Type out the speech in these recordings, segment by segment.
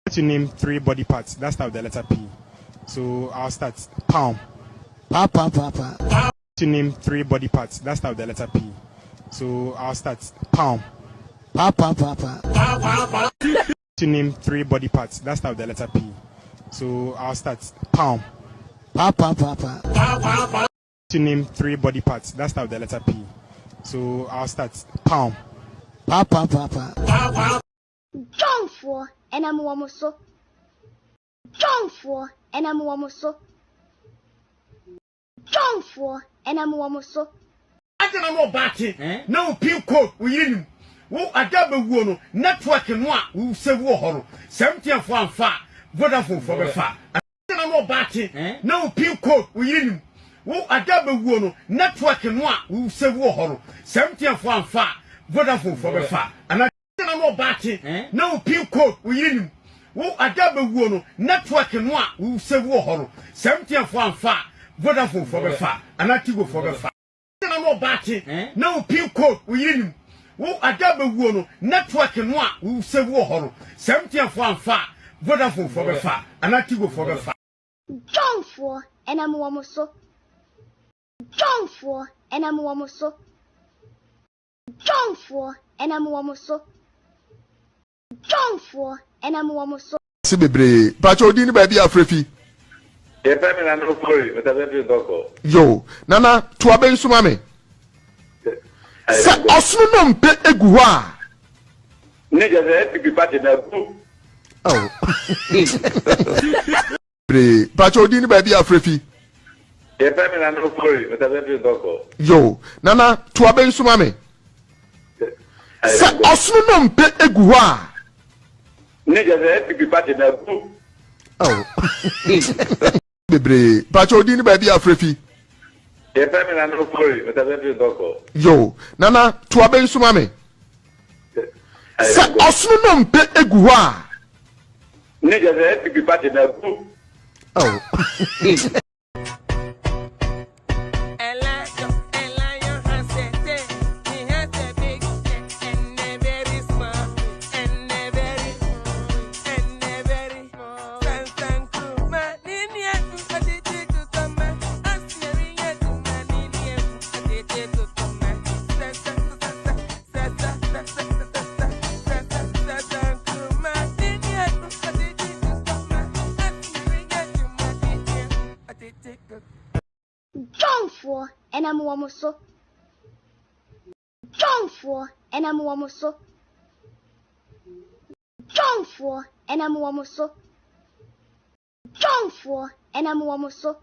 To name 3 body parts that start with the letter P. So I'll start. Palm. Papa. To name 3 body parts that start with the letter P. So I'll start. Palm. Papa. To name 3 body parts that start with the letter P. So I'll start. Palm. Papa. To name 3 body parts that start with the letter P. So I'll start. Palm. Papa. John for and I'm almost so. John for and I'm almost so. John for and I'm almost so. I don't know about it. No pure coat, we didn't. Wo adaba wuo network no a wo se wo ho no 74 amfa Vodafone for be fa na mo baati na wo pin code wo yirim wo adaba wuo no network no a wo se wo ho no 74 amfa Vodafone for be fa ana na mo baati na wo pin code wo yirim wo adaba wuo no network no a wo se wo ho no 74 amfa Vodafone for be fa ana Tigo for be fa na mo baati na wo pin code wo yirim wo adaba wuo no network no a wo se wo ho no 74 amfa Vodafone for be fa ana Tigo for be fa John for and I'm almost so. John for and I'm almost so. John for and I'm almost so. John for and I'm almost so. Sibebre pacho di ni ba bi afrefi e pa me na no kori o ta be doko yo nana to aben suma me sa osunu no mpe egu ho a ne je ze bi party na ku oh bre pacho di ni ba bi afrefi e pa me na no kori o ta be doko yo nana to aben suma me sa osunu no mpe egu ho a ne je ze bi party na ku oh bebre pacho di ni ba bi afrefi e pa me na no kori o ta be doko yo nana to aben suma me Sa osunu no mpe egu ho a. Ne je say pick party na go. Oh. Jongfo and I'm almost so. Jongfo and I'm almost so. Jongfo and I'm almost so. Jongfo and I'm almost so.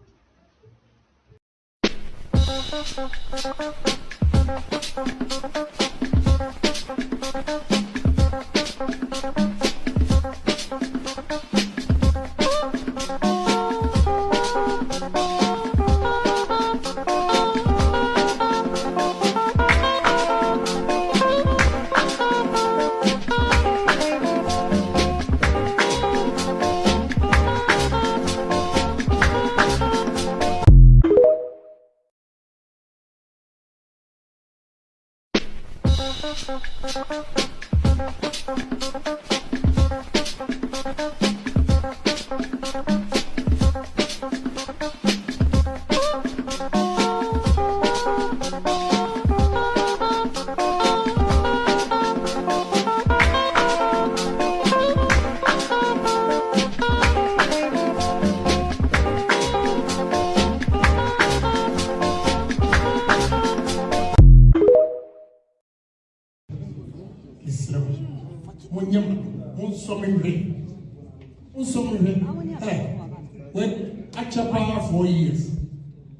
When I chapa 4 years,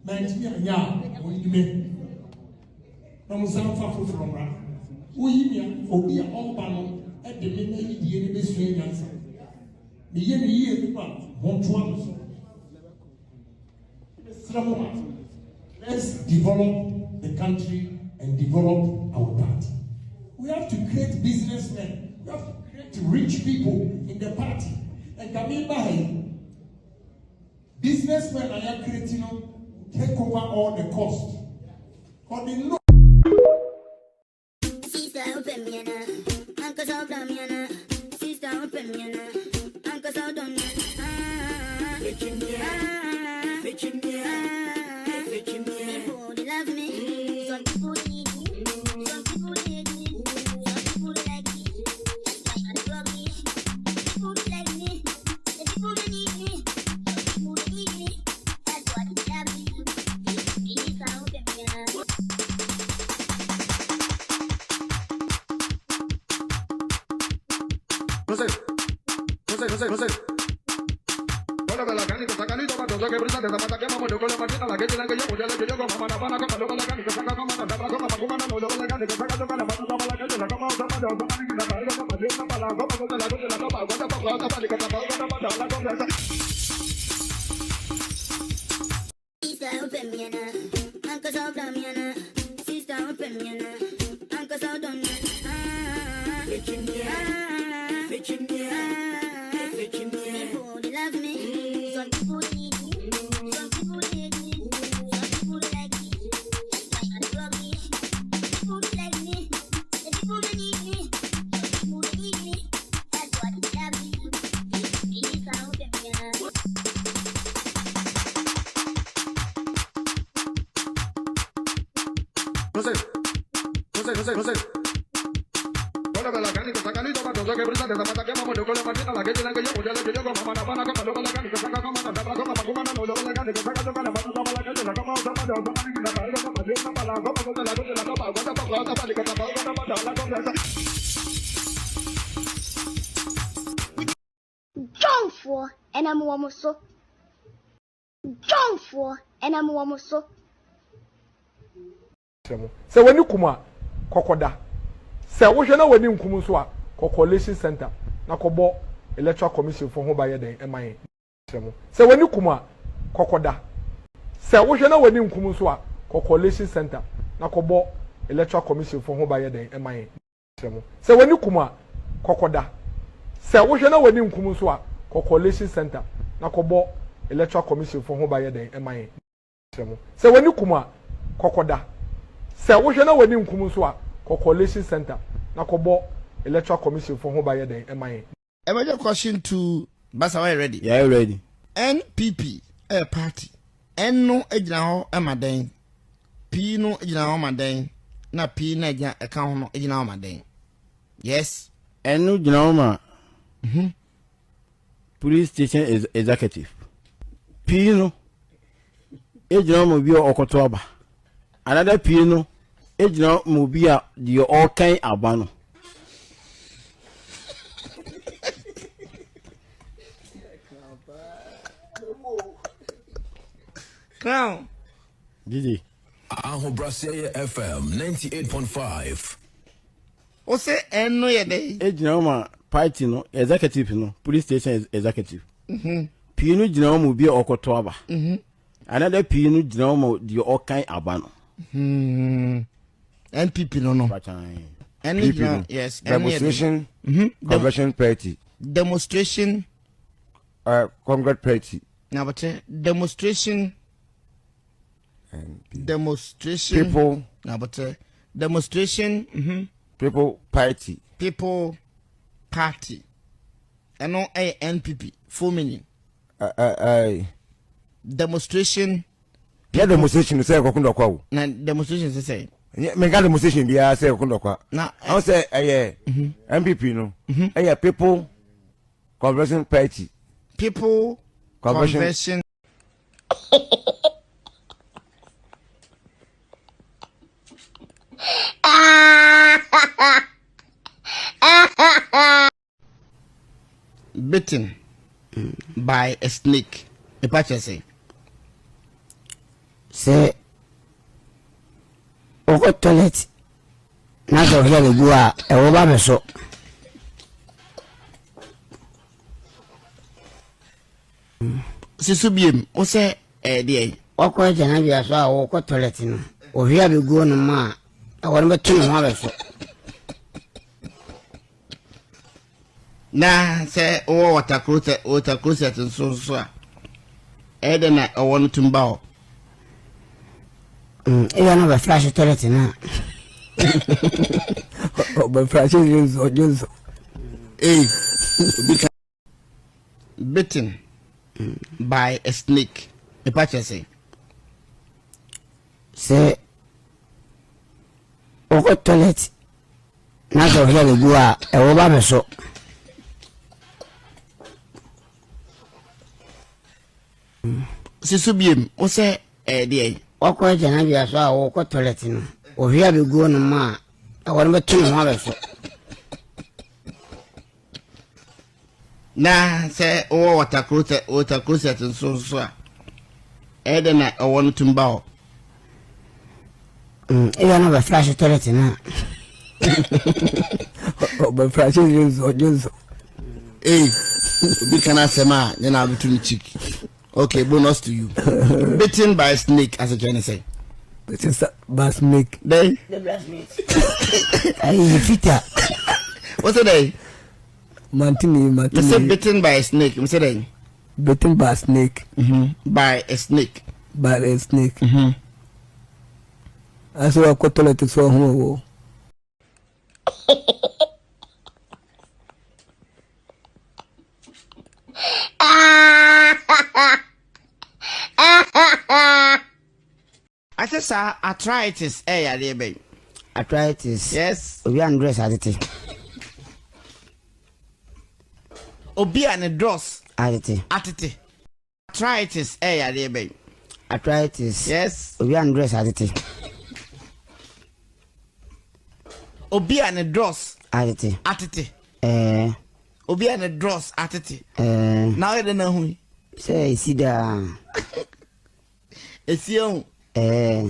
man, from we obi a all at the minute the best answer. The year let's develop the country and develop our party. We have to create businessmen. We have to create rich people in the party. And Kamimba, businessmen are creating take over all the cost. But they know. Sister, open me now. Uncle, so down me. Sister, open me now. Uncle, so down me. People, they love me. Some people need me. Some people need me. Some people like me. That's why I love me. People like me. The people that need me. Some people need me. That's why they love me. Please, I hope them here. Jose. Jongfo and I'm almost so. Jongfo and I'm almost so. So when you come kokoda se wo hwe na wani nkum so a coalition center na kobo electoral commission for ho baye den eman se wani kuma kokoda se wo hwe na wani nkum so a coalition center na kobo electoral commission for ho baye den eman se wani kuma kokoda se wo hwe na wani nkum so a coalition center na kobo electoral commission for ho ba ye den eman se wani kuma kokoda se wo hwe na wani nkum so a coalition center na kobo electoral commission for ho ba ye den eman Emergency question to Basa, are you ready? Yeah, ready. NPP a party. N no ejina ho amaden. P no ejina ho amaden. Na P na ejina account no ejina ho amaden. Yes. N no ejina ho ma. Police station is executive. P no ejina ho mo bi okoto aba. Another P no ejina mo bi a the all kind abano. Crown. Gigi. Ahobrasiya FM 98.5. O say no ye dey. Ejina ma party no executive no police station is executive. P no jina mo bi okoto aba. Another P no jina mo the all kind abano. NPP no. NPP yes. Demonstration Convention Party. Demonstration Congress Party. Now but demonstration People. Now but demonstration People Party. People Party. And no a NPP. Full meaning. Demonstration. Yeah, demonstration say kokundo kwa. Na demonstration say. Yeah, me got demonstration dia say kokundo kwa. Na I say MPP no. People Convention Party. People Convention. Bitten by a snake. A patch say oko toilet na so here le bua e wo ba me so Sisubiem o say dey oko jana bia so a wo ko toilet no o hia be guo no ma e wo be tu no ha so na say o water closet so a na o won tumba o e no be flash toilet na o be flash use bitten by a snake. A patch say oko toilet na so here le bua e wo ba me so Sisubiem o say dey oko jana bia so a wo ko toilet no o hia be guo no ma e wo be tu no ha so na say o water closet so a na o won tumba o e no be flash toilet na o be flash use obi kana sema na abutu chick. Okay, bonus to you. Bitten by a snake, as a Johnny say. Bitten by a snake. Day? The blacksmith. Ay, fita. What's the day? Mantini. You say bitten by a snake. What's the day? Bitten by a snake. By a snake. By a snake. I saw a cotton to so home. I said, sir, arthritis. Hey, I did, babe. Arthritis. Yes. We undress aditi. Obi and dross. Aditi. Arthritis. Hey, I did, babe. Arthritis. Yes. We undress aditi. Obi and dross. Aditi. Obi and dross. Atiti. Now I don't know who. Say, see da. It's you. As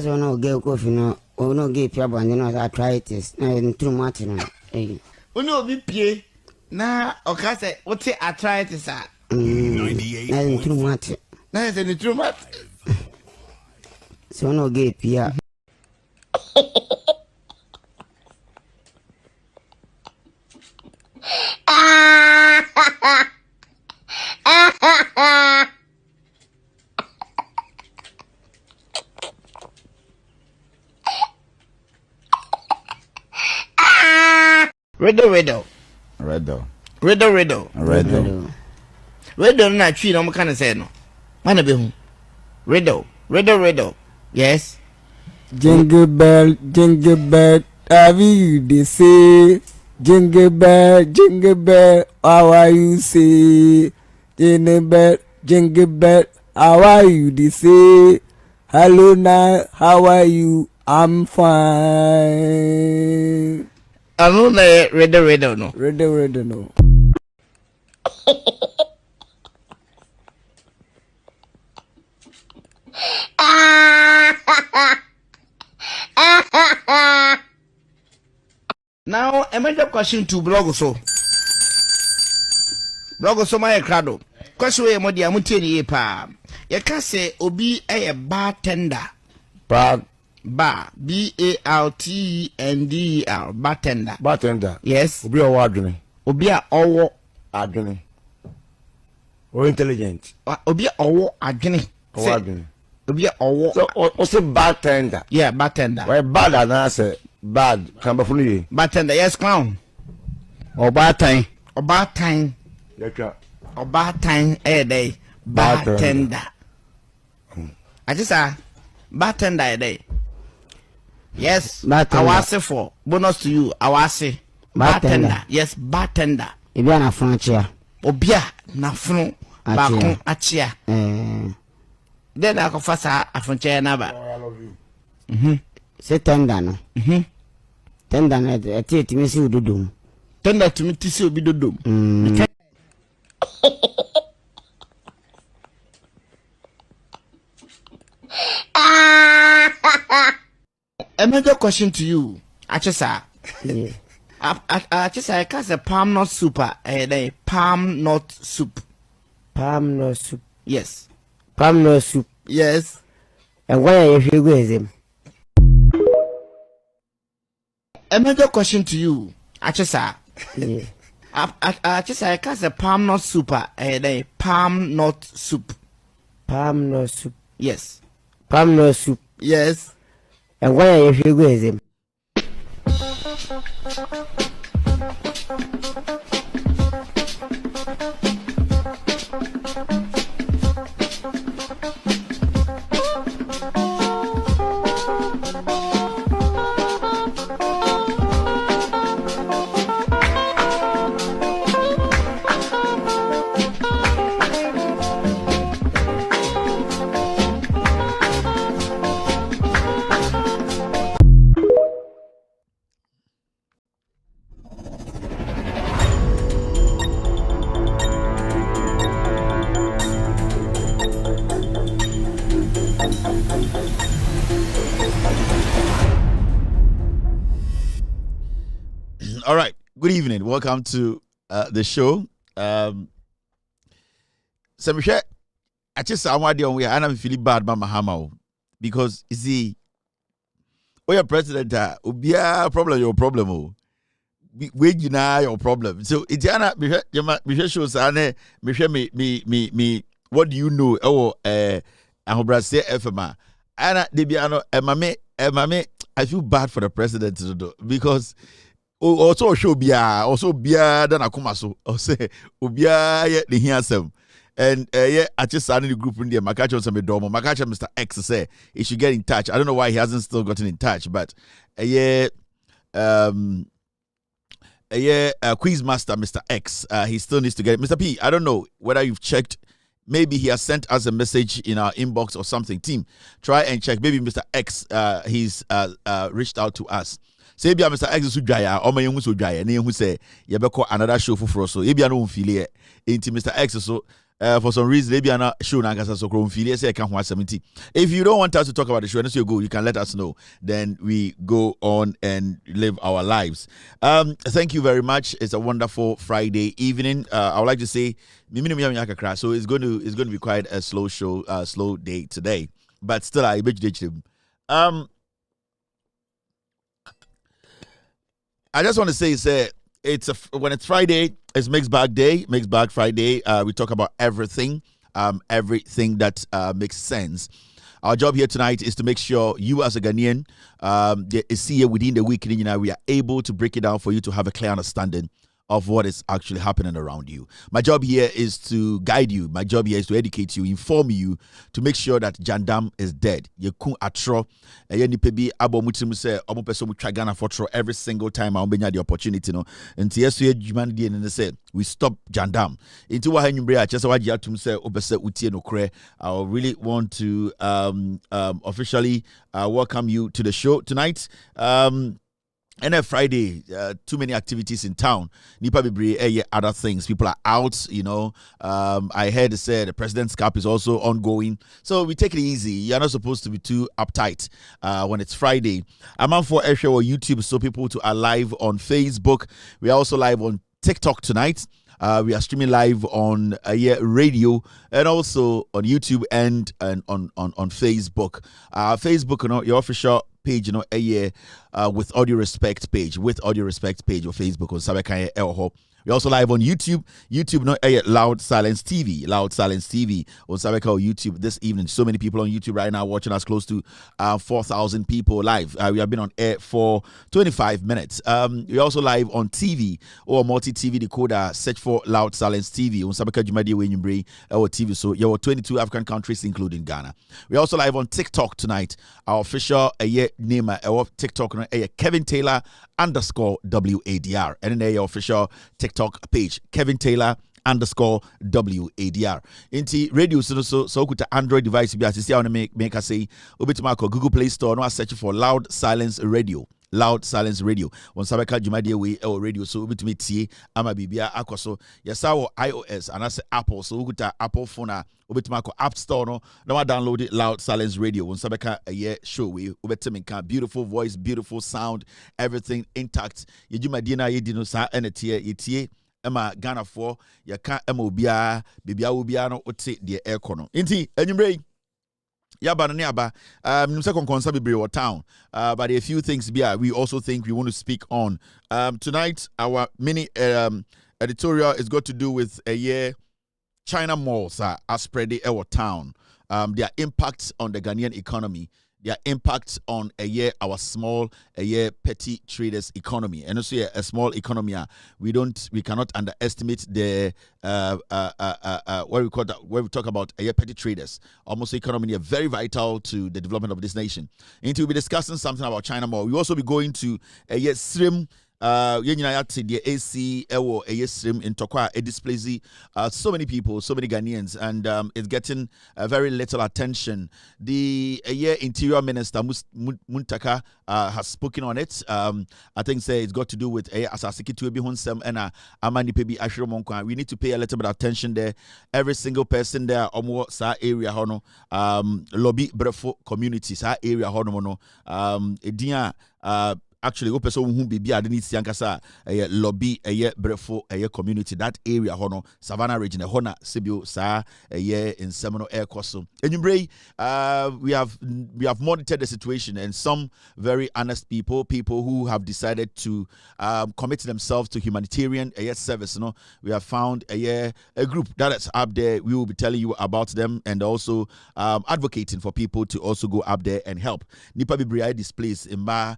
you know, gay coffee no, or no gay people, and you know, arthritis. No, too much. No, no, be pay. Na, okay, say, what's the arthritis? 98. Too much. Na, is it too much? So, no gay, Pia. Riddle, riddle. Riddle. Riddle, riddle. Riddle. Riddle na tree no kind of say no. Man be who? Riddle. Riddle, riddle. Yes. Jingle bell, have you they say? Jingle bell, how are you say? Jingle bell, how are you they say? Hello now, how are you? I'm fine. I don't know riddle no. Riddle no. Now, a major question to blog so. Blog so my crado. Question we modi amutini pa. You can say obi a bartender. Bar. BARTENDER. Bartender. Bartender. Yes. Obi owo adwene. Obi a owo Adwene. Or intelligent. Obi a owo adwene. Owo adwene. Obi a owo. So also bartender. Yeah, bartender. Why bad and answer bad. Can be funny. Bartender. Yes, clown. Obatan. Yetwa. Obatan day. Bartender. I just bartender day. Yes, Bartender. I was for bonus to you. I was bartender. Yes, bartender. Ebi ana frontier. Obia na funu bakun achia. Eh. Then I go fast a frontier number. I love you. Say tender no. Tender na eti mi si ududum. Tender to me tisi obi dodom. Another question to you, Achesa. Yeah. Achesa, I cast a palm nut soup. Palm nut soup. Palm no soup. Yes. Palm no soup. Yes. And why are you going him? Another question to you, Achesa. Yeah. Achesa, I cast a palm nut soup. Palm nut soup. Palm no soup. Yes. Palm no soup. Yes. And why are you going him? All right. Good evening. Welcome to the show. So Michelle, I just saw one day on where I'm feeling bad about Mahama because you see, your president, ubia problem your problem we deny your problem. So it's Michelle shows me. What do you know? Oh, Ahobrase FMA. Ana debiano emame. I feel bad for the president because. Also show bia than akuma so or say obia ye the handsome and yeah I just signed the group in there makacho some domo makacho Mr. X say he should get in touch. I don't know why he hasn't still gotten in touch, but quiz master Mr. X he still needs to get it. Mr. P, I don't know whether you've checked. Maybe he has sent us a message in our inbox or something. Team, try and check. Maybe Mr. X he's reached out to us. Say bia Mr. X so dwaya o mayen hu so dwaya na hu say ye be call another show for so e bia no feel e enti Mr. X so for some reason e bia na show na gasa so kro feel say can ho 70. If you don't want us to talk about the show and so you go, you can let us know, then we go on and live our lives. Thank you very much. It's a wonderful Friday evening. I would like to say so it's going to be quite a slow show, slow day today, but still I bet you I just want to say, when it's Friday, it's Mixed Bag Day, Mixed Bag Friday. We talk about everything, everything that makes sense. Our job here tonight is to make sure you as a Ghanaian, see it within the week, we are able to break it down for you to have a clear understanding of what is actually happening around you. My job here is to guide you. My job here is to educate you, inform you, to make sure that Jandam is dead. Yekun atro, nipebi abo mutimu se omo peso mutragana fotro every single time I ombenya the opportunity no. Nti yesu ye humanity and say we stop Jandam. Into wa hanyumbre a chese waji atum se obese utie no kre. I really want to officially welcome you to the show tonight. And then Friday, too many activities in town. Nipa Bibri, other things. People are out, I heard they said the President's Cup is also ongoing. So we take it easy. You're not supposed to be too uptight when it's Friday. I'm on for Air Show or YouTube, so people are live on Facebook. We are also live on TikTok tonight. We are streaming live on radio and also on YouTube and on Facebook. Facebook, your official page, with Audio Respect page, or Facebook on Sabekaya Elho. We're also live on YouTube. Loud Silence TV on Sabeka or YouTube this evening. So many people on YouTube right now watching us, close to 4,000 people live. We have been on air for 25 minutes. We're also live on TV or multi-TV decoder. Search for Loud Silence TV on Sabeka Jumadi Wenyumbre or TV. So you have 22 African countries, including Ghana. We're also live on TikTok tonight. Our official name of TikTok Kevin Taylor _WADR, and then official TikTok page Kevin Taylor _WADR. Inti radio so kuta Android device bi asisi I want to make us say obitima ko Google Play Store no search for Loud Silence Radio. Loud Silence Radio. On Sabeka Jumadi we radio so obitumi tie ama bibia akoso. Yesa wo iOS and as Apple so kuta Apple phone obitima ko App Store no download it Loud Silence Radio. On Sabeka show we obetimi kan beautiful voice, beautiful sound, everything intact. Ye Jumadi na ye dino sa enetie yetie Emma Ghana for ya ka emobia bibia obia no ote de aircon. Inti enyumre Yaba and Yaba, second concern be town. But a few things we also think we want to speak on. Tonight, our mini editorial is got to do with China malls are spreading our town. Their impact on the Ghanaian economy, their impact on our small petty traders economy, and also a small economy. We cannot underestimate the what we talk about petty traders. Almost economy are very vital to the development of this nation. And we'll be discussing something about China more. We'll also be going to SRIM. The AC stream in Tokwa displays so many people, so many Ghanaians, and it's getting very little attention. The Interior Minister Muntaka has spoken on it. I think it's got to do with Asasiki to be Hunsem and Amani Pebi Ashromonkwa. We need to pay a little bit of attention there. Every single person there, Omo sa area hono, lobby brefo community sa area hono mono, actually, we person who be I didn't see ankasa lobby brefo community that area hono Savannah region hona Sibio sa in Seminole Air Coastal. And we have monitored the situation, and some very honest people who have decided to commit themselves to humanitarian service. We have found a group that is up there. We will be telling you about them and also advocating for people to also go up there and help. Nipa Bibria displays in bar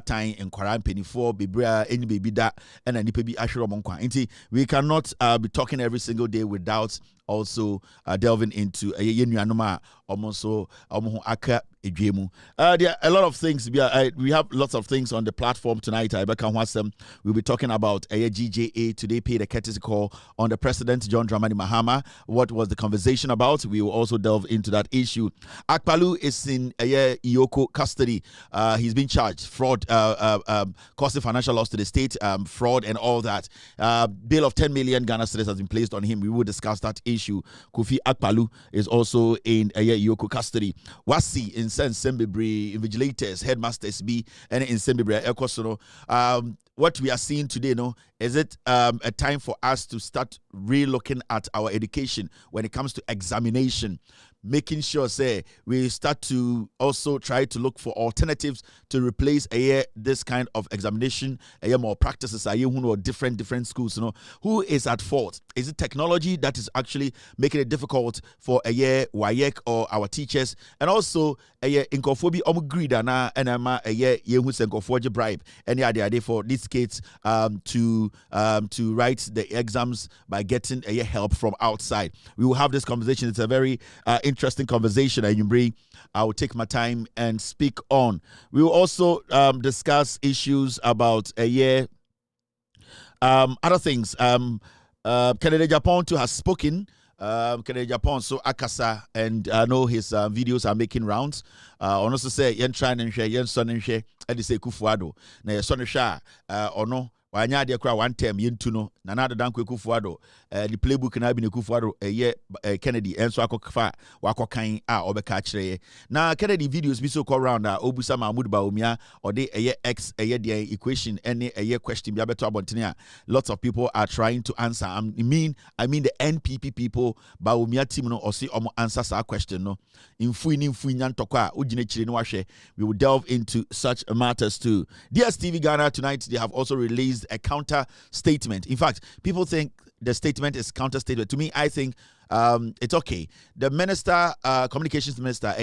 time in Kwaran Penny 4, Bibria, any baby that, and nipa bi ashiro monkwa. We cannot be talking every single day without also delving into a yenuanoma almost aka ejemu. There are a lot of things. We have lots of things on the platform tonight. We'll be talking about GJA today paid a courtesy call on the President John Dramani Mahama. What was the conversation about? We will also delve into that issue. Akpalu is in Iyoko custody. He's been charged fraud, causing financial loss to the state, fraud and all that. Bail of 10 million Ghana cedis has been placed on him. We will discuss that issue. Kofi Akpalu is also in Iyoko custody. Wasi in Sembibri, vigilators, headmasters be and in Sembibri Ekosono. What we are seeing today, is it a time for us to start re-looking at our education when it comes to examination? making sure say we start to also try to look for alternatives to replace this kind of examination, more practices or different schools. Who is at fault? Is it technology that is actually making it difficult for WAEC or our teachers? And also inkofobi greed na enema who send bribe any idea for these kids to write the exams by getting help from outside. We will have this conversation. It's a very interesting conversation. I will take my time and speak on. We will also discuss issues about other things. Canada Japan too has spoken. Canada Japan so Akasa, and I know his videos are making rounds. On also say yen trying and share yen son and share and say Kufuado. Na son sha or no. Wanya de kra one term yintu no na na dan Kufuado the playbook na bi ne Kufuado Kennedy enso akokfa wakokan a obeka kire na Kennedy videos bi so call round obusa Mahmoud Baumia or the X the equation any question bi abeto abontene a lots of people are trying to answer. I mean the NPP people Baumia team no or see omo answer sa question no infu nyantokwa ugine kire no wahwe. We will delve into such matters too. DSTV Ghana tonight they have also released a counter statement. In fact, people think the statement is counter statement. To me, I think it's okay. The minister, communications minister,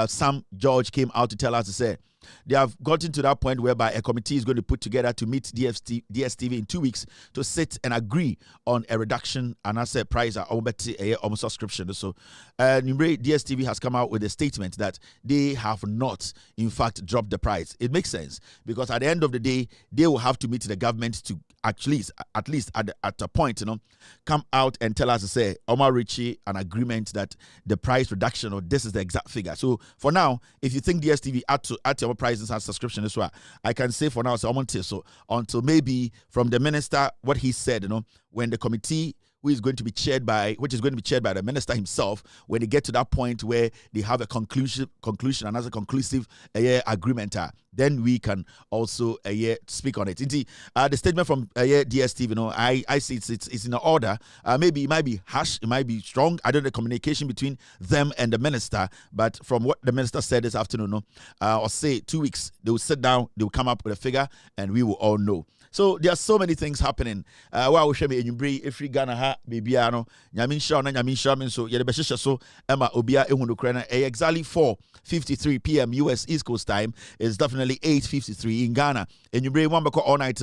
Sam George came out to tell us to say they have gotten to that point whereby a committee is going to put together to meet DSTV in 2 weeks to sit and agree on a reduction and as a price almost subscription. So DSTV has come out with a statement that they have not in fact dropped the price. It makes sense because at the end of the day they will have to meet the government to at least at a point come out and tell us to say Omar Richie an agreement that the price reduction or this is the exact figure. So for now, if you think DSTV at your prices and subscription as well, I can say for now, so until maybe from the minister what he said, when the committee which is going to be chaired by the minister himself, when they get to that point where they have a conclusion and as a conclusive agreement, then we can also speak on it. Indeed, the statement from DSTV, I see it's in order. Maybe it might be harsh, it might be strong. I don't know the communication between them and the minister, but from what the minister said this afternoon, or say 2 weeks, they will sit down, they will come up with a figure, and we will all know. So there are so many things happening. Wow, shame you bring if we Ghana ha bibiano. Nyamin shaman so yedebeshisha so Emma Obia ehundukrena exactly 4:53 p.m. US East Coast time is definitely 8:53 in Ghana. And you bring one bako all night,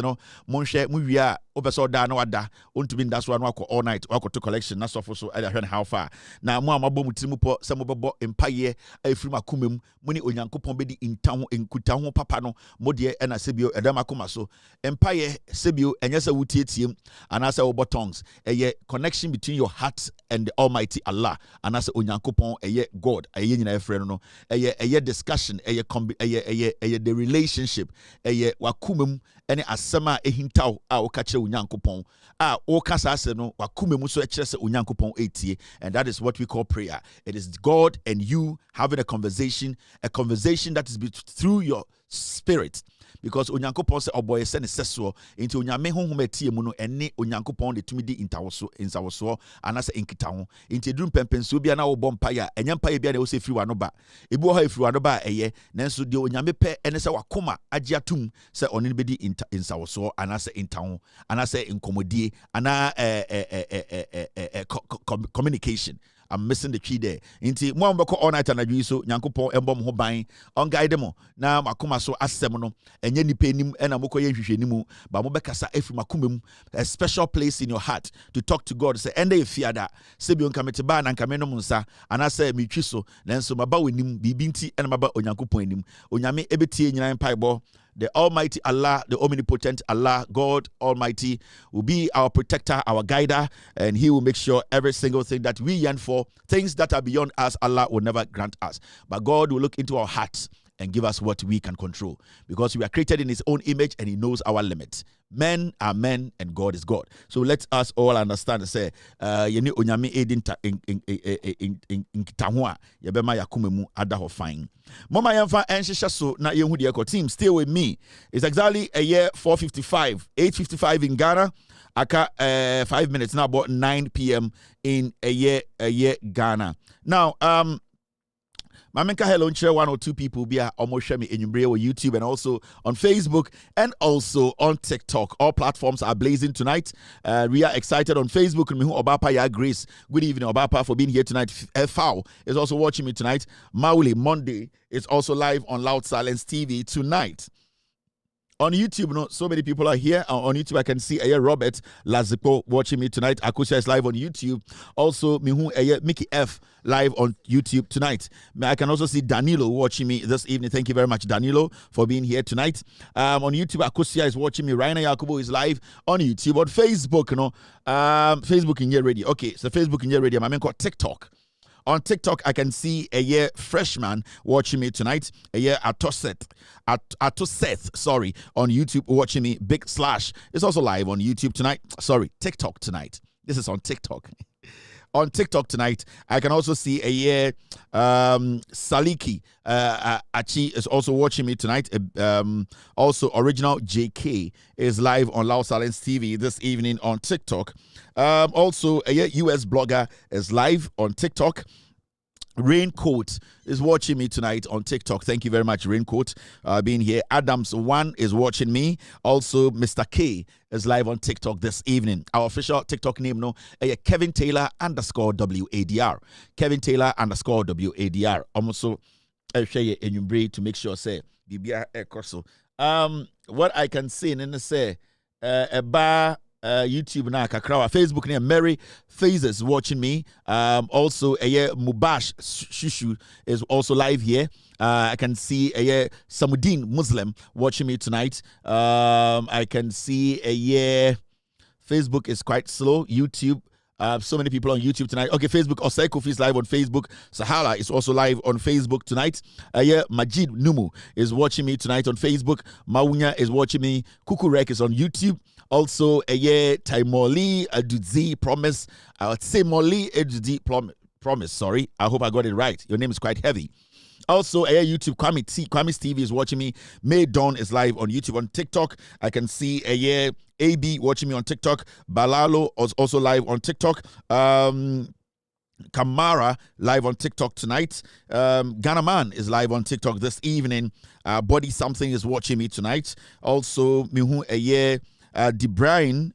Monshe Muria Obeso da no ada untumi that's one wako all night wako to collection na so how far. Na mo amabo mutimu po samobo empire efrima kumem muni onyankopon bedi intaho enkuta ho papa no modie na sebio edama koma so empire sebio enyesa wutietie anasa obo tongues connection between your heart and the Almighty Allah anasa onyankopon God nyina efre no discussion the relationship wakumem ene asema ehintaw a okachire unyankopon a okasa ase no wakumem so ekire se unyankopon etie, and that is what we call prayer. It is God and you having a conversation that is through your spirit, because onyankopon se oboye se ne seso into onyame honhom etie mu no ene onyankopon de tumi di insawoso anase enkitaho into drum pempenso bia na wo bompaya enyempaya bia na wo se firi wano ba ebi wo ha firi wano ba nanso de onyame pe ene se wakoma agye atum se one ne bedi insawoso anase intaho anase enkomodie ana communication. I'm missing the key there. Inti mo ambako all night na dwi so nyankopon embom ho ban on guide mo na makoma so asem no enye nipa enim na mokoye hwehwenimu ba mo bekasa efi makomem, a special place in your heart to talk to God. Say ende efiada se bi onka mete ba na nka menom nsa anasa mitwi so nanso maba wenim bibinti na maba onyankopon enim onyame ebetie nyina mpaibo. The Almighty Allah, the omnipotent Allah, God Almighty, will be our protector, our guider, and He will make sure every single thing that we yearn for, things that are beyond us, Allah will never grant us. But God will look into our hearts and give us what we can control, because we are created in His own image and He knows our limits. Men are men and God is God. So let us all understand and say, yeni onyame edinta in kitahua yebema yakumemu adaho fine. Mama yamfa enshisha so na yehu de team stay with me. It's exactly a year 4:55, 8:55 in Ghana. aka 5 minutes now about 9 p.m. in a year Ghana. Now Mamenka hello share 1 or 2 people be almost share me in YouTube and also on Facebook and also on TikTok. All platforms are blazing tonight. We are excited on Facebook. Obapa ya Grace. Good evening, Obapa, for being here tonight. Foul is also watching me tonight. Mauli Monday is also live on Loud Silence TV tonight. On YouTube, so many people are here. On YouTube, I can see Robert Lazipo watching me tonight. Akusha is live on YouTube. Also, Mickey F live on YouTube tonight. I can also see Danilo watching me this evening. Thank you very much, Danilo, for being here tonight. On YouTube, Akusha is watching me. Raina Yakubu is live on YouTube. On Facebook, Facebook in your radio. Okay, so Facebook in your radio. I'm called TikTok. On TikTok, I can see a freshman watching me tonight. Atoseth, on YouTube watching me. Big Slash is also live on YouTube tonight. Sorry, TikTok tonight. This is on TikTok. On TikTok tonight, I can also see Saliki Achi is also watching me tonight. Also, Original JK is live on Loud Silence TV this evening on TikTok. Also, a US blogger is live on TikTok. Raincoat is watching me tonight on TikTok. Thank you very much, Raincoat, being here. Adams1 is watching me. Also, Mr. K is live on TikTok this evening. Our official TikTok name, Kevin Taylor _WADR. Kevin Taylor _WADR. Also, I'll share you in your brain to make sure, say, what I can see, and say, YouTube na kakrawa Facebook name Mary Phases watching me. Also Mubash Shushu is also live here. I can see Samudin Muslim watching me tonight. I can see Facebook is quite slow. YouTube. So many people on YouTube tonight. Okay, Facebook. Osei Kofi is live on Facebook. Sahara is also live on Facebook tonight. Majid Numu is watching me tonight on Facebook. Maunya is watching me. Kukurek is on YouTube. Also, Taimoli Adudzi Promise. I would say Molly Adudzi Promise. Sorry, I hope I got it right. Your name is quite heavy. Also, YouTube Kwami's TV is watching me. May Dawn is live on YouTube. On TikTok, I can see AB watching me on TikTok. Balalo is also live on TikTok. Kamara live on TikTok tonight. Ghana Man is live on TikTok this evening. Body Something is watching me tonight. Also, Mihu DeBrain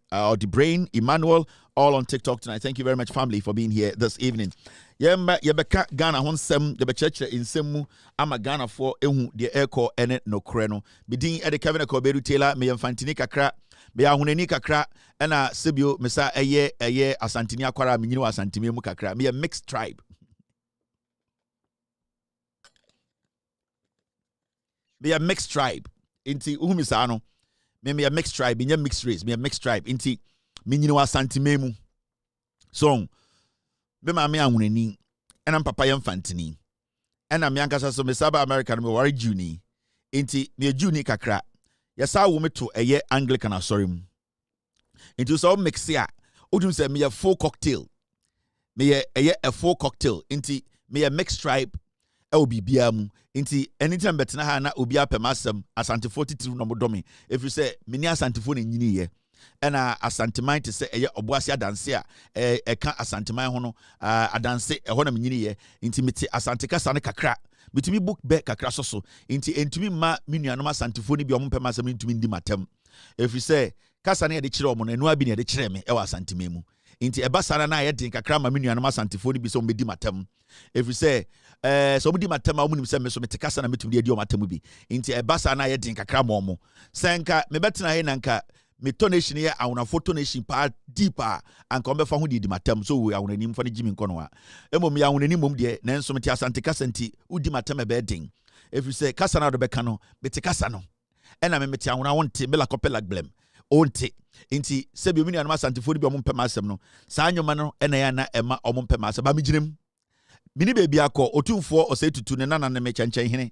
Emmanuel, all on TikTok tonight. Thank you very much, family, for being here this evening. Yebeka Ghana honsem yebechche insemu ama Ghana for ehu de eko ene no kore no bidin e de Kevin Koberu Taylor me yemfantini kakra me ahunani kakra ena sebio mesa eye asantini akwara menyini asantimi mu kakra me mixed tribe. Me a mixed tribe inti uhumisa no me a mixed tribe, me a mixed race, me a mixed tribe inti menyini asantimi mu so be ma me ahunani ena papa yemfantini ena me ankasa so me saba America no me wari juni inti me juni kakra yesa wo me to eye Anglican asorim inti so mix ya odum say me a full cocktail me a full cocktail inti me a mixed tribe e obi bia mu inti anytime betena ha na obi apemasem asante 43 no modomi if you say me ni asante fo na nyini ye ena asanteman te se eye oboase adanse a eka asanteman ho no adanse ho na menyini ye inti meti asante kasa ne kakra bitumi book be kakra so inti entumi ma menuanom asantefo ni bi omompema asem ntumi ndi matem if you say kasa ne de kire omo no enu abi ne de kire me e wa asantema mu inti eba sara na ye den kakra ma menuanom asantefo ni bi so mbedi matem if you say so mbedi matem a munim se me so meti kasa na metumi de matem bi inti eba sara na ye den kakra ma omo senka me betena he nanka me tonation here awuna photo nation pa deeper anka obefa ho di matam so we awuna nim fa ne jimi nkono a emom ya awuna nim mom de nanso meti asante kasanti udi matam be den if you say kasa na do be ka no meti kasa no ena me meti awuna wonte me la kopela glem onte inti se bi omini anama asante fo di bi omom pema asem no sa anyoma no ena ya na ema omom pema asem ba me ginim mini bebi akọ otumfo osetutu ne nana ne me chanchan hene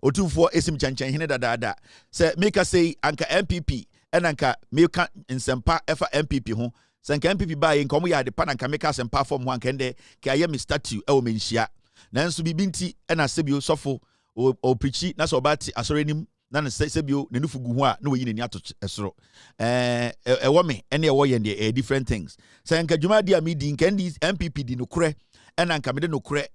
otumfo esim chanchan hene dada se meka say anka MPP enanka meka nsempa efa MPP ho se anka MPP ba ye nkomo ya de pa nanka meka sempa form ho anka nde ke aye me statue e o menhia nanso bibinti ena sebio sofo o preachi na so bati asorenim na ne sebio ne nufu gu ho a na woyi ne ni ato esoro ɛwɔ me ɛne ɛwɔ yɛn de different things sɛ nka dwuma di a me di nka ndi MPP di no korɛ ɛna nka me de no korɛ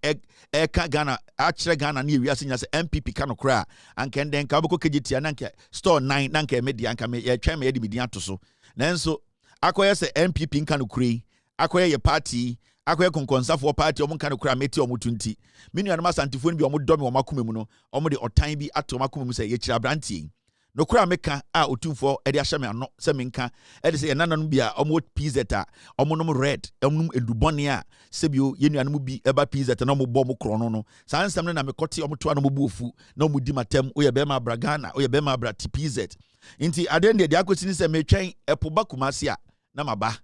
ɛka Ghana akyerɛ Ghana ne ewiase nya sɛ MPP ka no korɛ a anka ndɛ nka obeko kegitia na nka store 9 na nka me di anka me yɛtwɛn me yɛ de me di ato so nanso akɔyɛ sɛ MPP nka no korɛ akɔyɛ yɛ party akɔyɛ konkonsafo party ɔmo nka no korɛ meti ɔmo tunti me nuanom asantifo no bi ɔmo dɔm ɔmo akoma mu no ɔmo de ɔtan bi ato ɔmo akoma mu sɛ yɛkyira brantie no korɛ meka a otumfo ɛde ahyɛ me ano sɛ menka ɛde sɛ yɛnananom bi a ɔmo PZ a ɔmo nom red ɔmo nom edubɔne a sɛbio yɛnuanom bi ɛba PZ na ɔmo bɔ mo korɔ no saa nsɛm no na mekɔte ɔmo to ano mo bu ofu na ɔmo di matam oyɛ bɛma abra Ghana oyɛ bɛma abra PZ nti aden de akɔsi ni sɛ metwɛn ɛpo ba Kumasi a na maba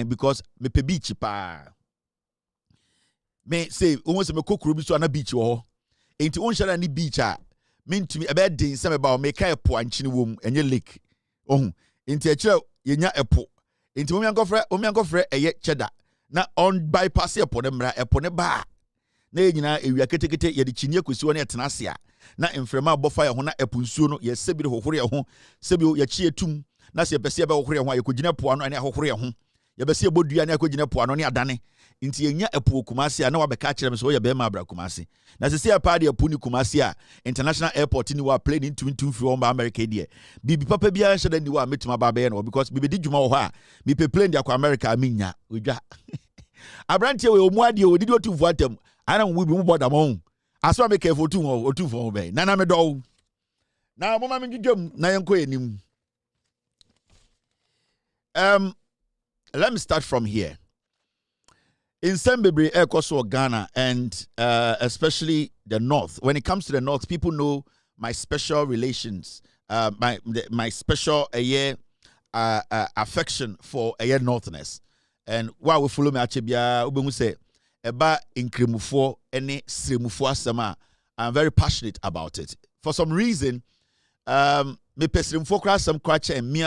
because me pe beach pa me say o se me kokoro bi so na beach wo ho enti on share ni beach a me ntumi ebe den se me ba o me ka epo ankyene wom enye lake ohun enti akire yenya epo enti mo miankofre eye cheda na on bypass epo ne mra epo ne ba na yenyina ewia ketekete ye de chinie kosi woni etena ase a na emfrema abofa ye ho na epo nsuo no ye sebi de hohore ye ho sebi ye chi etum na se pese be hohore ye ho ye kogina po ano ane hohore ye ho yɛbɛsi ebodua na akɔgyina po ano ne adane nti yɛnya epo Kumasi a na wabɛka kyerɛ me so yɛ bɛma abra Kumasi na sɛ apa de epo ni Kumasi a international airport ni wa plane in 22 from America die bibi papa bia hyɛ da ni wa metima ba bɛyɛ no because bibi di dwuma wɔ hɔ a mi pe plane de akɔ America minya odwa abrantie we omu ade odidi otumfo atam ana mu bi mu boda mo aso me kefo otumfo bɛyɛ na me dɔw na mo ma me dwudwam na yɛnkɔ enim let me start from here. In Sembebre, Ekoso, Ghana, and especially the North. When it comes to the North, people know my special relations, my special affection for Northness. And while we follow me, we say about Inkremufo any Sremufo asema. I'm very passionate about it. For some reason, me person focus some kwacha and me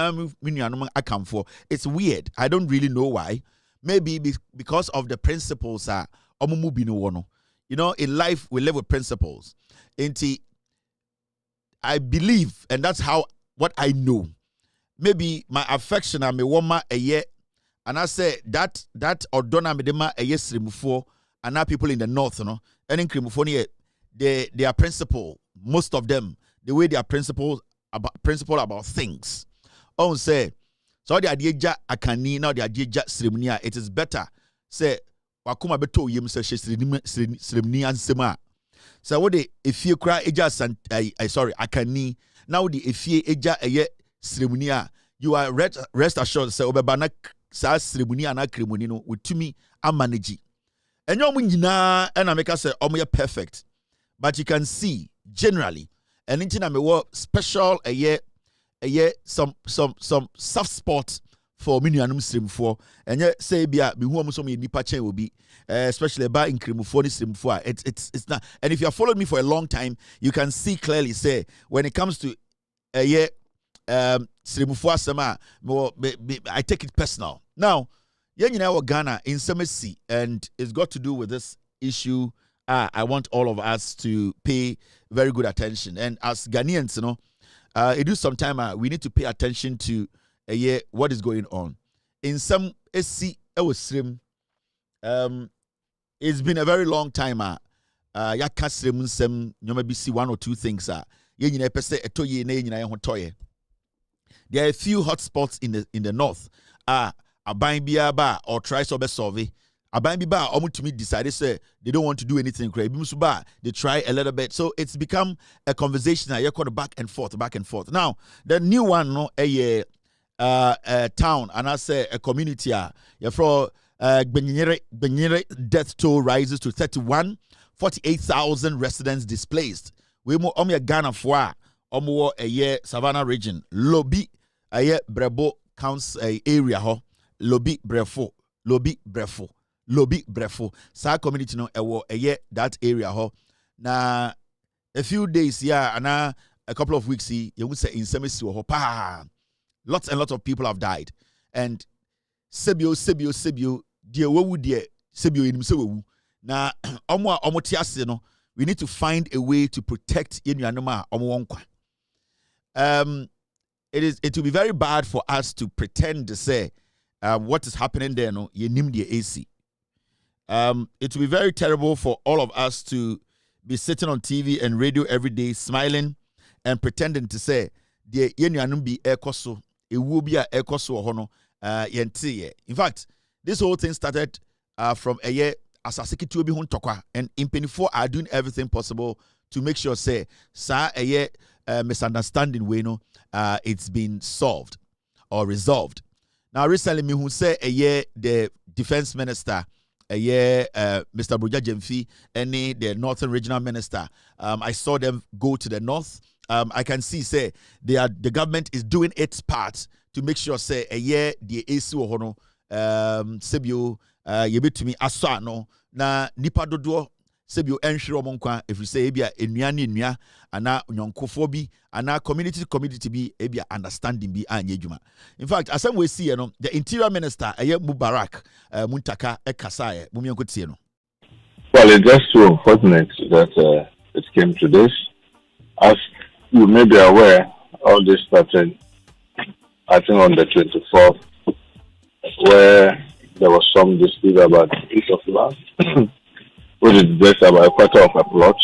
I come for. It's weird. I don't really know why. Maybe because of the principles are you know, in life we live with principles. I believe, and that's how what I know. Maybe my affection and me woma a year, and I say that odona me dema a yes remufo, and now people in the north, you know, and in Krimufonia, they are principle. Most of them, the way they are principle about things. Oh, say, so the idea akani now the idea ceremony. It is better say wakuma beto yim say ceremony and sema. So what the if you cry eja sorry akani now the if you eja a ceremony you are rest assured say obebana sa ceremony and akrimoni no with me and manage. And you nyina and I make us say perfect, but you can see generally. And into me what special a year some soft spot for minianum stream for and yet say be a who almost me nipa chain will be especially about in Krimuphone stream for it's not. And if you have followed me for a long time, you can see clearly say when it comes to a year stream for sama I take it personal. Now you know Ghana in Semesi, and it's got to do with this issue. I want all of us to pay very good attention. And as Ghanaians, you know, it is some time we need to pay attention to what is going on. In some SC, it's been a very long time. Ya kasrem some you maybe see one or two things. There are a few hot spots in the north. Aban biaba or try to solve. Aban biba omutumi decided say they don't want to do anything. They try a little bit. So it's become a conversation. You call back and forth. Now the new one, no, a town and I say a community. You're from Benyere death toll rises to 48,000 residents displaced. We mo Ghana for a year Savannah region. Lobi a year Brebo counts area ho. Lobi Brefo. Sa community no ewo eye that area ho. Na a few days and a couple of weeks you would say in Semesi ho pa. Lots and lots of people have died. And Sebio dear wo dear Sebio in Sewu. Na omo tiase no, we need to find a way to protect Yenuanoma omo wonkwa. it will be very bad for us to pretend to say what is happening there. No, you name the AC. It will be very terrible for all of us to be sitting on TV and radio every day, smiling and pretending to say the yenuanum be ekoso, it will be a ekoso hono yente. In fact, this whole thing started from a year as a secretary hun tokwa, and in 24 are doing everything possible to make sure say a year misunderstanding way no it's been solved or resolved. Now recently me who say a year the defense minister Mr. Broja Jemfi and the Northern Regional Minister. I saw them go to the north. I can see say the government is doing its part to make sure say a year the AC hono sebio yebetumi asano na nipa dodo sebio enhwere omonkwa if you say ebia enua ne enua ana nyonkofo bi ana community bi ebia understanding bi anye dwuma. In fact, as we see the interior minister Mubarak Muntaka Ekasaye mumienkotie no. Well, it's just so unfortunate that it came to this. As you may be aware, all this started I think on the 24th, where there was some dispute about the piece of land, which is just about a quarter of a plot,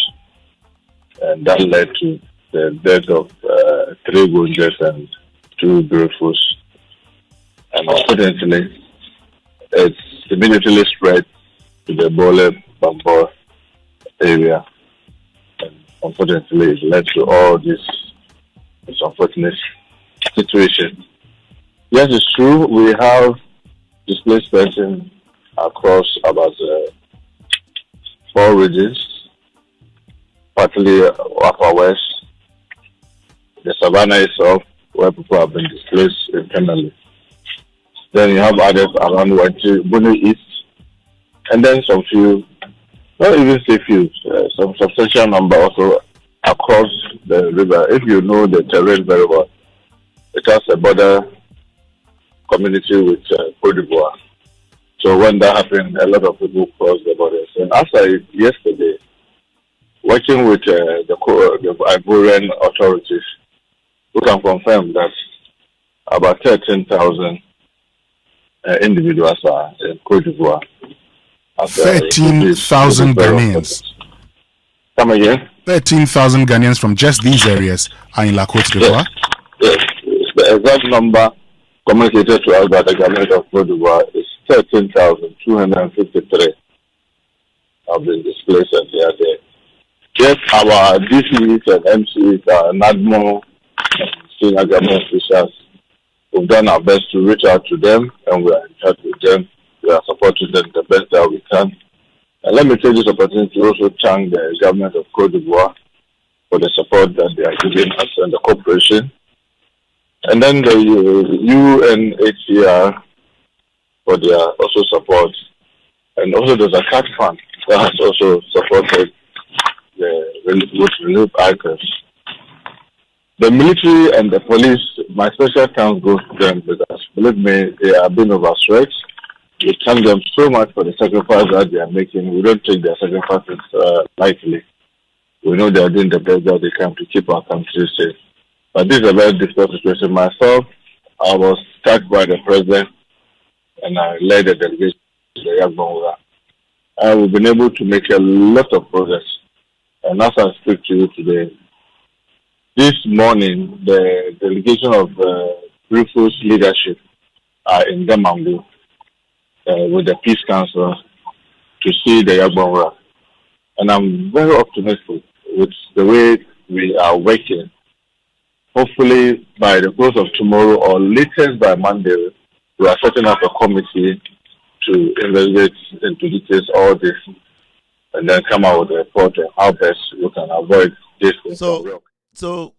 and that led to the death of 3 Gunjas and 2 Greyfus. And unfortunately, it's immediately spread to the Bole Bambor area. And unfortunately, it led to all this unfortunate situation. Yes, it's true, we have displaced persons across about 4 regions, partly Upper West, the Savannah itself, where people have been displaced internally. Then you have others around Buni East, and then some few, not even say few, some substantial number also across the river. If you know the terrain very well, it has a border community with Cote d'Ivoire. So when that happened, a lot of people crossed the borders. And after yesterday, working with the Ivorian authorities, we can confirm that about 13,000 individuals are in Cote d'Ivoire. 13,000 Ghanaians. Come again? 13,000 Ghanaians from just these areas are in La Cote d'Ivoire. Yes. The exact number communicated to us by the government of Cote d'Ivoire is 13,253 have been displaced and they are there. Yes, our DCs and MCs are NADMO and senior government officials. We've done our best to reach out to them and we are in touch with them. We are supporting them the best that we can. And let me take this opportunity to also thank the government of Cote d'Ivoire for the support that they are giving us and the cooperation. And then the UNHCR for their also support. And also there's a CAT fund that has also supported the relief icons. The military and the police, my special thanks goes to them because, believe me, they are being overstretched. We thank them so much for the sacrifice that they are making. We don't take their sacrifices lightly. We know they are doing the best that they can to keep our country safe. But this is a very difficult situation. Myself, I was tasked by the president and I led the delegation to the Yagbonga. And we've been able to make a lot of progress. And as I speak to you today, this morning, the delegation of Rufus leadership are in Damangu with the Peace Council to see the Yagbonga. And I'm very optimistic with the way we are working. Hopefully, by the close of tomorrow or latest by Monday, we are setting up a committee to investigate into details all this and then come out with a report on how best we can avoid this. So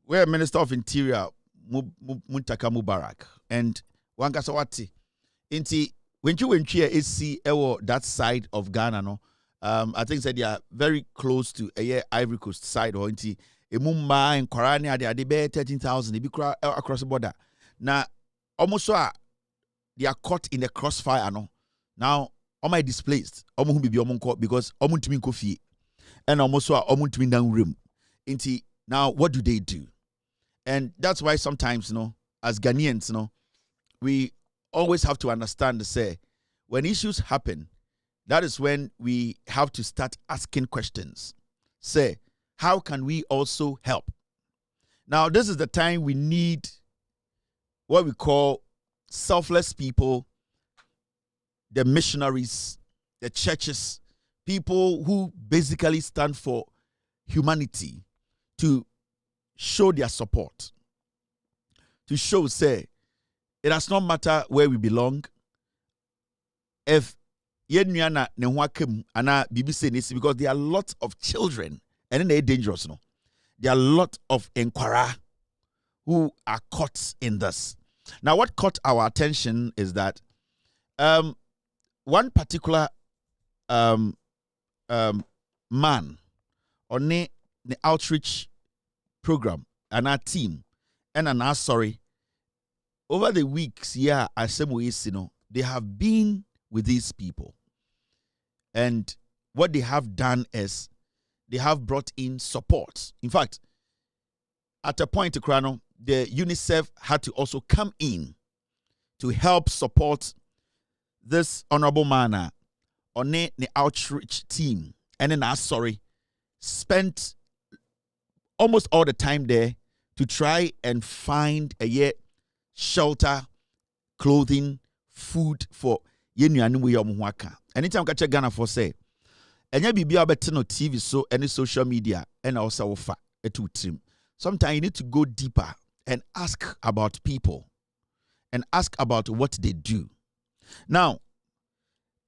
we're Minister of Interior, Muntaka Mubarak, and Wangasawati. Inti, when you see that side of Ghana, no, I think that they are very close to a Ivory Coast side or inti. Mumba and Korania, they are 13,000. They be across the border. Now, almost they are caught in the crossfire. No, now, all my displaced. Almost be omonko because almost to kofi, and almost almost to down room. Inti now, what do they do? And that's why sometimes, as Ghanaians, we always have to understand, say, when issues happen, that is when we have to start asking questions. Say, how can we also help? Now, this is the time we need what we call selfless people, the missionaries, the churches, people who basically stand for humanity, to show their support, to show, say, it does not matter where we belong. If yenyana ne wakem ana bibi say this, because there are lots of children and then they're dangerous, no. There are a lot of inquirer who are caught in this. Now, what caught our attention is that one particular man on the outreach program and our team and an sorry, over the weeks, they have been with these people. And what they have done is they have brought in support. In fact, at a point, the UNICEF had to also come in to help support this honorable man on the outreach team. And then, spent almost all the time there to try and find a shelter, clothing, food for yenuanu we yomwaka. Anytime catch Ghana for say, enya bibia better no TV so any social media and also offer a two team. Sometimes you need to go deeper and ask about people and ask about what they do. Now,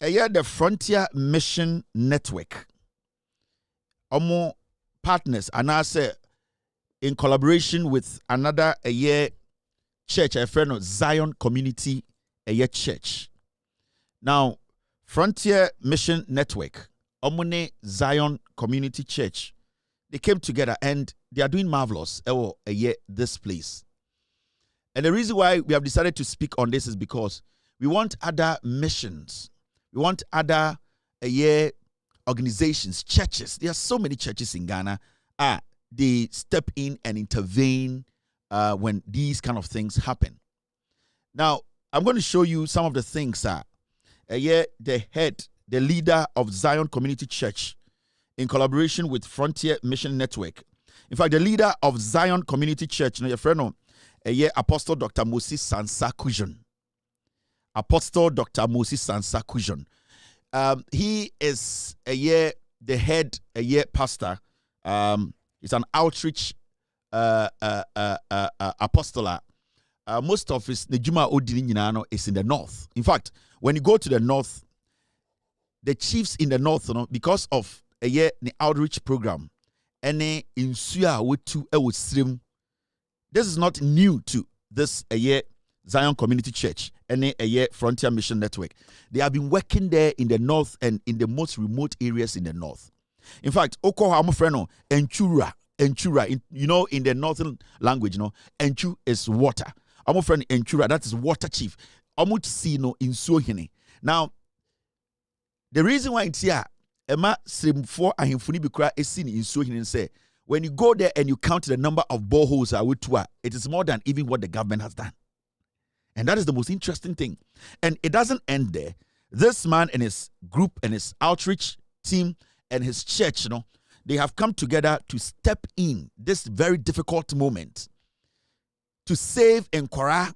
the Frontier Mission Network, omo partners, and I say in collaboration with another church, a friend of Zion Community Church. Now, Frontier Mission Network, Omune Zion Community Church, they came together and they are doing marvelous this place. And the reason why we have decided to speak on this is because we want other missions. We want other organizations, churches. There are so many churches in Ghana. They step in and intervene when these kind of things happen. Now, I'm going to show you some of the things that the leader of Zion Community Church, in collaboration with Frontier Mission Network. In fact, the leader of Zion Community Church, your friend, Apostle Dr. Moses Sansa Kujon. Apostle Dr. Moses Sansa Kujon. He is the head pastor. He's an outreach apostola. Most of his Nejuma Odini is in the north. In fact, when you go to the north, the chiefs in the north, because of the outreach program, and in Suya stream. This is not new to this Zion Community Church and Frontier Mission Network. They have been working there in the north and in the most remote areas in the north. In fact, Oko Hamofreno, Enchura, in the northern language, Enchu is water. Hamofreno Enchura, that is water chief. Amutsino in Suhine. Now, the reason why it's here, Emma Srim 4 and Himfuni Bikra is seen in Suhine and say, when you go there and you count the number of boreholes it is more than even what the government has done. And that is the most interesting thing. And it doesn't end there. This man and his group and his outreach team and his church, they have come together to step in this very difficult moment to save Nkora.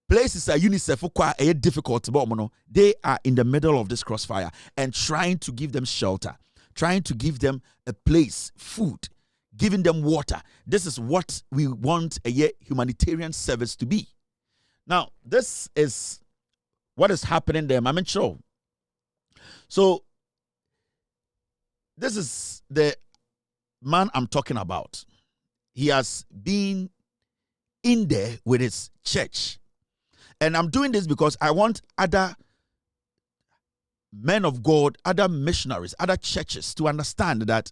Places are UNICEF are difficult, but they are in the middle of this crossfire and trying to give them shelter, trying to give them a place, food, giving them water. This is what we want a humanitarian service to be. Now, this is what is happening there, I'm sure. So, this is the man I'm talking about. He has been in there with his church. And I'm doing this because I want other men of God, other missionaries, other churches to understand that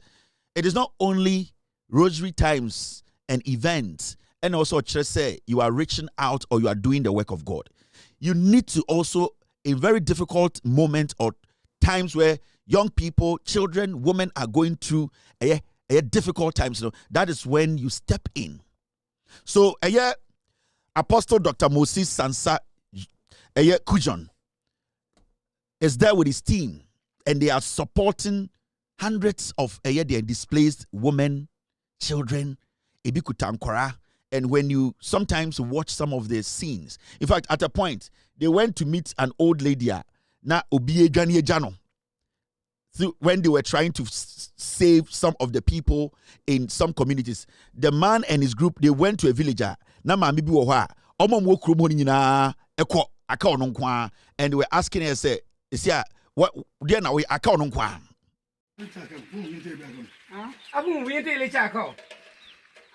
it is not only rosary times and events, and also church say you are reaching out or you are doing the work of God. You need to also, in very difficult moments or times where young people, children, women are going through a difficult times, that is when you step in So, Apostle Dr. Moses Sansa Kujon is there with his team, and they are supporting hundreds of their displaced women, children, Ebikutankwara. And when you sometimes watch some of the scenes, in fact, at a point, they went to meet an old lady, na Obiye Janie Jano, when they were trying to save some of the people in some communities. The man and his group, they went to a villager, na mami bi wo ha, omo mo kromo ni nyina ekọ aka ono nkwa, and they were asking her, say, what dear na we aka ono nkwa. Abun we tell chako.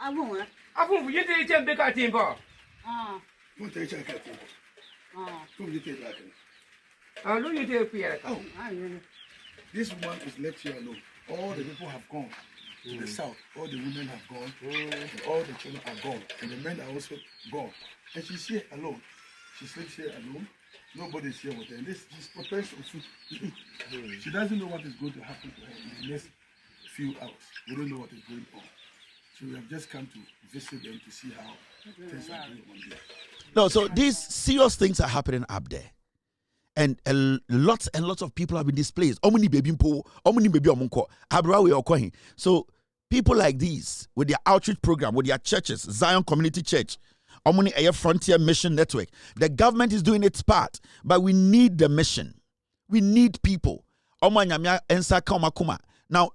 Abun we tell chem beka timbo. Don't take chako. Don't you take that? Look you tell Pierre. This one is left here alone. All the people have gone to the south. All the women have gone. And all the children are gone. And the men are also gone. And she's here alone. She sleeps here alone. Nobody's here with her. And she's prepared some food to eat. She doesn't know what is going to happen to her in the next few hours. We don't know what is going on. So we have just come to visit them to see how things are going on there. No, so these serious things are happening up there. And lots and lots of people have been displaced. So people like these, with their outreach program, with their churches, Zion Community Church, Frontier Mission Network, the government is doing its part, but we need the mission. We need people. Now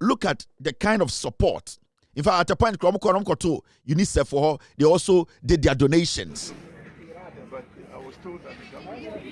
look at the kind of support. In fact, at a point, UNICEF for her, they also did their donations. But I was told that the government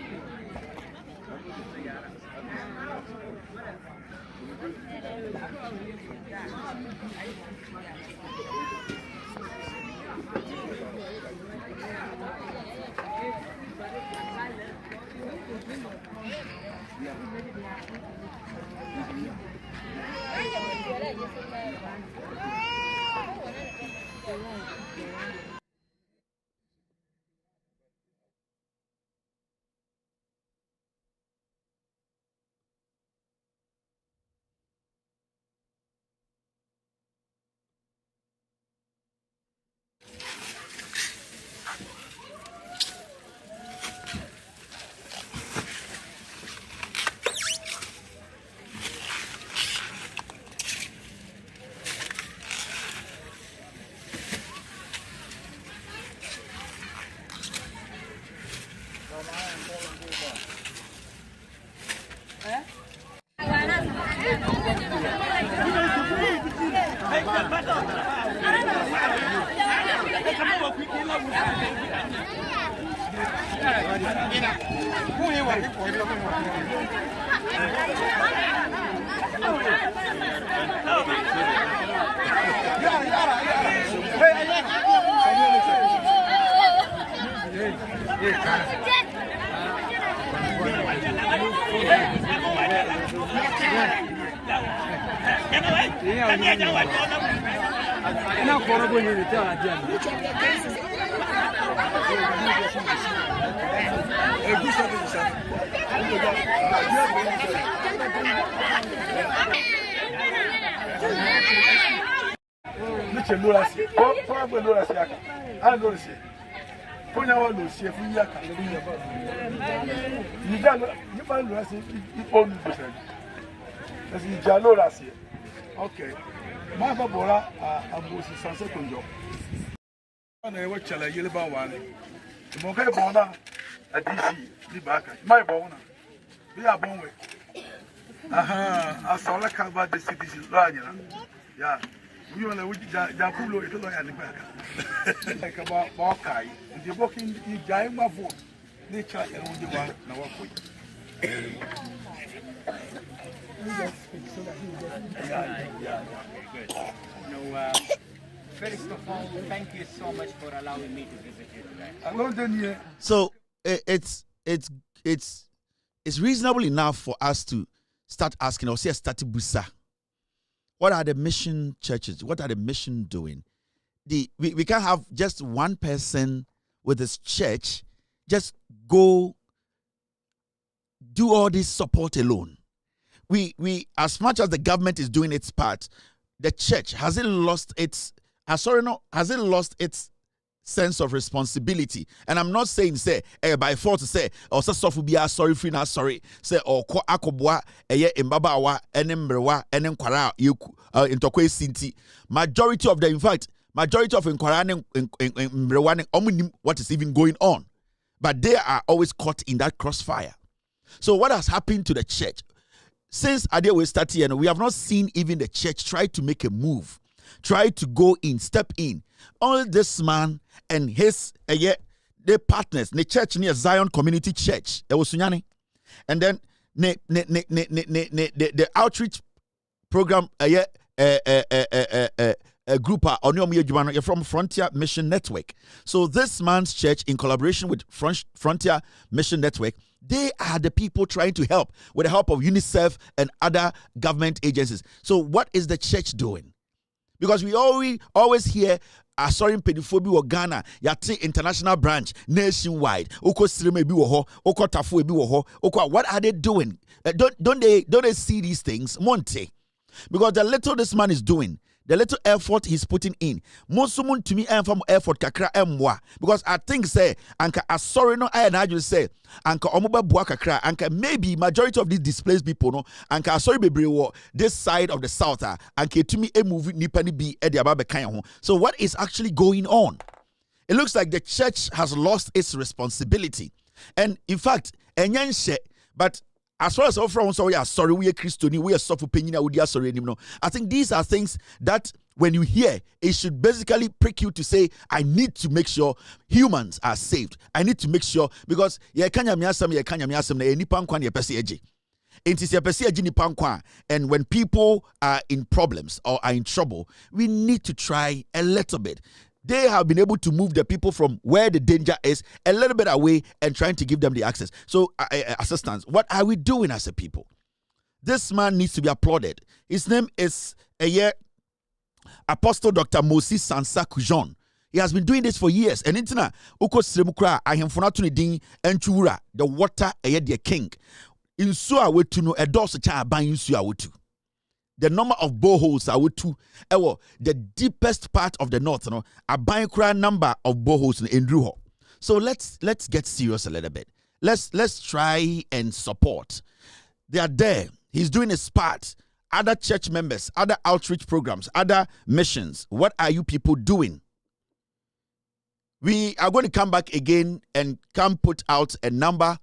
okay. My Babola, Ambusi Sansa Kunjo. And I watch a Yelba one. The Mokai Bona, a DC, the back. My Bona. We are born with. I saw like about the city. Yeah. We want to Japulo, Italy, and the back. Like about Mokai. The book in the Jaima vote. Nature and the one now. First of all, thank you so much for allowing me to visit you today. So it's reasonable enough for us to start asking or say start busa. What are the mission churches? What are the mission doing? We can't have just one person with his church just go do all this support alone. We as much as the government is doing its part, the church has it lost its sense of responsibility. And I'm not saying say by fault say or say sofu be sorry free na sorry say or ko akobwa imbabawa enembrewa enenkwara intokwe sinti. Majority of them, in fact, majority of inkwara and what is even going on. But they are always caught in that crossfire. So what has happened to the church? Since Adewe started here, we have not seen even the church try to make a move, try to go in, step in. All this man and his the partners, the church near Zion Community Church, and then the outreach program, a group you're from Frontier Mission Network. So this man's church, in collaboration with Frontier Mission Network, they are the people trying to help with the help of UNICEF and other government agencies. So what is the church doing? Because we always hear sorry pedophoby or Ghana, yati international branch nationwide. Oko sireme bi wo ho, oko tafu bi wo ho. Oko, what are they doing? Don't they see these things? Monte. Because the little this man is doing, the little effort he's putting in, monsumun to me from effort kakra emwa. Because I think say anka asori no I and just say anka omoba bua kakra anka maybe majority of these displaced people no anka asori bebre wo this side of the south anka to me a movie nipa ni bi e de ababe kan ho. So what is actually going on? It looks like the church has lost its responsibility, and in fact enyan but as far as from so we are sorry, we are Christian, we are suffer pain, we are sorry anymore. I think these are things that when you hear, it should basically prick you to say, I need to make sure humans are saved. I need to make sure because and when people are in problems or are in trouble, we need to try a little bit. They have been able to move the people from where the danger is a little bit away and trying to give them the access. So, assistance, what are we doing as a people? This man needs to be applauded. His name is Apostle Dr. Moses Sansa Kujon. He has been doing this for years. And intina uko sremukra ahemfonatu din enchura the water the king. Insu awetu no edos cha ban insu awetu. The number of boreholes are with two. The deepest part of the north, a buying number of boreholes in Druho. So let's get serious a little bit. Let's try and support. They are there. He's doing his part. Other church members, other outreach programs, other missions. What are you people doing? We are going to come back again and put out a number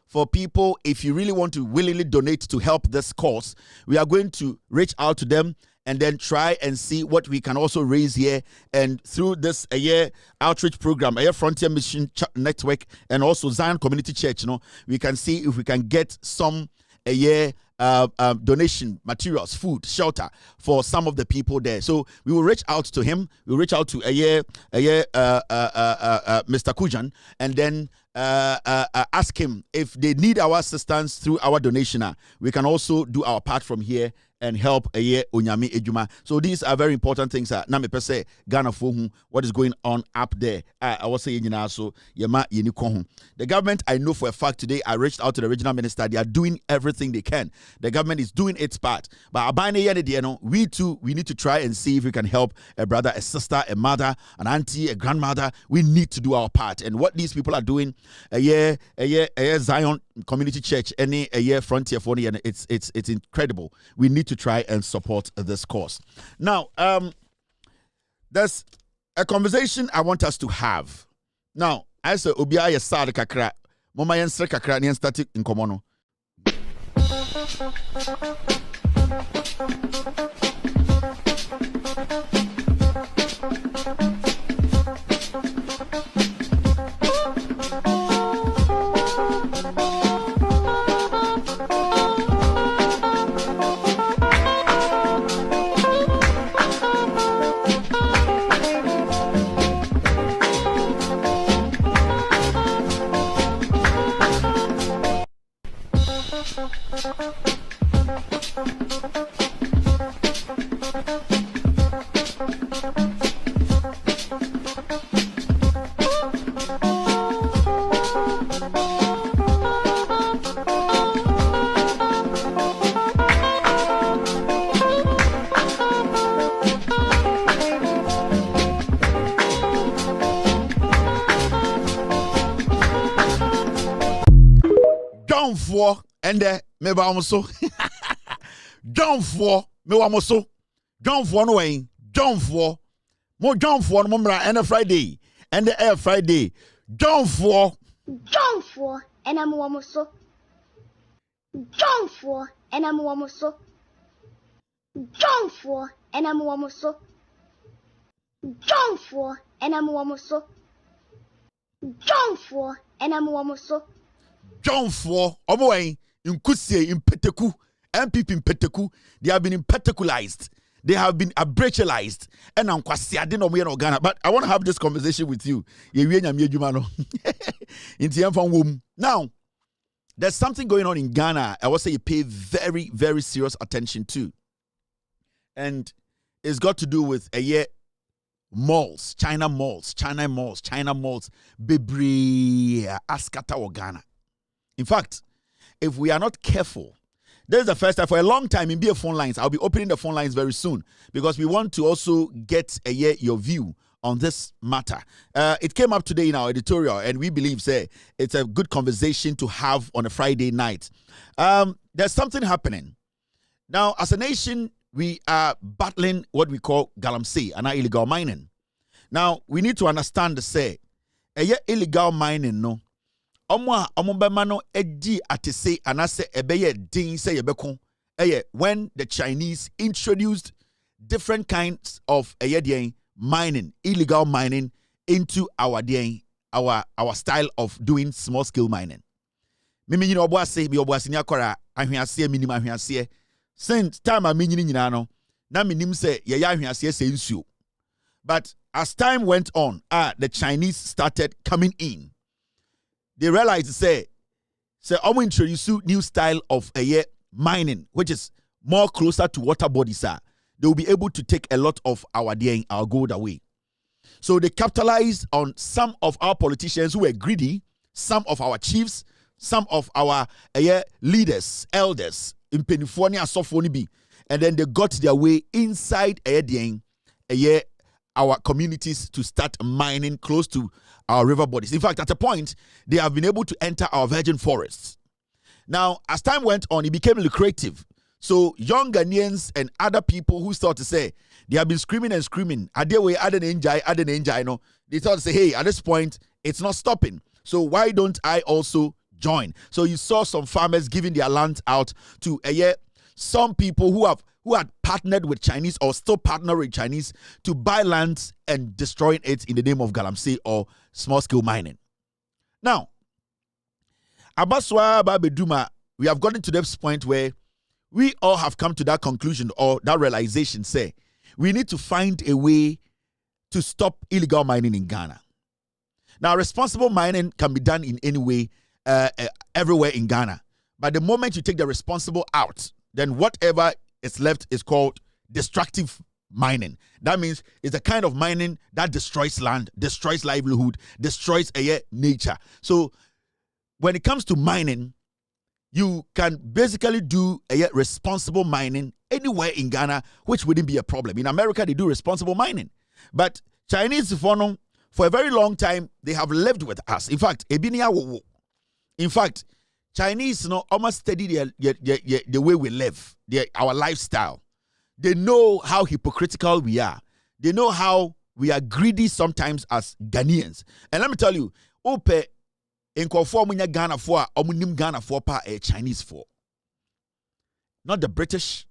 for people. If you really want to willingly donate to help this cause, we are going to reach out to them and then try and see what we can also raise here. And through this outreach program, Frontier Mission Network, and also Zion Community Church, we can see if we can get some donation materials, food, shelter for some of the people there. So we will reach out to him. We'll reach out to Mr. Kujan, and then ask him if they need our assistance through our donation. We can also do our part from here and help Onyame Ejuma. So these are very important things. Na me pese Ghana for what is going on up there. I was saying so yema yeni kohun. The government, I know for a fact today, I reached out to the regional minister. They are doing everything they can. The government is doing its part. But we too, we need to try and see if we can help a brother, a sister, a mother, an auntie, a grandmother. We need to do our part. And what these people are doing, Zion Community Church, a year Frontier for it's incredible. We need to try and support this cause. Now, there's a conversation I want us to have. Now, as a Obia Yasar Kakra, Mama Yansra Kakra, Nian Static in Komono. for and me ba so. John for me wa so. John for no way. John for mo John for no mra and Friday and the air Friday. John for and I'm almost so. John for and I'm almost so. John for and I'm almost so. John for and I'm almost so. John for and I'm almost so. John for Omoy in Kusie in Peteku, MPP in Peteku, they have been impetualized. They have been abrachalized. And I'm quasi I didn't know Ghana. But I want to have this conversation with you. Now, there's something going on in Ghana. I would say you pay very, very serious attention to. And it's got to do with malls, China malls, Bebri, Askata or Ghana. In fact, if we are not careful, this is the first time for a long time in BA phone lines. I'll be opening the phone lines very soon because we want to also get your view on this matter. It came up today in our editorial, and we believe it's a good conversation to have on a Friday night. There's something happening. Now, as a nation, we are battling what we call galamsey, and illegal mining. Now, we need to understand illegal mining, no. Omo eji atese anase ebeye din say yebeko when the Chinese introduced different kinds of mining, illegal mining into our style of doing small scale mining. Mimi you know oboase bi oboase ni akora ahwease minim ahwease since time a minyi nyina no na minim say ye ahwease say nsuo. But as time went on, the Chinese started coming in. They realized say I'm introduce new style of mining, which is more closer to water bodies. They will be able to take a lot of our gold away. So they capitalized on some of our politicians who were greedy, some of our chiefs, some of our leaders, elders in Pennsylvania, Sophonibi, and then they got their way inside our communities to start mining close to our river bodies. In fact, at a point, they have been able to enter our virgin forests. Now, as time went on, it became lucrative. So young Ghanaians and other people who start to say, they have been screaming and screaming, they thought to say, hey, at this point, it's not stopping. So why don't I also join? So you saw some farmers giving their land out to some people who had partnered with Chinese or still partner with Chinese to buy lands and destroying it in the name of galamsey or small-scale mining. Now, Abaswa Babeduma, we have gotten to this point where we all have come to that conclusion or that realization, say, we need to find a way to stop illegal mining in Ghana. Now, responsible mining can be done in any way, everywhere in Ghana. But the moment you take the responsible out, then whatever is left is called destructive mining. That means it's a kind of mining that destroys land, destroys livelihood, destroys nature. So when it comes to mining, you can basically do responsible mining anywhere in Ghana, which wouldn't be a problem. In America, they do responsible mining. But Chinese, for a very long time, they have lived with us. In fact, Chinese almost study the way we live, our lifestyle. They know how hypocritical we are. They know how we are greedy sometimes as Ghanaians. And let me tell you, Ope in Ghana for Ghana for Chinese for. Not the British,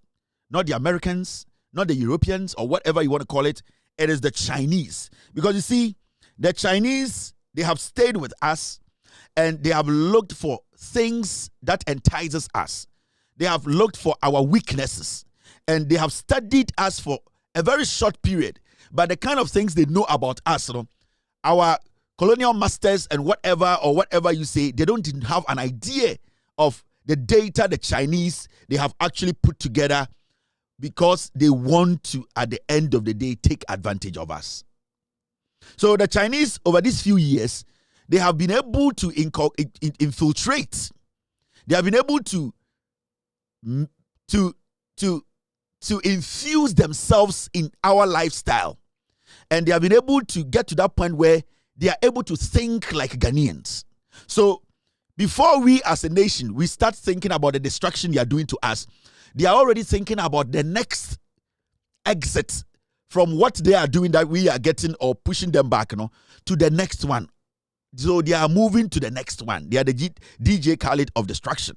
not the Americans, not the Europeans, or whatever you want to call it. It is the Chinese. Because you see, the Chinese, they have stayed with us and they have looked for things that entices us. They have looked for our weaknesses and they have studied us for a very short period. But the kind of things they know about us, our colonial masters and whatever you say, they don't have an idea of the data the Chinese, they have actually put together because they want to, at the end of the day, take advantage of us. So the Chinese, over these few years, they have been able to infiltrate. They have been able to infuse themselves in our lifestyle. And they have been able to get to that point where they are able to think like Ghanaians. So before we as a nation, we start thinking about the destruction they are doing to us, they are already thinking about the next exit from what they are doing that we are getting or pushing them back, to the next one. So they are moving to the next one. They are the DJ Khaled of destruction.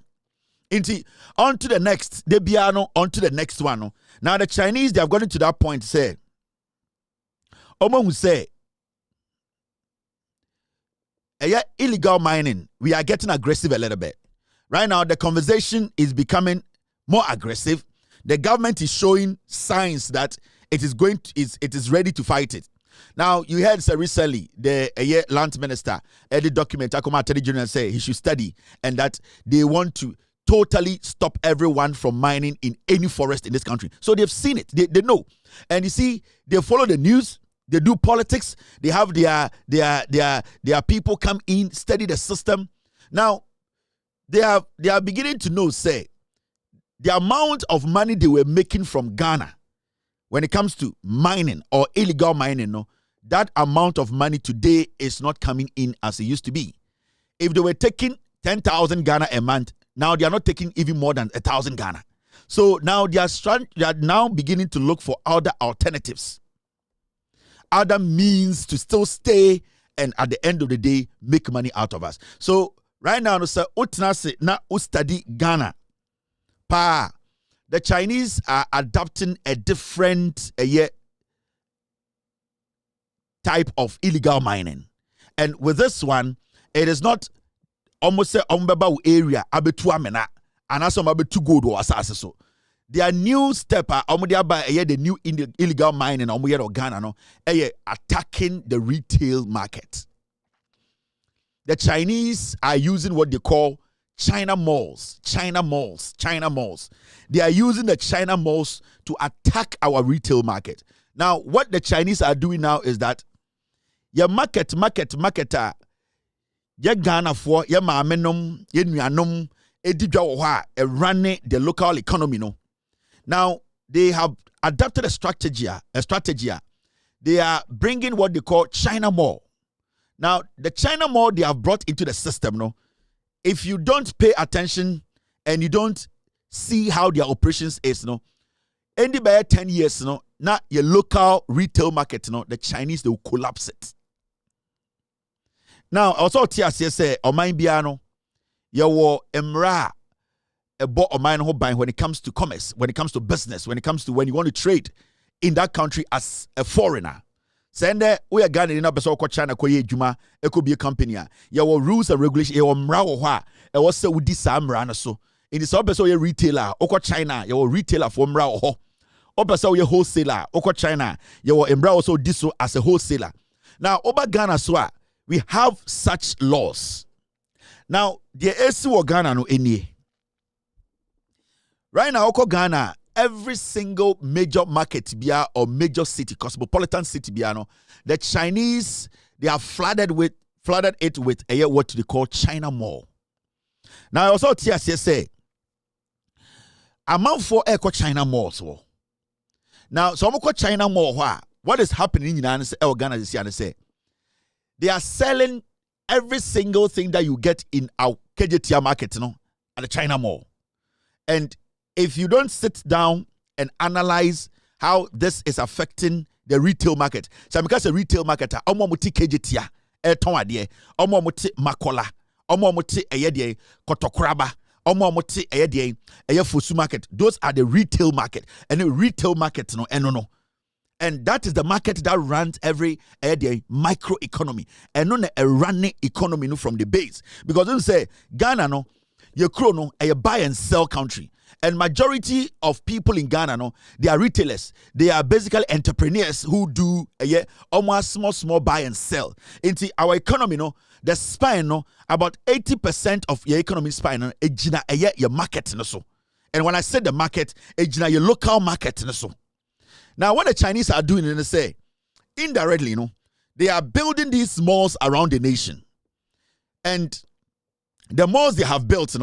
On to the next, the piano, on to the next one. Now the Chinese, they have gotten to that point, say, Omo who say, illegal mining, we are getting aggressive a little bit. Right now, the conversation is becoming more aggressive. The government is showing signs that it is ready to fight it. Now, you heard recently the land minister, the document, Akoma Attorney General say he should study, and that they want to totally stop everyone from mining in any forest in this country. So they've seen it. They know. And you see, they follow the news. They do politics. They have their people come in, study the system. Now, they are beginning to know, say, the amount of money they were making from Ghana when it comes to mining or illegal mining, that amount of money today is not coming in as it used to be. If they were taking 10,000 Ghana a month, now they are not taking even more than 1,000 Ghana. So now they are now beginning to look for other alternatives, other means to still stay and at the end of the day make money out of us. So right now, sir, na study Ghana. The Chinese are adopting a different type of illegal mining. And with this one, it is not almost a area abetu amena and also abetu gold or asase so. Their new step the new illegal mining Ghana attacking the retail market. The Chinese are using what they call China malls. They are using the China malls to attack our retail market. Now, what the Chinese are doing now is that your marketer, your Ghana for your mamenum, your nuanum, running the local economy. Now, they have adopted a strategy. They are bringing what they call China mall. Now, the China mall they have brought into the system, if you don't pay attention and you don't see how their operations is, any by 10 years, now your local retail market, the Chinese, they will collapse it. Now, also TSC say, Oman Biano, your emra, a bot of mine who buying when it comes to commerce, when it comes to business, when it comes to when you want to trade in that country as a foreigner. Send we are Ghana in a beso ko China ko ye juma it could be a company. Your rules and regulations your mra wo ha e was say with this amra na so. In the sub beso ye retailer oko China your retailer for mra ho. Obeso ye wholesaler oko China your mra also this as a wholesaler. Now over Ghana so we have such laws. Now the AC wo Ghana no enie. Right now oko Ghana every single major market bia or major city, cosmopolitan city bia, the Chinese, they have flooded it with what they call China Mall. Now I also TSC say amount for echo China malls. Now so I'm China Mall what is happening in Ghana is say they are selling every single thing that you get in our KJTR market, at the China Mall. And if you don't sit down and analyze how this is affecting the retail market, so because a retail marketer, muti KJTia, tonwadie, muti makola, muti eyedie, kotokraba, muti eyedie, eyefusu market. Those are the retail market, and the retail market no. And that is the market that runs every micro economy, and not a running economy from the base. Because you say Ghana your chrono a buy and sell country. And majority of people in Ghana, they are retailers. They are basically entrepreneurs who do almost small buy and sell. Into our economy, the spine, about 80% of your economy spine, your market. And when I say the market, your local market. Now, what the Chinese are doing, they say, indirectly, they are building these malls around the nation. And the malls they have built,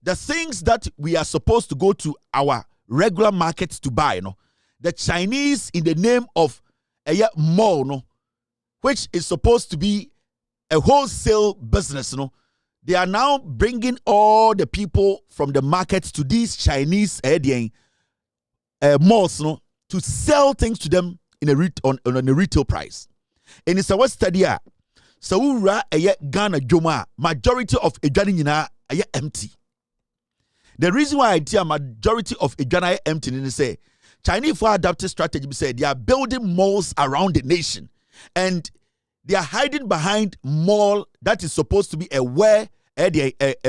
the things that we are supposed to go to our regular markets to buy, the Chinese, in the name of a mall, which is supposed to be a wholesale business, They are now bringing all the people from the markets to these Chinese malls, to sell things to them in on a retail price. And it's a study. So Ghana Joma, majority of Ghana are empty. The reason why I tell majority of Ghana are empty is say Chinese for adaptive strategy say they are building malls around the nation, and they are hiding behind mall that is supposed to be a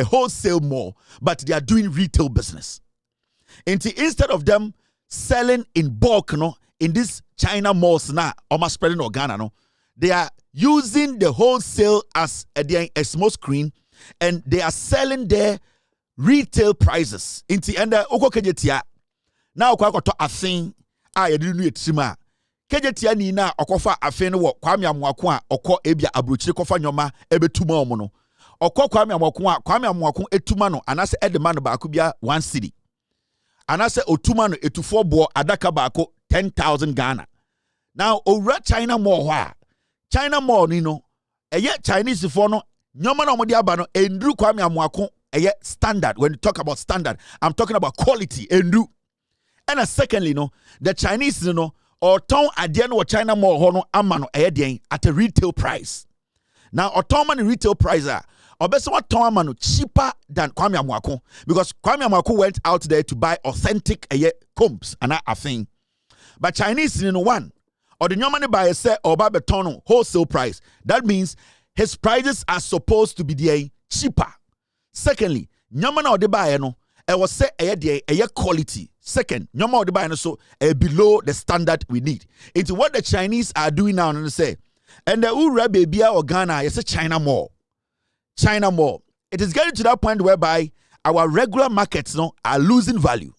wholesale mall, but they are doing retail business. And instead of them selling in bulk, in this China malls now, almost spreading or Ghana, they are using the wholesale as a small screen, and they are selling their retail prices. Oko kejetia na okwa to afen a ye dinu etima kejetia ni na okofa afen wo Kwame Amoako a okọ ebia abrochire kofa nyoma ebetuma omo no okọ Kwame Amoako etuma no anase edema no baako bia 1 cedi anase otuma no etufo bo adaka baako 10,000 Ghana. Now owura China mall ho China mall ni no eye Chinese for no nyoma na omodi aba no endru Kwame Amoako eye standard. When you talk about standard, I'm talking about quality endru. And secondly, the Chinese, or town at the end of China mall, amano at a retail price. Now, or town retail price, or best what town manu cheaper than Kwame Amoako, because Kwame Amoako went out there to buy authentic combs and a thing. But Chinese, one, or the money buy a set or buy a ton wholesale price. That means his prices are supposed to be the cheaper. Secondly, nyama or the buy was say a quality. Second, nyama or the buy so below the standard we need. It's what the Chinese are doing now, and say, and the Ura baby or Ghana is a China mall. China mall. It is getting to that point whereby our regular markets are losing value.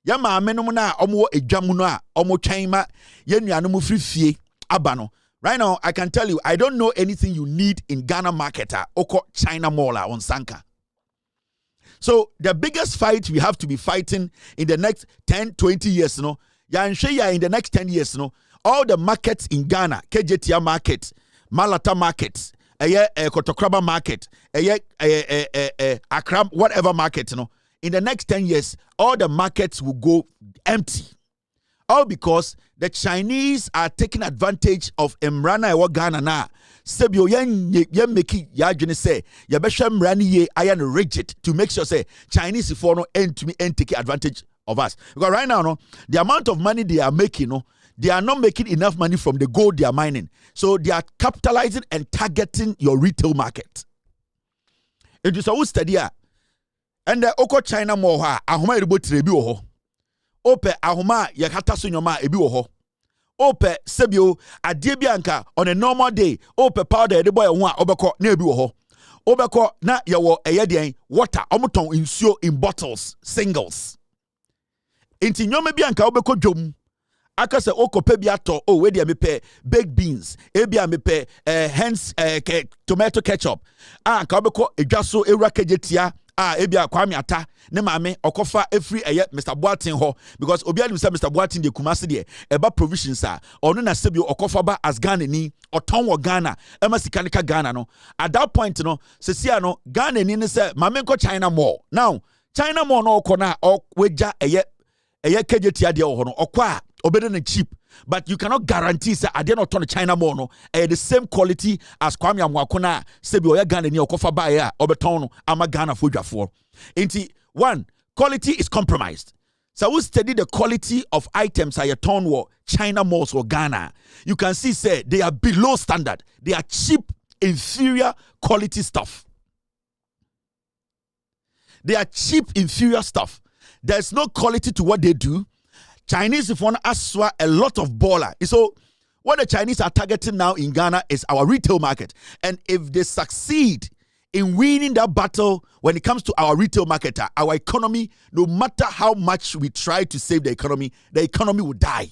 Yama amenumuna omo ejamuna omo chaima yenu anumu free abano. Right now, I can tell you, I don't know anything you need in Ghana market oko China mall on Sanka. So the biggest fight we have to be fighting in the next 10, 20 years, in the next 10 years, all the markets in Ghana, KJTR market, Malata market, Kotokraba market, Accra, whatever market, in the next 10 years, all the markets will go empty. All because the Chinese are taking advantage of Mrana ewa Ghana na. Sebio yen make ya jene say ya besha Mrani ye iron rigid to make sure say Chinese for no end to me and take advantage of us. Because right now, the amount of money they are making, they are not making enough money from the gold they are mining. So they are capitalizing and targeting your retail market. It is a study. And the Oko China moha ahoma eribo trebi oho. Ope ahoma yakata so nyoma ebi wo ho. Ope sebio adie bianka on a normal day. Ope powder de boy ho a obeko na ebi wo ho. Obeko na yawo eyeden water omoton insuo in bottles singles. Inti nyoma bianka obeko dwom. Aka se okope bi ato we dia mepe baked beans ebia mepe hence tomato ketchup anka obeko edwaso ewura kejetia ebia Kwame Ata ne maame okofa every Mr. Boatin ho because obi anim say Mr. Boatin de Kumasi de eba provisions ono na sebio okofa ba as Ghana ni oton wo Ghana ema sikanika Ghana no at that point no sesia no Ghana ni ne say maame ko China mall now China mall no okona weja kejetia de ho no okwa obedient cheap, but you cannot guarantee say I did not turn China mall no the same quality as Kwame Amoako na sebi oya Ghana ni okofa ba ya obeton no ama Ghana fodwafor. Enti one, quality is compromised. So we study the quality of items at ton or China malls or Ghana. You can see say they are below standard. They are cheap, inferior quality stuff. They are cheap, inferior stuff. There's no quality to what they do. Chinese if one aswa a lot of baller. So what the Chinese are targeting now in Ghana is our retail market. And if they succeed in winning that battle when it comes to our retail market, our economy, no matter how much we try to save the economy will die.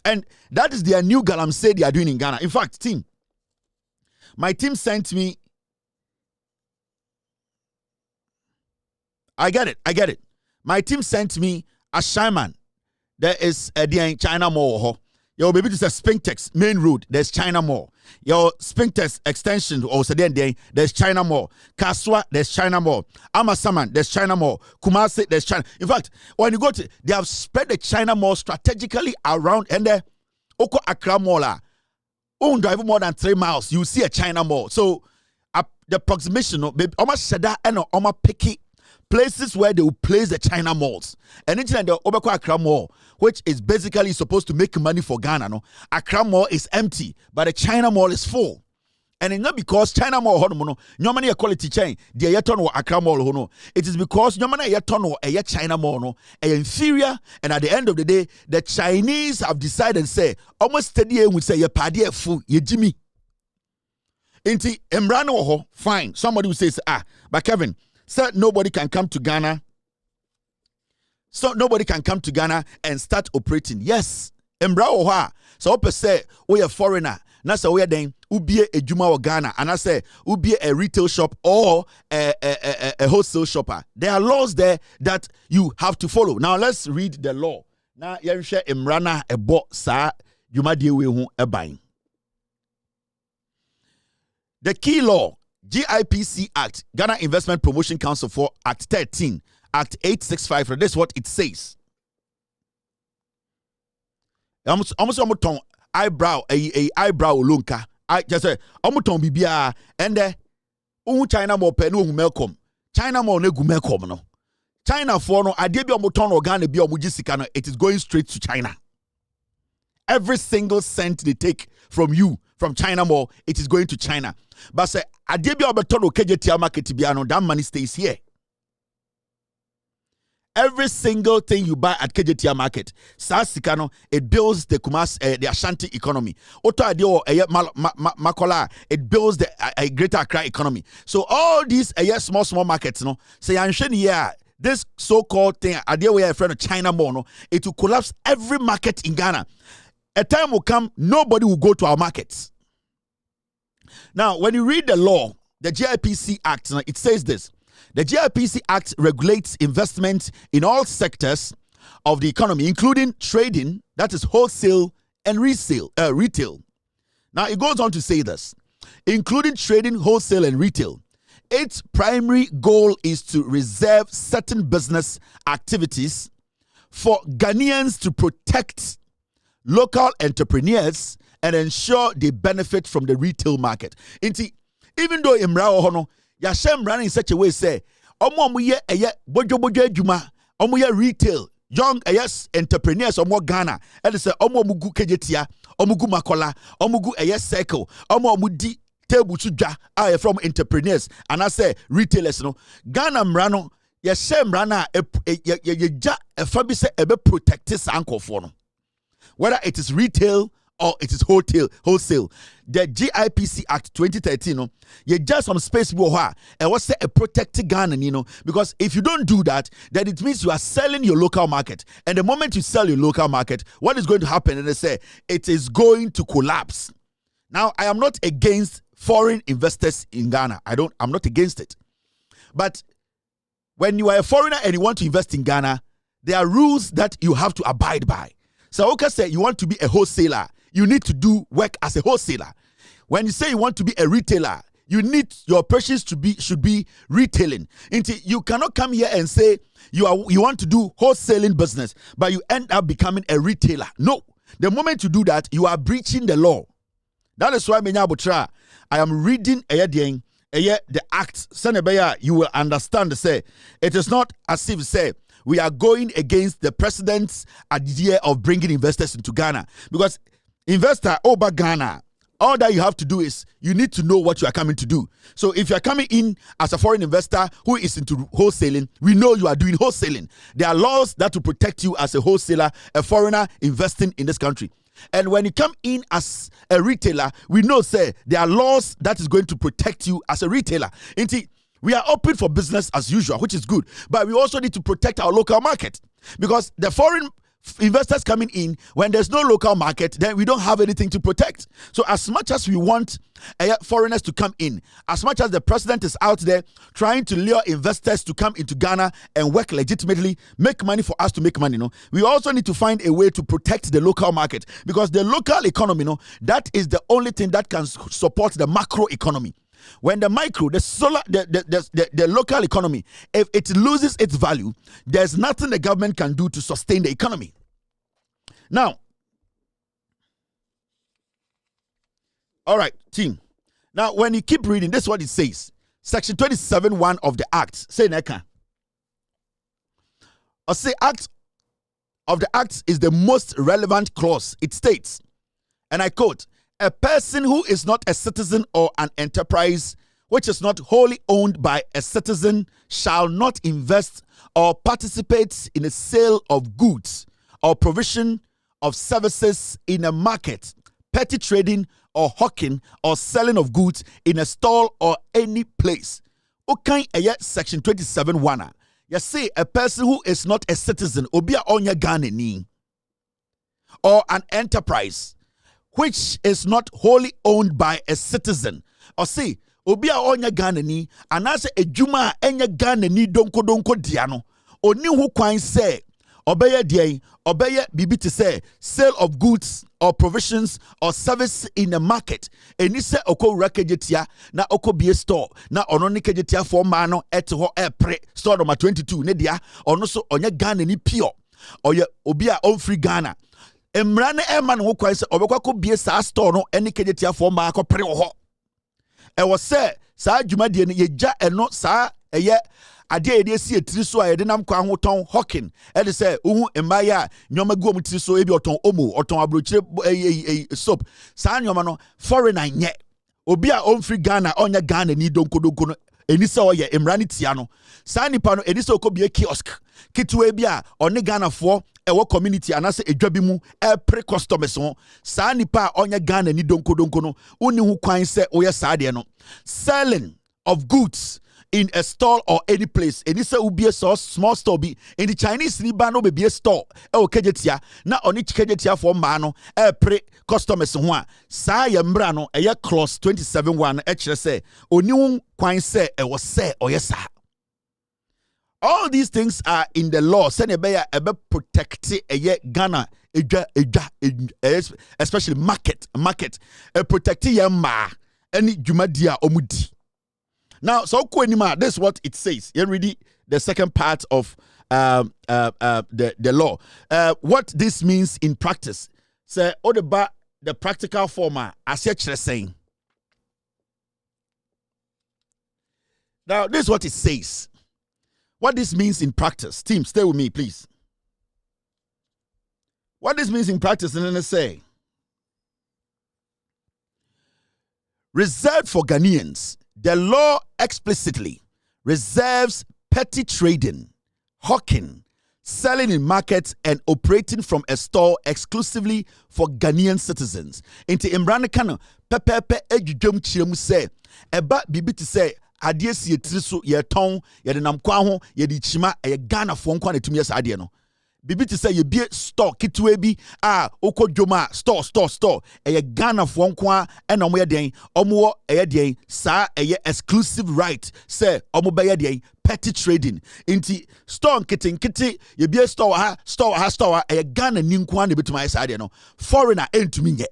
And that is their new galamsey they are doing in Ghana. In fact, my team sent me. I get it. My team sent me a shaman. There is a China mall. Your baby is a Spintex main road. There's China Mall. Your Spintex extension also there's China Mall. Kaswa, there's China Mall. Amasaman, there's China Mall. Kumasi, there's China. In fact, when you go to, they have spread the China Mall strategically around, and the Oko Accra Mall. Won't drive more than 3 miles, you see a China Mall. So the approximation of almost Shada and almost picky places where they will place the China malls. And it's the Obeko Accra Mall, which is basically supposed to make money for Ghana. No, Accra Mall is empty, but the China Mall is full. And it's not because China Mall no normally a quality chain. The yeton or Accra Mall no. It is because normally a yeton or a China Mall no inferior. And at the end of the day, the Chinese have decided and say almost steady would say ye paddy fu ye Jimmy. Inti Embrano ho fine. Somebody will say but Kevin said nobody can come to Ghana. So nobody can come to Ghana and start operating. Yes, Embrano ho. So ope say we a foreigner. Na say we then ubie a juma or Ghana, and I say ubie a retail shop or a wholesale shopper. There are laws there that you have to follow. Now let's read the law. Now yenshe Emrana ebo sa juma die we hu e ban. The key law, GIPC Act, Ghana Investment Promotion Council for Act 13, Act 865. This is what it says. Almost eyebrow, a eyebrow lunka. I just say, bibia, and China more pen welcome. China more ne gumelcom no. China for no, I did be omoton or Ghana be omujisika. It is going straight to China. Every single cent they take from you, from China Mall, it is going to China. But say, I did be omoton or KJT market biano, that money stays here. Every single thing you buy at KJT market, Sasikano, it builds the Kumasi, the Ashanti economy. Oto adio Makola, it builds the Greater Accra economy. So all these small markets, no, say this so-called thing, idea we are a friend of China Mall, no, it will collapse every market in Ghana. A time will come, nobody will go to our markets. Now, when you read the law, the GIPC Act, it says this. The GIPC Act regulates investment in all sectors of the economy, including trading, that is wholesale and retail. Now, it goes on to say this. Including trading, wholesale, and retail, its primary goal is to reserve certain business activities for Ghanaians to protect local entrepreneurs and ensure they benefit from the retail market. Even though Imra Ohono, Yashem running in such a way say, Omoye bojo juma, Omoye retail, young entrepreneurs Omo Ghana, and say Omomugu Kejetia, Omugu Makola, Omugu Circle, Omomudi table chuja are from entrepreneurs, and I say retailers no Ghana Mrano, Yashem Rana a fabise ebe protect this uncle for no. Whether it is retail or it is wholesale. The GIPC Act 2013, you just some space and what's a protected Ghana, because if you don't do that, then it means you are selling your local market. And the moment you sell your local market, what is going to happen? And they say it is going to collapse. Now, I am not against foreign investors in Ghana. I'm not against it. But when you are a foreigner and you want to invest in Ghana, there are rules that you have to abide by. So, okay, say you want to be a wholesaler, you need to do work as a wholesaler. When you say you want to be a retailer, you need your operations should be retailing. You cannot come here and say you want to do wholesaling business, but you end up becoming a retailer. No, the moment you do that, you are breaching the law. That is why I am reading the act. You will understand. Say it is not as if say we are going against the president's idea of bringing investors into Ghana, because investor over Ghana, all that you have to do is you need to know what you are coming to do. So if you are coming in as a foreign investor who is into wholesaling, we know you are doing wholesaling. There are laws that will protect you as a wholesaler, a foreigner investing in this country. And when you come in as a retailer, we know, say, there are laws that is going to protect you as a retailer. We are open for business as usual, which is good. But we also need to protect our local market, because the foreign investors coming in, when there's no local market, then we don't have anything to protect. So as much as we want foreigners to come in, as much as the president is out there trying to lure investors to come into Ghana and work legitimately, make money for us to make money, we also need to find a way to protect the local market, because the local economy, that is the only thing that can support the macro economy. When the micro, the local economy, if it loses its value, there's nothing the government can do to sustain the economy. Now, all right, team. Now, when you keep reading, this is what it says. Section 27(1) of the Act. Say Neka. Or say Act of the Act is the most relevant clause. It states, and I quote, "A person who is not a citizen or an enterprise which is not wholly owned by a citizen shall not invest or participate in a sale of goods or provision of services in a market, petty trading or hawking or selling of goods in a stall or any place." Okay, section 27(1). You say a person who is not a citizen, obia onya Ghanani, or an enterprise which is not wholly owned by a citizen, or say obia onya Ghanani, and as a juma enya Ghanani donko diano, oni hu kwan say obeye diay, obeye bibi to say sale of goods or provisions or service in a market. Eni se oko rekejetia na oko bie store na ono ni kejetia for mano eto pre store number 22 ne dia ono so onye Ghana ni pure oye obi a on free Ghana. Emra ne ema no kwan se obekwa ko bie sa store no eni kejetia for ma ko pre ho. E wo se sa dwumadie ne yeja eno sa eye ade ede si etiri so a ede nam kwa ho ton hawking ede say uhu emaya nyoma gu om tiri so ebi oton omo oton abrochire soap sa nyoma no foreigner nye obi a on free Ghana onya Ghana ni donko no eni se oye emra ni tia no sa nipa no eni se okobie kiosk kitwe bi a one Ghana fo ewo community anase edwa bi mu pre customers ho sa nipa onya Ghana ni donko no uni hu kwan se oye sa de no selling of goods in a stall or any place. And this will be a small store be in the Chinese Nibano be a store. Kejetia na oni kejetia for mano pre customers one. Sa yambrano a clause 27(1) actually say oni kwan say e was say or yes. All these things are in the law. Send a protect a Ghana especially market protect yama any jumadia omudi. Now, so this is what it says. You read the second part of the law. What this means in practice. Say, the practical form, as you're saying. Now, this is what it says. What this means in practice. Team, stay with me, please. What this means in practice, and then I say, reserved for Ghanaians. The law explicitly reserves petty trading, hawking, selling in markets, and operating from a store exclusively for Ghanaian citizens. Into Imranikano, pepe ejujum chiremu say, eba bibi to say, adiesi ye triso ye ton, ye de namkwaho, ye di chima, ye Ghana fonkwa ne tumye sa adie no. Bibi to say ye be store kitwe bi oko joma store eye Ghana fo nko e na omo ye den omo eye den sa eye exclusive right say omo be ye den petty trading inti store nkete ye be store eye Ghana ni nko na betuma sa de no foreigner entumi nye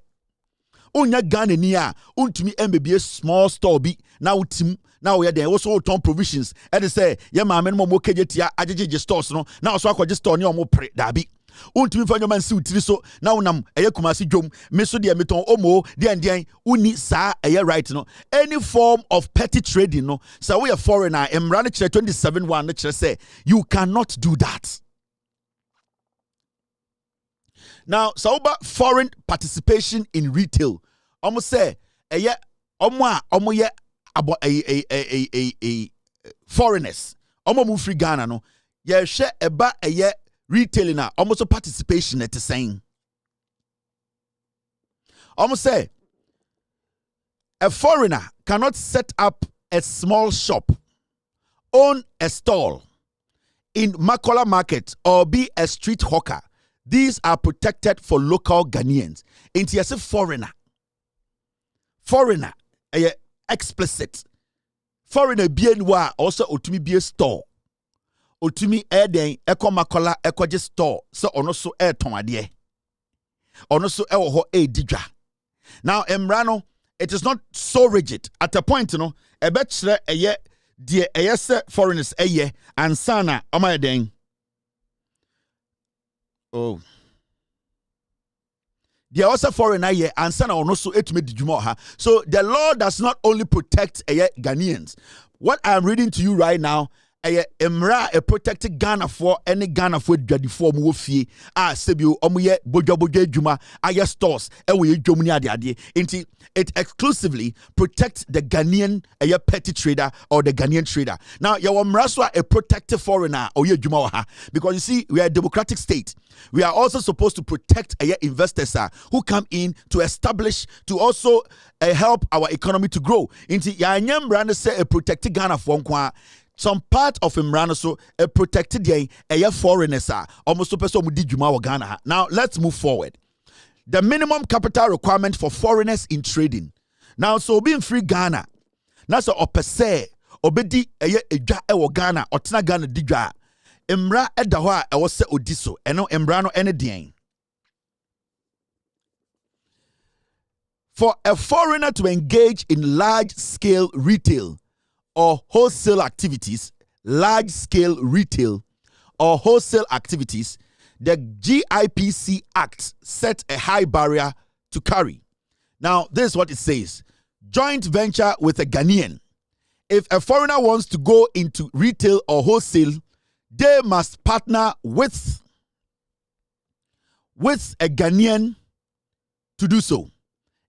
onya Ghana ni a untumi mbebie small store bi na utim now we are there also ton provisions and they say yeah ma men mo kejetia ajeje stores no now so akwaje store ni omo pre dabi untumi fa nyoma nsi utiri so now nam eye kumasi dwom me so de meton omo de uni sa eye right no any form of petty trading no so we are foreigner emra ne kire 27(1) ne kire say you cannot do that. Now so about foreign participation in retail almost say eye omo ye about a foreigners omo mu free Ghana no ye hwe eba eye retailing na almost participation at the saying almost say a foreigner cannot set up a small shop, own a stall in Makola market or be a street hawker, these are protected for local Ghanaians. Into as a foreigner, explicit. Foreigner bien wa also otumi be a store. Otumi eden eko makola eko je store so ono so ton ade. Ono so ewo ho edidwa. Now emrano, it is not so rigid. At a point, ebechre eye die eye se foreigners eye ansana omayeden. Oh. They are also foreigner here and son or no so so the law does not only protect Ghanaians. What I'm reading to you right now, Emra a protected Ghana for any Ghana for the form of fee. Sebio omuye bojo juma aya stores ewe jomuni ade it exclusively protects the Ghanaian petty trader or the Ghanaian trader. Now your mraswa a protected foreigner or ye juma because you see we are a democratic state. We are also supposed to protect investors who come in to establish to also help our economy to grow. Into yanyam brand say a protected Ghana for some part of Imran so a protected a foreigners almost to person Juma Ghana. Now let's move forward. The minimum capital requirement for foreigners in trading. Now so being free Ghana. Now so per se obedi a Ghana or tina Ghana digwa. Imra edawa e wose odiso eno Imra no ene den. For a foreigner to engage in large scale retail or wholesale activities, large-scale retail or wholesale activities, the GIPC Act set a high barrier to carry. Now, this is what it says. Joint venture with a Ghanaian. If a foreigner wants to go into retail or wholesale, they must partner with a Ghanaian to do so.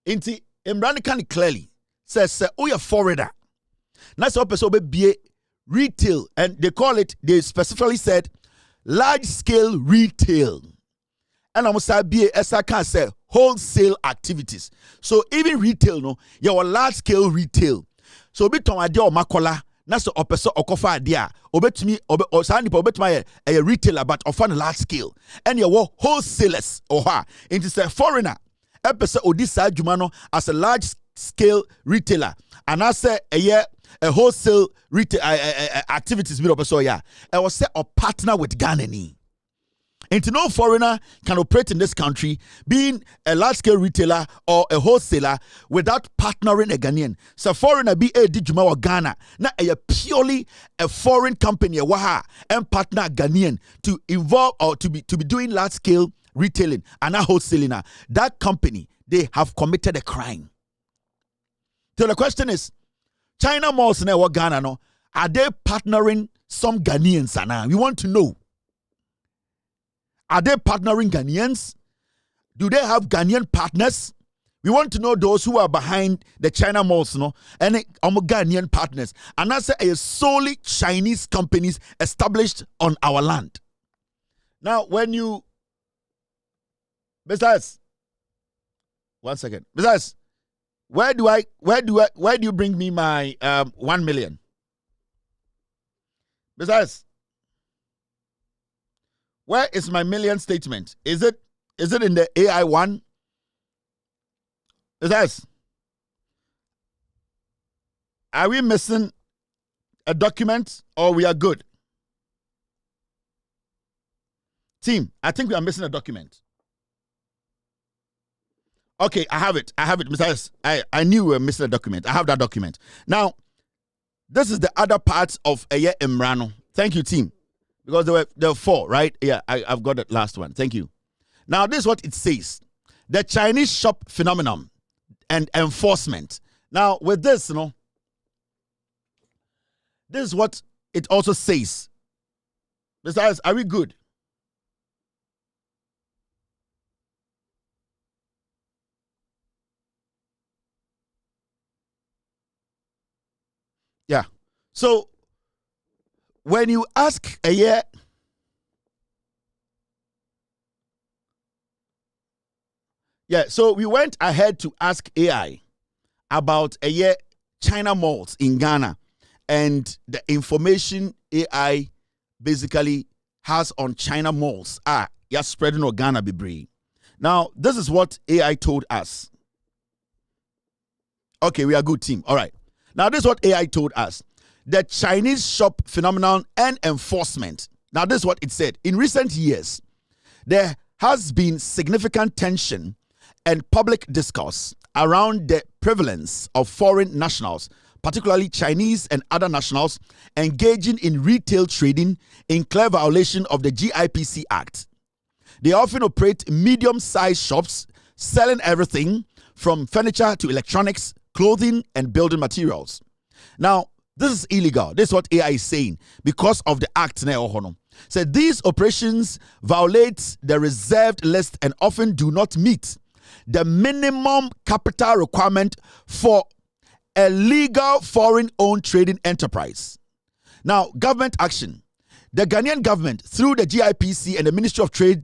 Inti Imran can clearly says, oh, you're foreigner. That's what person be retail, and they specifically said large scale retail. And I must be as I can say wholesale activities. So even retail, no, you are large scale retail. So be ton idea or makola, that's the opposite okofa idea. Obet me or sani obet my a retailer, but often large scale. And you are wholesalers or ha. It is a foreigner. Episode Odisa Jumano as a large scale retailer. And I say a wholesale retail activities bit of so yeah. I was say a partner with Ghanaian. And no foreigner can operate in this country being a large scale retailer or a wholesaler without partnering a Ghanaian. So foreigner be a dijuma or Ghana. Now a purely a foreign company waha and partner Ghanaian to involve or to be doing large scale retailing and a wholesaling. That company, they have committed a crime. So the question is, China malls in Ghana, no, are they partnering some Ghanaians? We want to know. Are they partnering Ghanaians? Do they have Ghanaian partners? We want to know those who are behind the China malls, no, and Ghanaian partners. And that's a solely Chinese companies established on our land. Now, when you, besides, 1 second, besides. Where do you bring me my 1 million? Besides, where is my million statement? Is it in the AI1? Besides, are we missing a document or we are good? Team, I think we are missing a document. Okay, I have it. Besides, I knew we were missing a document. I have that document. Now, this is the other parts of Eye Emrano. Thank you, team. Because there were 4, right? Yeah, I've got that last one. Thank you. Now, this is what it says. The Chinese shop phenomenon and enforcement. Now, with this, this is what it also says. Besides, are we good? Yeah. So when you ask a year, so we went ahead to ask AI about a year China malls in Ghana and the information AI basically has on China malls. you're spreading Ghana be. Now, this is what AI told us. Okay, we are a good team. All right. Now, this is what AI told us. The Chinese shop phenomenon and enforcement. Now, this is what it said. In recent years, there has been significant tension and public discourse around the prevalence of foreign nationals, particularly Chinese and other nationals, engaging in retail trading in clear violation of the GIPC Act. They often operate medium-sized shops, selling everything from furniture to electronics, clothing, and building materials. Now, this is illegal. This is what AI is saying because of the act. So these operations violate the reserved list and often do not meet the minimum capital requirement for a legal foreign-owned trading enterprise. Now, government action. The Ghanaian government, through the GIPC and the Ministry of Trade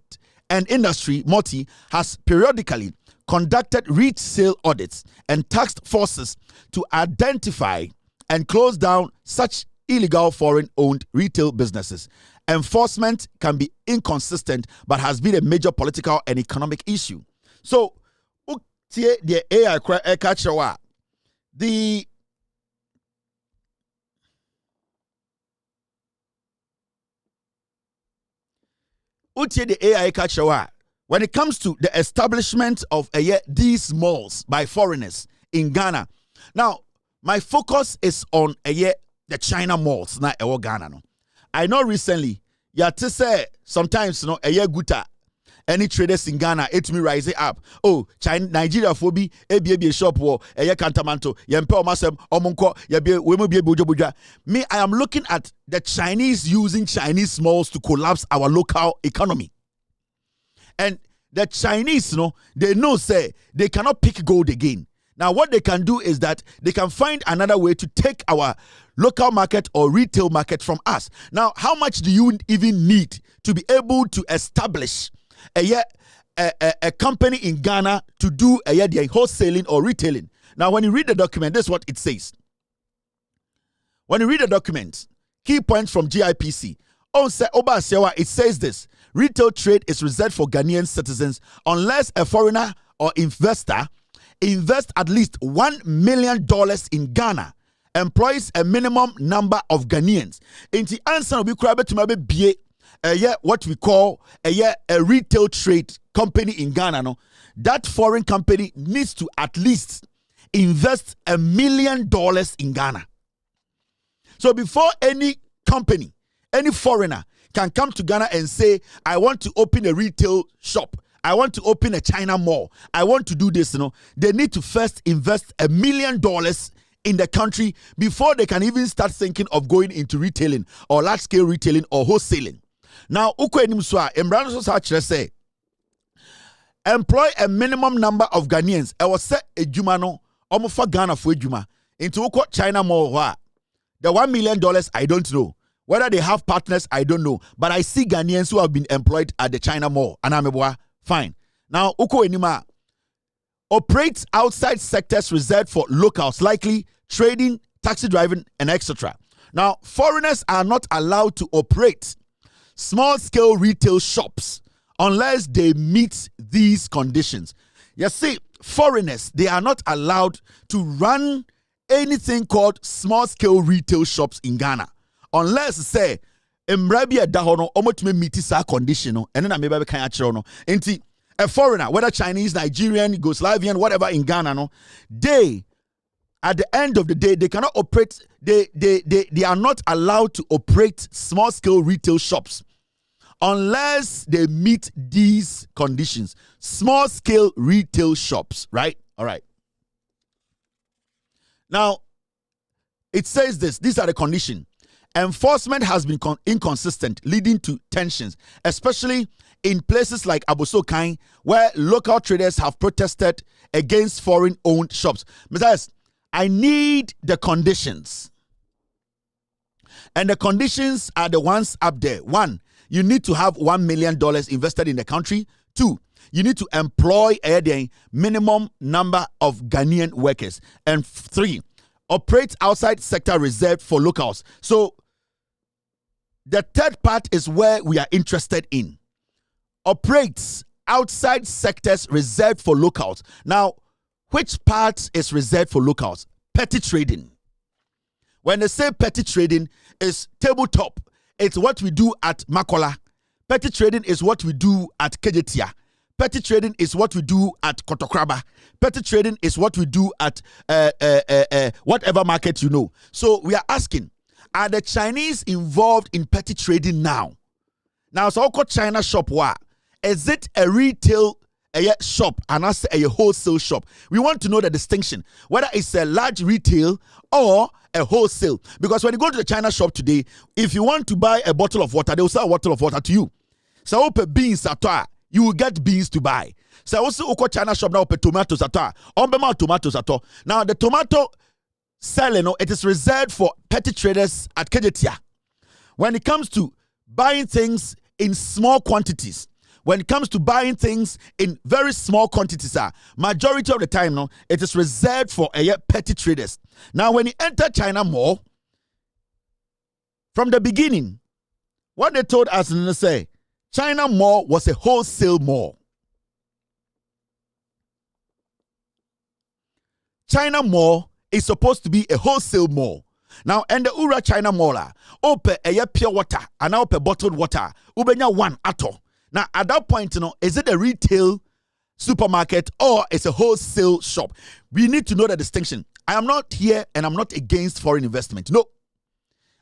and Industry, MOTI, has periodically conducted resale audits and tasked forces to identify and close down such illegal foreign-owned retail businesses. Enforcement can be inconsistent, but has been a major political and economic issue. So, the AI catch the AI catch when it comes to the establishment of these malls by foreigners in Ghana. Now, my focus is on the China malls na Ghana no. I know recently to say sometimes guta any traders in Ghana it me rise up. Oh, China Nigeria phobi a shop wo kantamanto yempe omasem omonko we mo bojo. Me, I am looking at the Chinese using Chinese malls to collapse our local economy. And the Chinese, they know say they cannot pick gold again. Now, what they can do is that they can find another way to take our local market or retail market from us. Now, how much do you even need to be able to establish a company in Ghana to do their wholesaling or retailing? Now, when you read the document, this is what it says. When you read the document, key points from GIPC, it says this: retail trade is reserved for Ghanaian citizens unless a foreigner or investor invest at least $1 million in Ghana, employs a minimum number of Ghanaians. In the answer, we could what we call a retail trade company in Ghana. No, that foreign company needs to at least invest $1 million in Ghana. So before any company, any foreigner can come to Ghana and say, I want to open a retail shop, I want to open a China mall, I want to do this, they need to first invest $1 million in the country before they can even start thinking of going into retailing or large-scale retailing or wholesaling. Now, say, employ a minimum number of Ghanaians. I was set a Jumano, almost for Ghana for Juma, into China mall. The $1 million, I don't know. Whether they have partners, I don't know. But I see Ghanaians who have been employed at the China mall. And fine. Now, Uko Enima operates outside sectors reserved for locals, likely trading, taxi driving, and etc. Now, foreigners are not allowed to operate small-scale retail shops unless they meet these conditions. You see, foreigners, they are not allowed to run anything called small-scale retail shops in Ghana. Unless, say, Mrabi Dahono, Omotme Mitisa condition, and then I maybe can actually no. A foreigner, whether Chinese, Nigerian, Yugoslavian, whatever in Ghana, no, they, at the end of the day, they cannot operate, they are not allowed to operate small scale retail shops unless they meet these conditions. Small scale retail shops, right? All right. Now, it says this, these are the conditions. Enforcement has been inconsistent, leading to tensions, especially in places like Abosokai, where local traders have protested against foreign-owned shops. Messias, I need the conditions. And the conditions are the ones up there. 1, you need to have $1 million invested in the country. 2, you need to employ a minimum number of Ghanaian workers. And 3, operate outside sector reserved for locals. So, the third part is where we are interested in. operates outside sectors reserved for locals. Now, which part is reserved for locals? Petty trading. When they say petty trading, is tabletop. It's what we do at Makola. Petty trading is what we do at Kejetia. Petty trading is what we do at Kotokraba. Petty trading is what we do at whatever market you know. So we are asking, are the Chinese involved in petty trading now? Now, so called China shop, what? Is it a retail shop and as a wholesale shop? We want to know the distinction, whether it's a large retail or a wholesale. Because when you go to the China shop today, if you want to buy a bottle of water, they will sell a bottle of water to you. So open beans at all, you will get beans to buy. So also oko China shop now open tomatoes at all. On tomatoes at all. Now the tomato selling, it is reserved for petty traders at Kejetia. When it comes to buying things in small quantities, when it comes to buying things in very small quantities, majority of the time, no, it is reserved for petty traders. Now, when you enter China Mall, from the beginning, what they told us, they say, China Mall was a wholesale mall. China Mall is supposed to be a wholesale mall. Now, and the Ura China Mall, open a pure water and open bottled water, ubenya one ato. Now, at that point, is it a retail supermarket or it's a wholesale shop? We need to know the distinction. I am not here and I'm not against foreign investment. No.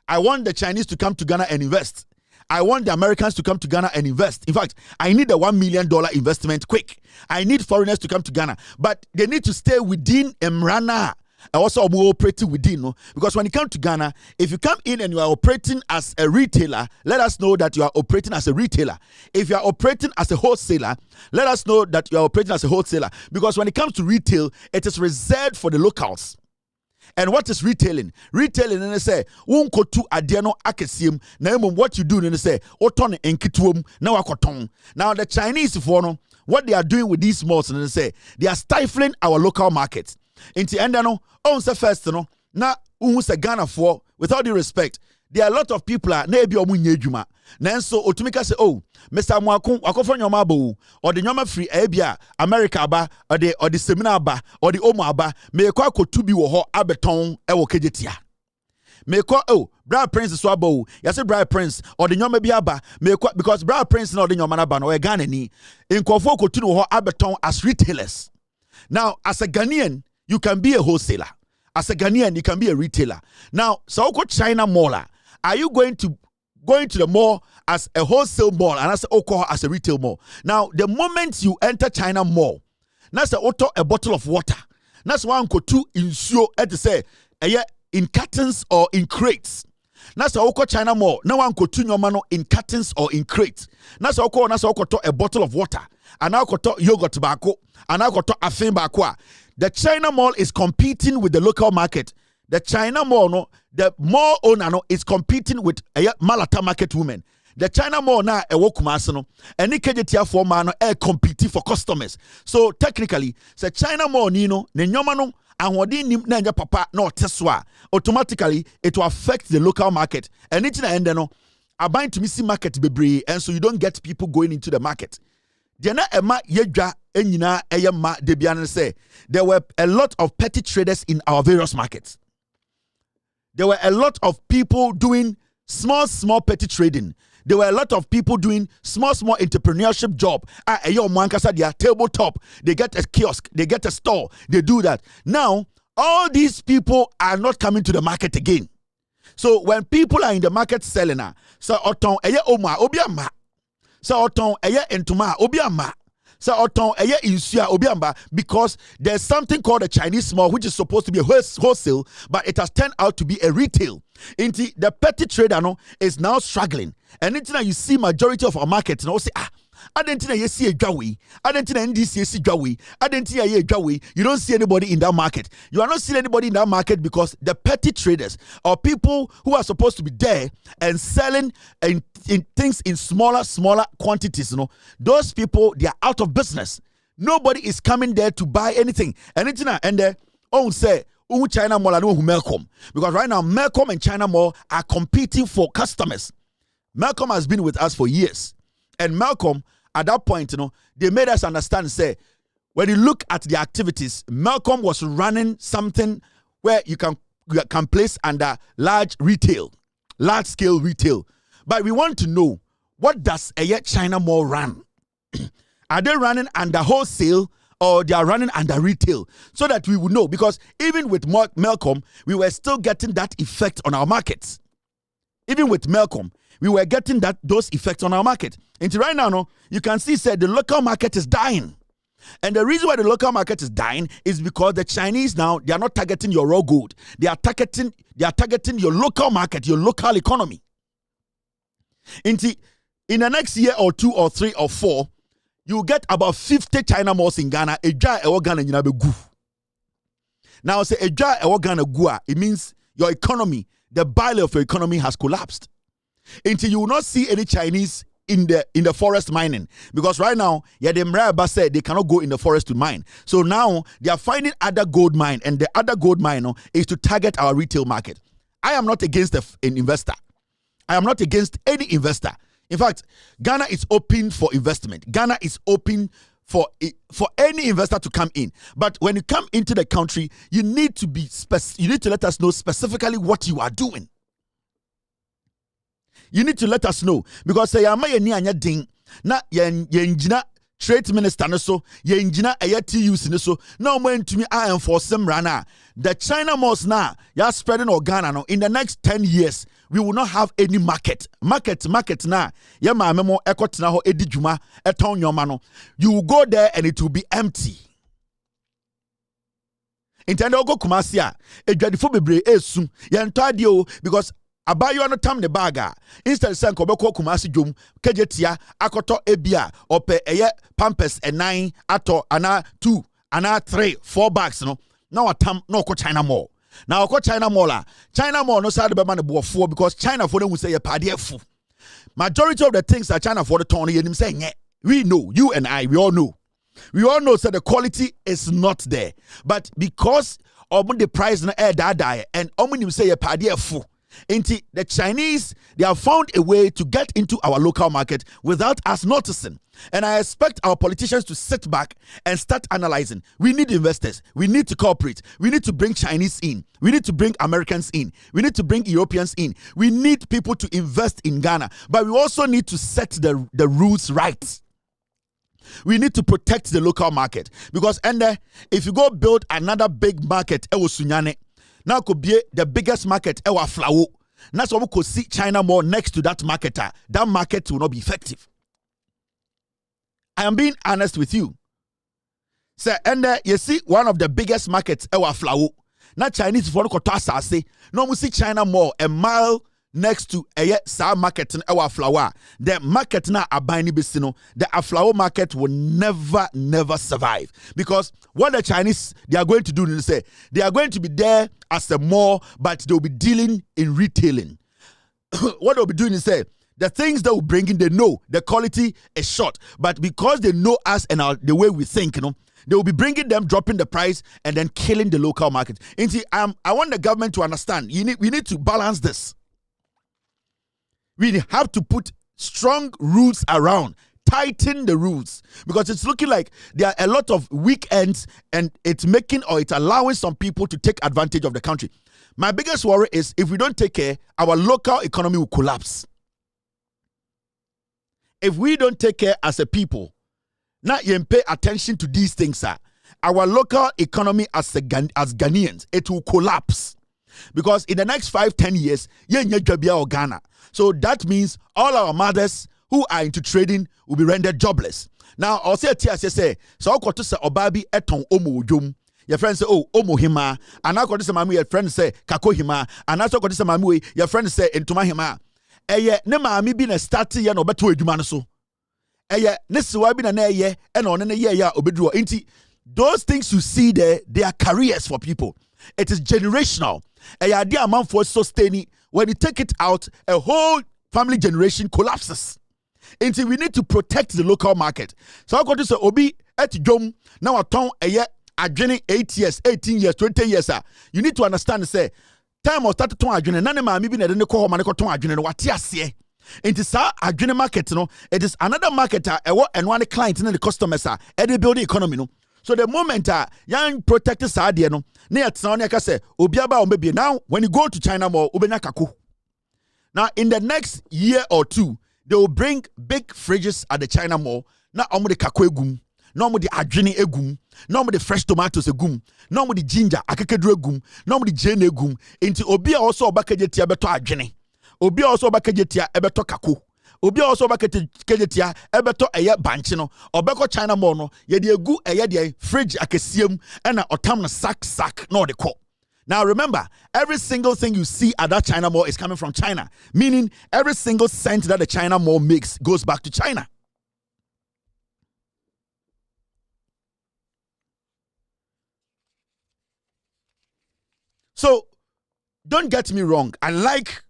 I want the Chinese to come to Ghana and invest. I want the Americans to come to Ghana and invest. In fact, I need a $1 million investment quick. I need foreigners to come to Ghana. But they need to stay within Mrana. Also operating within, no? Because when you come to Ghana, if you come in and you are operating as a retailer, let us know that you are operating as a retailer. If you are operating as a wholesaler, let us know that you are operating as a wholesaler. Because when it comes to retail, it is reserved for the locals. And what is retailing? Retailing, and they say, "Won't to adiano akesium." Now, what you do, and they say, "Oton enkituum na wakoton." Now, the Chinese for what they are doing with these malls, and they say they are stifling our local markets. Into endano, on the first, na unse Ghana for, with all due respect, there are a lot of people are nebi omunye juma. Nanso otumika say, oh, Mr. Mwakun, wakofo nyoma bo, or the nyoma free ebia, America ba, or the seminar ba, or the Oma ba, me kwa kotubi wo ho abeton ewo kejetia. Me kwa Brad Prince swabo, yase Brad Prince, or the nyoma biaba, me kwa because Brad Prince no the nyoma na ba no e Ghana ni, in kofo kotunu wo ho abeton as retailers. Now, as a Ghanaian, you can be a wholesaler. As a Ghanaian, you can be a retailer. Now, so China Mall, are you going to the mall as a wholesale mall and as a retail mall? Now, the moment you enter China Mall, that's a bottle of water. That's one go to insure to say in cartons or in crates. That's China Mall. Now one go to your in cartons or in crates. That's a bottle of water. And now got yogurt tobacco. And now got a thing back. The China Mall is competing with the local market. The China Mall, no, the mall owner no, is competing with a Malata market women. The China Mall now a wokumasano, and Nikejetia for man competing for customers. So technically, the China Mall nino, nenyomano, and wadi nanja papa no teswa. Automatically, it will affect the local market. And it's na endeno, are buying to missing market bebre, and so you don't get people going into the market. There were a lot of petty traders in our various markets. There were a lot of people doing small petty trading. There were a lot of people doing small entrepreneurship job. They are tabletop. They get a kiosk. They get a store. They do that. Now, all these people are not coming to the market again. So when people are in the market selling, so oton oma obiama. So oton entuma obiama. So oton insua obiamba, because there's something called a Chinese mall, which is supposed to be a wholesale, but it has turned out to be a retail. Into the petty trader is now struggling. And until you see majority of our market say I didn't know you see a gawi. I didn't know NDC gawi. I didn't know you gawi. You don't see anybody in that market. You are not seeing anybody in that market because the petty traders or people who are supposed to be there and selling in things in smaller quantities. Those people, they are out of business. Nobody is coming there to buy anything. And there, say. China Mall and Melcom, because right now Melcom and China Mall are competing for customers. Melcom has been with us for years, and Melcom at that point, they made us understand, say, when you look at the activities, Malcolm was running something where you can place under large-scale retail. But we want to know, what does a China Mall run? Are they running under wholesale or they are running under retail? So that we would know, because even with Malcolm, we were still getting that effect on our markets. Even with Malcolm, we were getting those effects on our market. And right now, you can see, said the local market is dying. And the reason why the local market is dying is because the Chinese now, they are not targeting your raw gold. They are targeting your local market, your local economy. In the next year or 2 or 3 or 4, you get about 50 China malls in Ghana. Now, say it means your economy, the bile of your economy has collapsed. Until you will not see any Chinese in the forest mining, because right now, the Mraba said they cannot go in the forest to mine. So now they are finding other gold mine, and the other gold mine is to target our retail market. I am not against an investor. I am not against any investor. In fact, Ghana is open for investment. Ghana is open for any investor to come in. But when you come into the country, you need to let us know specifically what you are doing. You need to let us know, because say anya ding na yenjina trade minister no so yenjina TUC so na mo ntumi enforce rana. The China malls now you are spreading Ghana no. In the next 10 years we will not have any market na ya ma memo ekotena ho edi dwuma eton nyoma no. You will go there and it will be empty. Intendo go Kumasi a edwadifo bebre esu yento ade o, because abayo no tam ne baga instead say nkobeko Kumasi dwom kejetia akoto ebia ope eye pampers e9 ato ana 2 ana 3 4 bags no na watam na okọ China mall. Now okọ China mall no side be man bo 4, because China for them say ye pade fu. Majority of the things that China for the turn yenim say nye. We know, you and I, we all know that the quality is not there, but because of the price na air die and omunim say ye pade fu. The Chinese, they have found a way to get into our local market without us noticing. And I expect our politicians to sit back and start analyzing. We need investors. We need to cooperate. We need to bring Chinese in. We need to bring Americans in. We need to bring Europeans in. We need people to invest in Ghana. But we also need to set the rules right. We need to protect the local market. Because if you go build another big market, now could be the biggest market ever flower. That's why we could see China Mall next to that market. That market will not be effective. I am being honest with you. So, you see one of the biggest markets ever flower. Now Chinese for the say no we see China Mall a mile next to a market in our flower. The market na abani bisino, the flower market will never survive, because what the Chinese they are going to do is say they are going to be there as a mall, but they'll be dealing in retailing. What they'll be doing is say the things that will bring in, they know the quality is short, but because they know us and the way we think, they will be bringing them, dropping the price, and then killing the local market. I want the government to understand. We need to balance this. We have to put strong rules around, tighten the rules, because it's looking like there are a lot of weekends and it's allowing some people to take advantage of the country. My biggest worry is if we don't take care, our local economy will collapse. If we don't take care as a people, not even pay attention to these things, our local economy as Ghanaians, it will collapse. Because in the next 5-10 years, Ghana. So that means all our mothers who are into trading will be rendered jobless. Now, I'll say so I'll to say Obabi eton omo jum. Your friend say, oh, omo hima. And I'll to say mami, your friend say kako hima. And I'll to say mami, your friend say entuma hima. Ne mami bi na start ya no beto edwuma so. Ne siwa bi na ye and on ne ye ya obedro. Inti those things you see there, they are careers for people. It is generational. Idea amount for sustaining. When you take it out, a whole family generation collapses. Until we need to protect the local market. So I got to say, Obi et jom now a ton a year adjoining 8 years, 18 years, 20 years. You need to understand. Say time or start to adjoin. None of my maybe na didn't call my ton adjoin. What yes, Into sa adwene market no, it is another market and one client and the customers are build the economy no. So the moment young protect sa de no, na yetna na say obiaba o maybe now when you go to China Mall ubenya kako. Now in the next year or two, they will bring big fridges at the China Mall. Na omo de kako egum, na omo de adwene egum, na omo de fresh tomatoes egum, na omo de ginger akekedru egum, na omo de jene egum. Into obi also obakajetia beto adwene. Obi also obakajetia ebeto kako. Obi also obakajetia ebeto eye banchi no. Obeko China Mall no, ye de egu eye de fridge akesiem na otam na sack no de ko. Now remember, every single thing you see at that China Mall is coming from China. Meaning every single cent that the China Mall makes goes back to China. So don't get me wrong. I like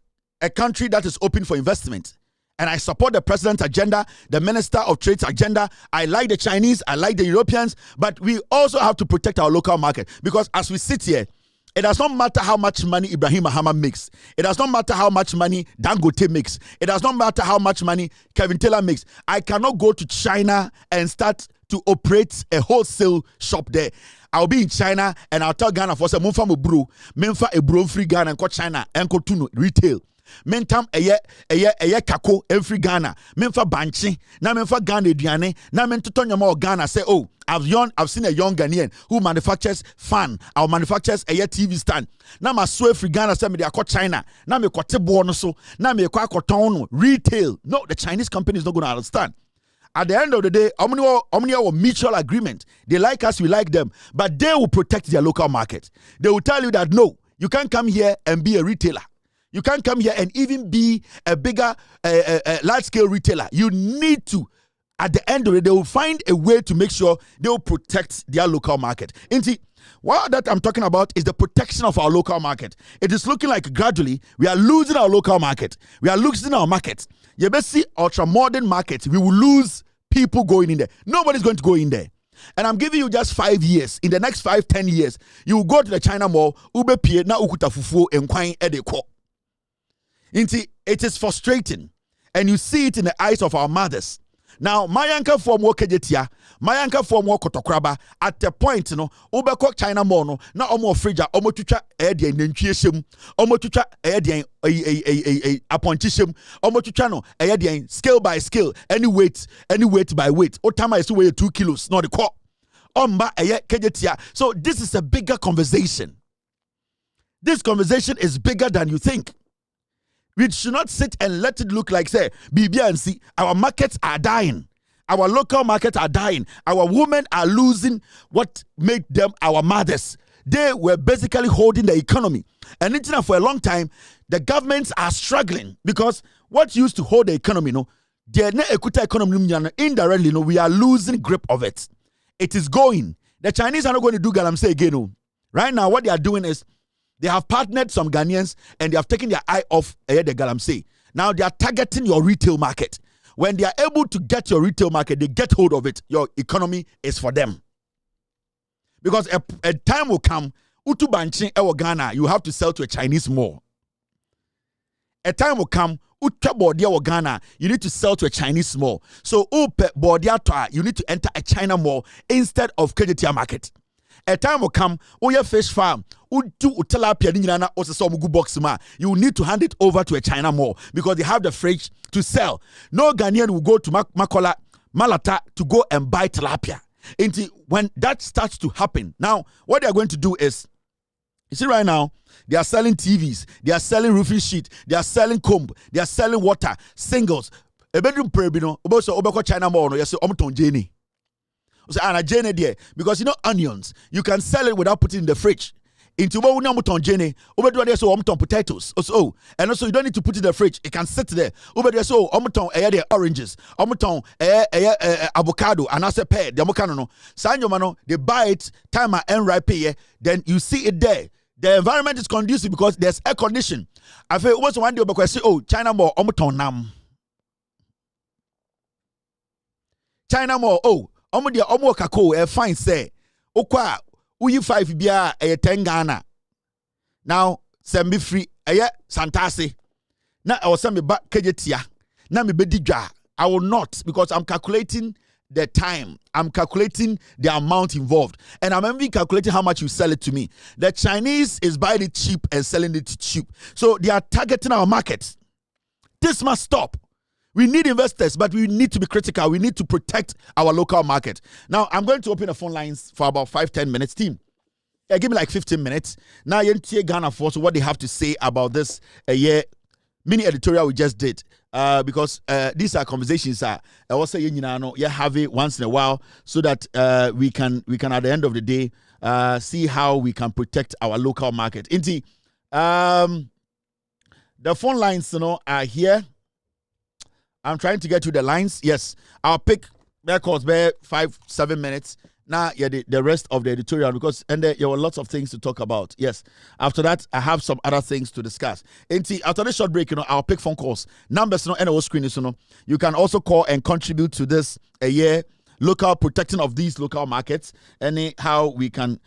a country that is open for investment. And I support the president's agenda, the Minister of Trade's agenda. I like the Chinese, I like the Europeans, but we also have to protect our local market. Because as we sit here, it does not matter how much money Ibrahim Mahama makes. It does not matter how much money Dangote makes. It does not matter how much money Kevin Taylor makes. I cannot go to China and start to operate a wholesale shop there. I'll be in China and I'll tell Ghana for some Mumfa Mubru, Memfa Ebro free Ghana and go China and go to retail. Mentam eye kako every Ghana. Memfa banchi, na memfa Ghana ediane, na mentotonya mo Ghana say, oh, I've seen a young Ghanaian who manufactures fan, or manufactures a TV stand. Na ma so free Ghana say me dey akọ China. Na me kwate bo no so, na me kwa akọton retail. No, the Chinese company is not going to understand. At the end of the day, Omnia will mutual agreement. They like us, we like them. But they will protect their local market. They will tell you that, no, you can't come here and be a retailer. You can't come here and even be a bigger, large-scale retailer. You need to, at the end of it, they will find a way to make sure they will protect their local market. And what that I'm talking about is the protection of our local market. It is looking like gradually we are losing our local market. We are losing our market. You better see ultra-modern markets. We will lose people going in there. Nobody's going to go in there. And I'm giving you just 5 years. In the next 5-10 years, you will go to the China Mall, ube pie na ukuta fufu enkwine edeko. It is frustrating, and you see it in the eyes of our mothers. Now, Mayanka form wo kejetia, Mayanka form wo kotokraba. At the point, ubeko China Mall no, na omo frija, omo tucha edi nentwieshem, omo tucha edi apontishem, omo tucha no edi scale by scale, any weight by weight. Otama is weigh 2 kilos, not the core. Omba kejetia. So this is a bigger conversation. This conversation is bigger than you think. We should not sit and let it look like, say, BBNC, our markets are dying. Our local markets are dying. Our women are losing what made them our mothers. They were basically holding the economy. And for a long time, the governments are struggling because what used to hold the economy, indirectly, we are losing grip of it. It is going. The Chinese are not going to do galamsey again. Right now, what they are doing is, they have partnered some Ghanaians and they have taken their eye off the galamsey. Now they are targeting your retail market. When they are able to get your retail market, they get hold of it. Your economy is for them. Because a time will come, Utu Banchin Ewo Ghana, you have to sell to a Chinese mall. A time will come, Uta Bordia or Ghana, you need to sell to a Chinese mall. So Upe Bordia Toa, you need to enter a China mall instead of Kejetia market. A time will come, your fish farm, you need to hand it over to a China mall because they have the fridge to sell. No Ghanaian will go to Makola, Malata to go and buy tilapia. When that starts to happen, now what they are going to do is, you see right now, they are selling TVs, they are selling roofing sheet, they are selling comb, they are selling water, singles. A bedroom prebino, Obeko China mall, no, yes, Omton Jenny. Because onions, you can sell it without putting it in the fridge. Into potatoes. Also, and also you don't need to put it in the fridge. It can sit there. Oranges, avocado, and I say pear. They buy it, time and ripe. Then you see it there. The environment is conducive because there's air condition. I feel what's one day because China Mall, nam. China Mall, omo kako fine say okwa uyi 5 bia 10 Ghana now send me free santase na o send me ba kejetia na me bedi dwa. I will not, because I'm calculating the time. I'm calculating the amount involved. And I'm even calculating how much you sell it to me. The Chinese is buying it cheap and selling it cheap. So they are targeting our market. This must stop. We need investors, but we need to be critical. We need to protect our local market. Now, I'm going to open the phone lines for about 5-10 minutes. Team, give me like 15 minutes. Now, you see Ghana for what they have to say about this mini editorial we just did. Because these are conversations I also have it once in a while, so that we can at the end of the day see how we can protect our local market. Inti, the phone lines are here. I'm trying to get you the lines. Yes, I'll pick records by 5-7 minutes. Now, the rest of the editorial, because there were lots of things to talk about. Yes. After that, I have some other things to discuss. After this short break, I'll pick phone calls. Numbers, and screen is, you can also call and contribute to this local protecting of these local markets, and how we can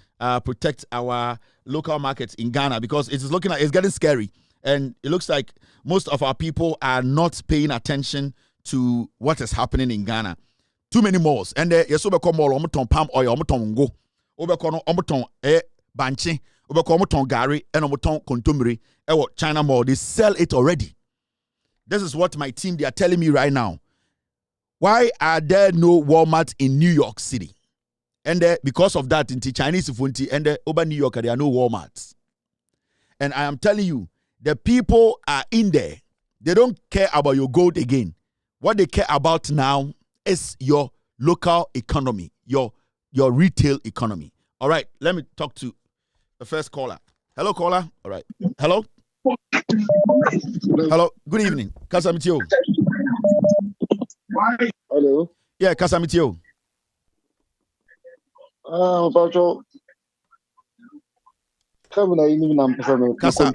protect our local markets in Ghana, because it's getting scary, and it looks like most of our people are not paying attention to what is happening in Ghana. Too many malls, and yes, we call mall omuton palm oil, omuton ngo, obekono omuton banchi, obeko omuton gari, and omuton kontumri. China mall, they sell it already. This is what my team they are telling me right now. Why are there no Walmart in New York City? And because of that, in the Chinese funti and over New York, there are no Walmarts. And I am telling you, the people are in there. They don't care about your gold again. What they care about now is your local economy, your retail economy. All right, let me talk to the first caller. Hello, caller. All right. Hello. Hello. Good evening. Kasamitio. Hello. Yeah, Kasamitio. Kasa.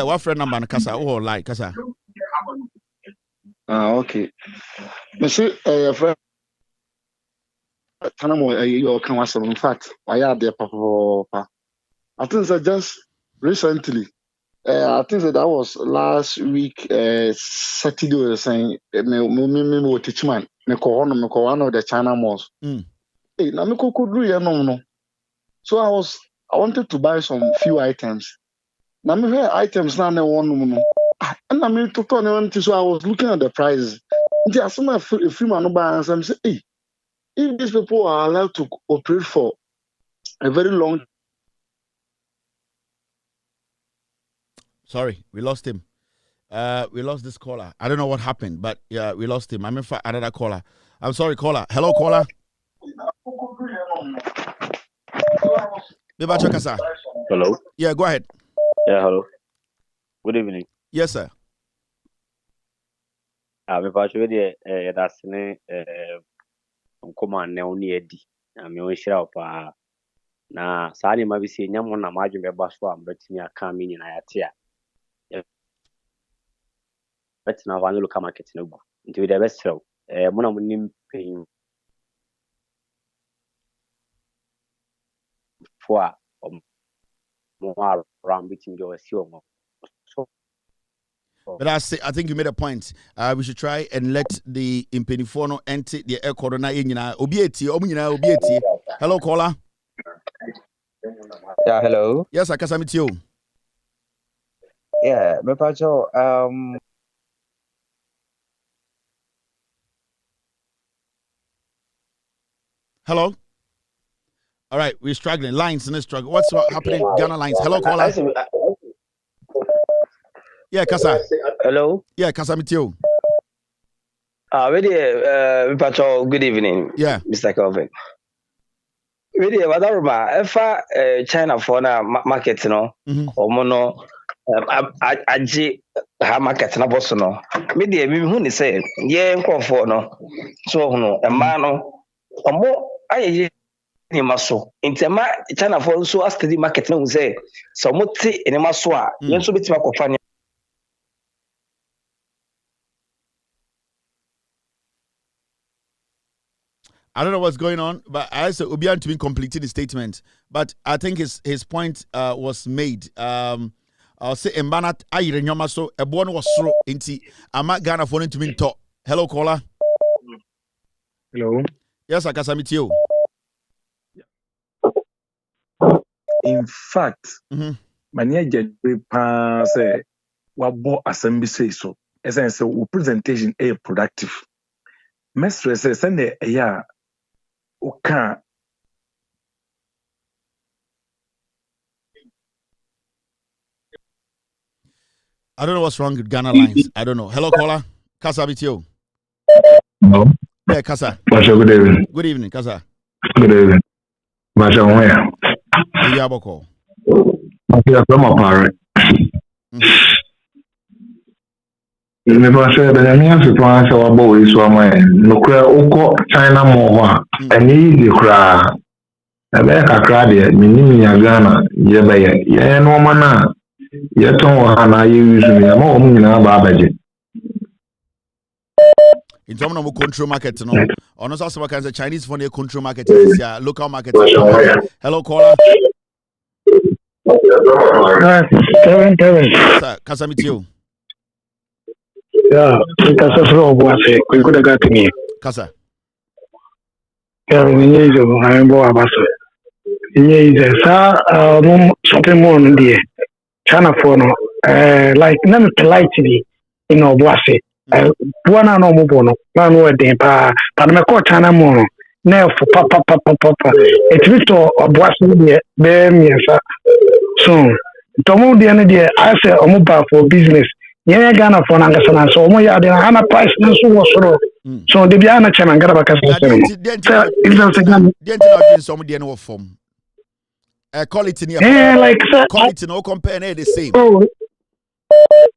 What friend number? Kasa. Oh, like Kasa. Okay. Monsieur, friend, you can was in fact, I had the papa. I think that just recently, I think that was last week, Saturday, was saying, me teach man, me one of the China malls. Hey, na me could do no. So I wanted to buy some few items. Now me items now one. And I mean, so I was looking at the prices. There are some a few man buy and say, hey, if these people are allowed to operate for a very long. Sorry, we lost him. We lost this caller. I don't know what happened, but yeah, we lost him. I'm in for another caller. I'm sorry, caller. Hello, caller. Hello. Yeah, go ahead. Yeah, hello. Good evening. Yes, sir. Me pacho de that's ne nkoma ne oni edi. Na me on shira opa. Na saa ne ma bi se nyamo na ma adwembe ba so am betimi aka me nyina yate a. Betina wa no local market na gu. Nti we dey best sell. Mo na mo nim pay for more around between your so. But I think you made a point. We should try and let the impenifono enter the air corona in obieti. Hello, caller. Yeah, hello. Yes, I can submit you. Yeah, me pacho Hello. All right, we're struggling. Lines in this struggle. What's happening? Ghana lines. Hello, caller. Yeah, Kasa. Hello. Yeah, Kasa Mitio. Pacho, good evening. Yeah. Mr. Kelvin. Really, if China for na market, no, or mono, aji ha market na boss no. Media, me who ni say, yeah, for no. So no, a man no, a more I ni maso. Intema China for so as the market no say. So muti ni maso a. Yen so bitima ko fanya. I don't know what's going on, but I said Obian to be completing the statement. But I think his point was made. I'll say embana ayire nyoma so ebo no wosoro enti ama Ghana for ntumi nto. Hello caller. Hello. Yes, akasa mitio. In fact, many agent say wabo assembly say so. As I say, presentation a productive. Mestre say send a okay. I don't know what's wrong with Ghana lines. I don't know. Hello caller. Kasa bitio. No. Yeah, Kasa. Masha, good evening. Good evening, Kasa. Good evening. Masha, where? Ibiaboko. Masha, from a parent. Remember, said that I mean, to answer our boys who are my local China more, and need the cry. A bear cry, meaning Ghana, Yabaya, yeah, no man, yet on Hana usually a more in our babaji. In terms of control market, no. On us also can say Chinese for the control market is local market. Hello, caller. Kevin. Sir, Kasamitio. Yeah, Kasa from what say, we could have got me. Kasa. Kevin, I am Boa Basso. Yes, something more on the China for no, like none politely, Boise. One no more, man, word in pa, but my court China more. Now for papa. It's Victor or Boise, bear me, so. Tomo the idea, I say, Omuba for business. Yeah, Ghana for Nangasana, so Moya, the Hana price, no so. So the Biana Chaman Garabaka. Some form. Quality near like quality no compare the same. Oh,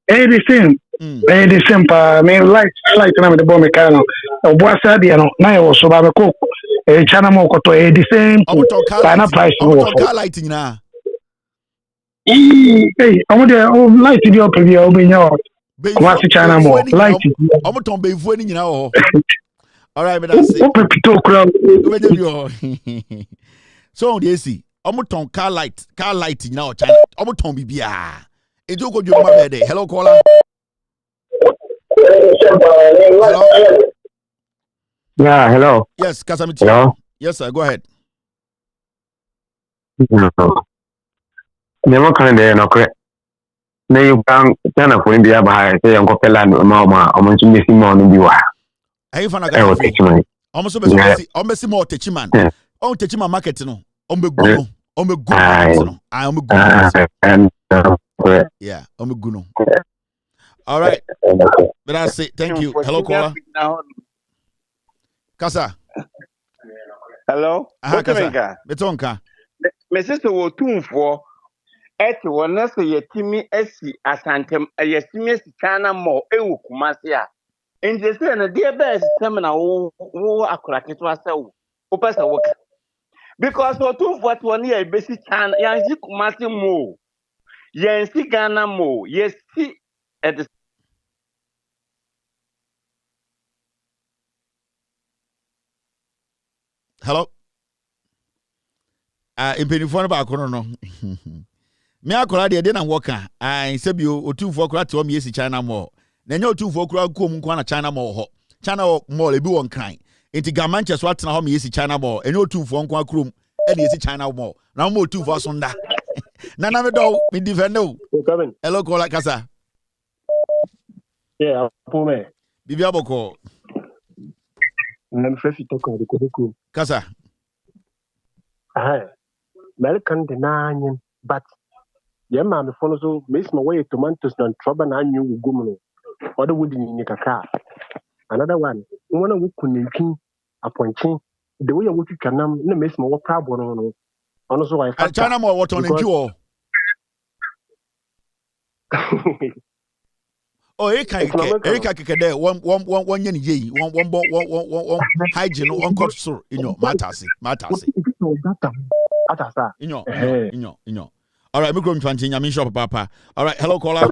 the same. The same. I mean, like the bomb mechanic. Boasa, now also Babako, a China Mokoto, the same. Ghana price no lighting now. Hey, I'm going light to your preview. I'll be your China more light. I'm going to be funny now. All right, but that's it. So, they see. I'm going to car lighting now. I'm going to be beer. It do go to my bed. Hello, caller. Hello. Yeah, hello. Yes, Kasamiti. Hello. Yes, sir. Go ahead. Never kind of no correct. Now you can turn up for India by say Uncle Pellan or Mama, or Munchie missing on in the wire. I found a guy. Almost a Messi more Techiman. Oh, Techima market, no. I'm a good. I am a good. Yeah, I'm a good. All right. But I say thank you. Hello, caller. Kasa. Hello. Kasa. Betonka. My sister will tune for. Eti wana se yetimi esi asantem yetimi esi kana mo ewu kumasia nje se na de be system na wo akura keto ase wo pesa wo because o tun for one year besi kana yansi kumasi mo yansi Ghana mo yesi at hello impenifor ba akono no me akola de na woka se bi otufo akora te o me yesi China mall na nya otufo akora kom nko na China mall ho China mall e bi won kan enti ga Manchester atena ho me yesi China mall enya otufo nko akrom e na yesi China mall na mo otufo asonda na me do me defend no hello kola kasa yeah apome bibi aboko na mfefi toko de kodeko kasa American denanyin but yeah, man, follow so miss my way tomatoes and trouble and you gumno. Other wood in Nikaka. Another one, one of who couldn't appointing the way you can no miss my problem. Also, I found China more what on a jewel. Oh, Eka Kede, one yen, one hygiene, one cut sur in your matasi. In your. All right, Mikro Mfanti, Yamin Shop Papa. All right, hello, caller.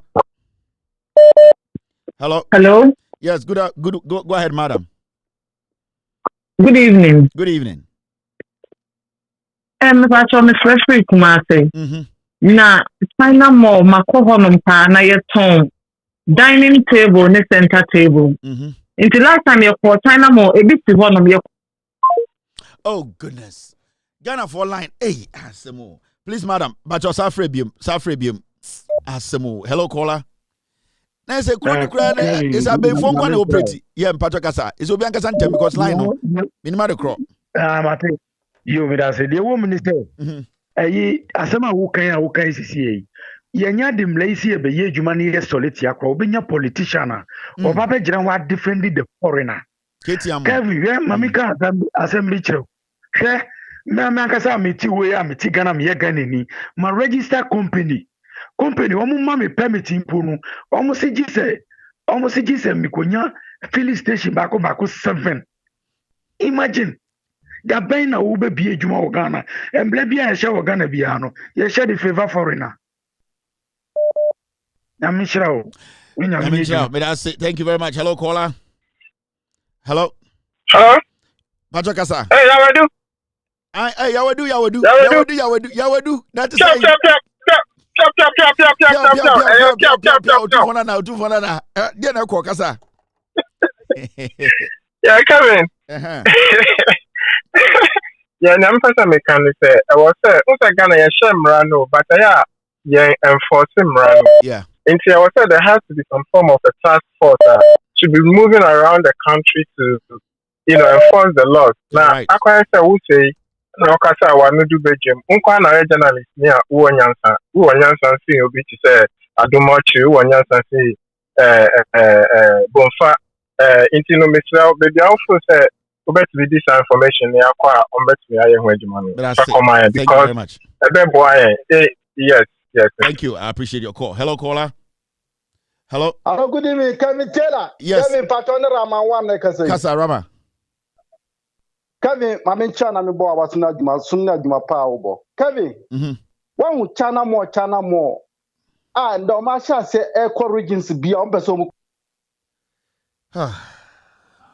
Hello. Hello. Yes, good. Go ahead, madam. Good evening. Good evening. Mr. Referee Kumase. Na China Mall makohonom pa na yeton dining table ne center table. Until last time you call China Mall a bit honom you. Oh goodness. Ghana for line. Hey, Asemo. Please, madam. But your Safrebium. Asemo. Hello, caller. Na say chronic is a be phone one operate. Yeah, Patrick Kasa. Is obi anka santem because line no. Minima the crop. Mate. You with us. The woman is there. Asema wo kan sisi yi. Yenya dem lazy e be ye adwuma ne ye solid ya kwa obenya politician a oba be gire wa defend the foreigner. Kevin, yeah, mami ka assembly chiro. Hwe na kasa meti we ya meti Ghana me ye Ghana ni. Ma register company omo ma me permit impo no. Omo se gise mikonya filling station bako 7. Imagine ya ben na ube bi adwuma wo Ghana. Emble bi a hye wo Ghana bia no. Ye share the favor foreigner. Thank you very much. Hello, caller. Hello. Patrick Kasa. Hey, Yawadu. Hey, Yawadu. That is Chop. Yeah, Kevin. Yeah, I'm first American say I was say Ghana ya shemrano, but yeah enforce mrano. Yeah. And I was said there has to be some form of a task force to be moving around the country to enforce the laws. Now, I can say we say no kasa wa no do bejem. Unkwa na journalist ni a wo nyansa see obi to say adumochi wo nyansa see bonfa intino mesra baby also say obet with this information ya kwa ombet me aye ho adwuma no. Thank you very much. Yes. Thank you. I appreciate your call. Hello, caller. Hello. Hello, good evening. Kevin Taylor. Yes. Kevin Patona Rama one Kasa Rama. Kevin, Mamin Chana mi bo awasuna juma sunna juma pa obo. Kevin. One with Chana more. And the Masha say eco regions be on Besom.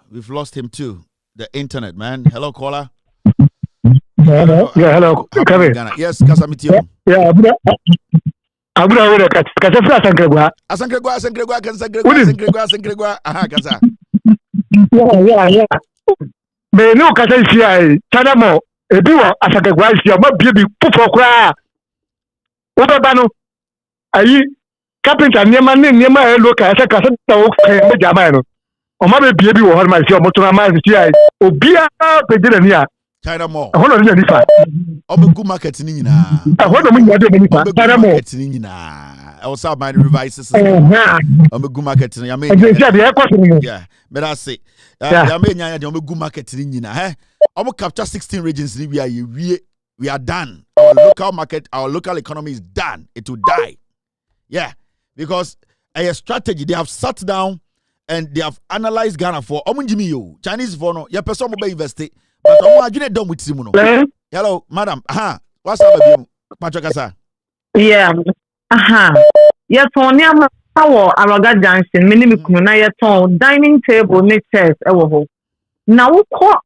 We've lost him too. The internet, man. Hello, caller. Hello, Kevin. Yes, Kasamitio. Yeah, Abura Kasa Asankregwa. Aha, Kasa. Yeah. Me no Kasa sia China Mall. Ebi wo Asankregwa sia ma bie pufo kra. Wo ba no. Ayi carpenter niema e local asa Kasa wo kan me jama no. O ma be bie bi wo ho ma sia o moto ma sia obia pejira ni a China Mall. Ahono ni nifa. Obegu market ni nyina. Ahono mu nyade ni nifa. China Mall. Market ni nyina. I was out my revises. Obegu market ni yame. Yeah. But I say yame nya de obegu market ni nyina. Omo capture 16 regions ni we are done. Our local market, our local economy is done. It will die. Yeah. Because a strategy they have sat down and they have analyzed Ghana for omunjimi yo. Chinese for no. Ya person mo be invest. But I'm going done with Simuno. Hello, madam. What's up, baby? Patrick Kasa. Yeah. Yes, on your power, Araga Junction, minimum Kunayaton, dining table, next chairs, now we call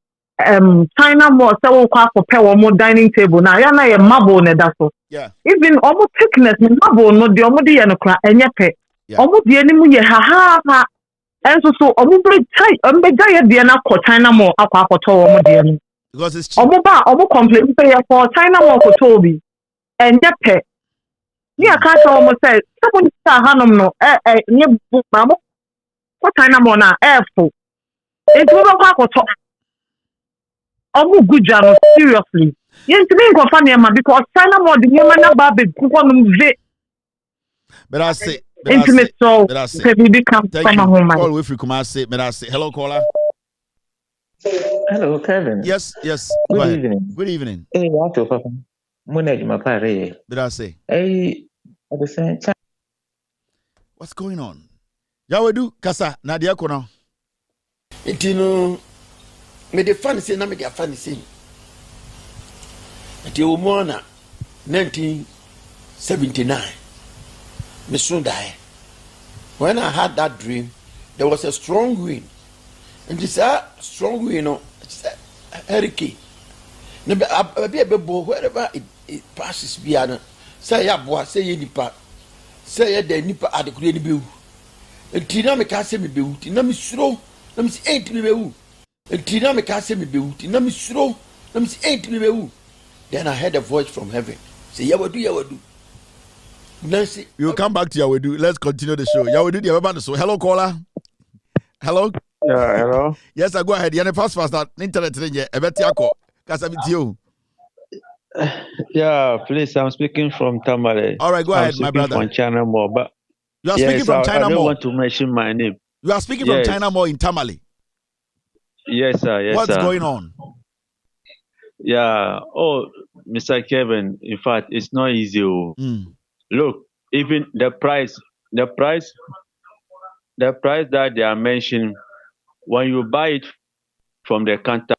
China Mall, so we call for power more dining table. Now, you're not a marble, Nedaso. Yeah. Even almost thickness, marble, no, the Omodi and a crack, and your pet. Almost the enemy, ha. And so omubri tight mbega the na ko China Mall akwa akoto omodi because it's cheap. Omo complain pay for China Mall ko tobi enye pe ni aka so omo say sabon sa hanom no nye bu mamo ko China Mall na full it wo ba akoto omo guja no seriously yenti me go fa na because China Mall the nyema na ba be kuko no ve but I say intimate so baby come from home. Call with Kumasi. But I say hello, caller. Hello, Kevin. Yes. Good evening. Good evening. Hey, what to papa? Munaj mapare. Did I say? Hey, at the same time. What's going on? Yawadu Kasa Nadia Kono. Itino me the funny say na me the funny say. Ati umona 1979. Me soon die. When I had that dream, there was a strong wind. And this strong wind, it's a hurricane. Wherever it passes, say ya boa say ye nipa say ye de nipa adekure ni bewu enti na me ka say me bewu ti na me suro na me say enti me bewu enti na me ka say me bewu ti na me suro na me say enti me bewu. Then I heard a voice from heaven say Yawadu. Nancy, we'll come back to Yawadu. Let's continue the show. Yawadu, you have so hello caller. Hello. Yeah, hello. Yes, I go ahead. You're fast that internet thing. Yeah, please. I'm speaking from Tamale. All right, go ahead, my brother. From China More, but you are speaking from China More. I don't More. want to mention my name. You are speaking from China More in Tamale. Yes, sir. Yes, What's sir. going on? Yeah. Oh, Mr. Kevin. In fact, it's not easy. Look, even the price that they are mentioning, when you buy it from the counter.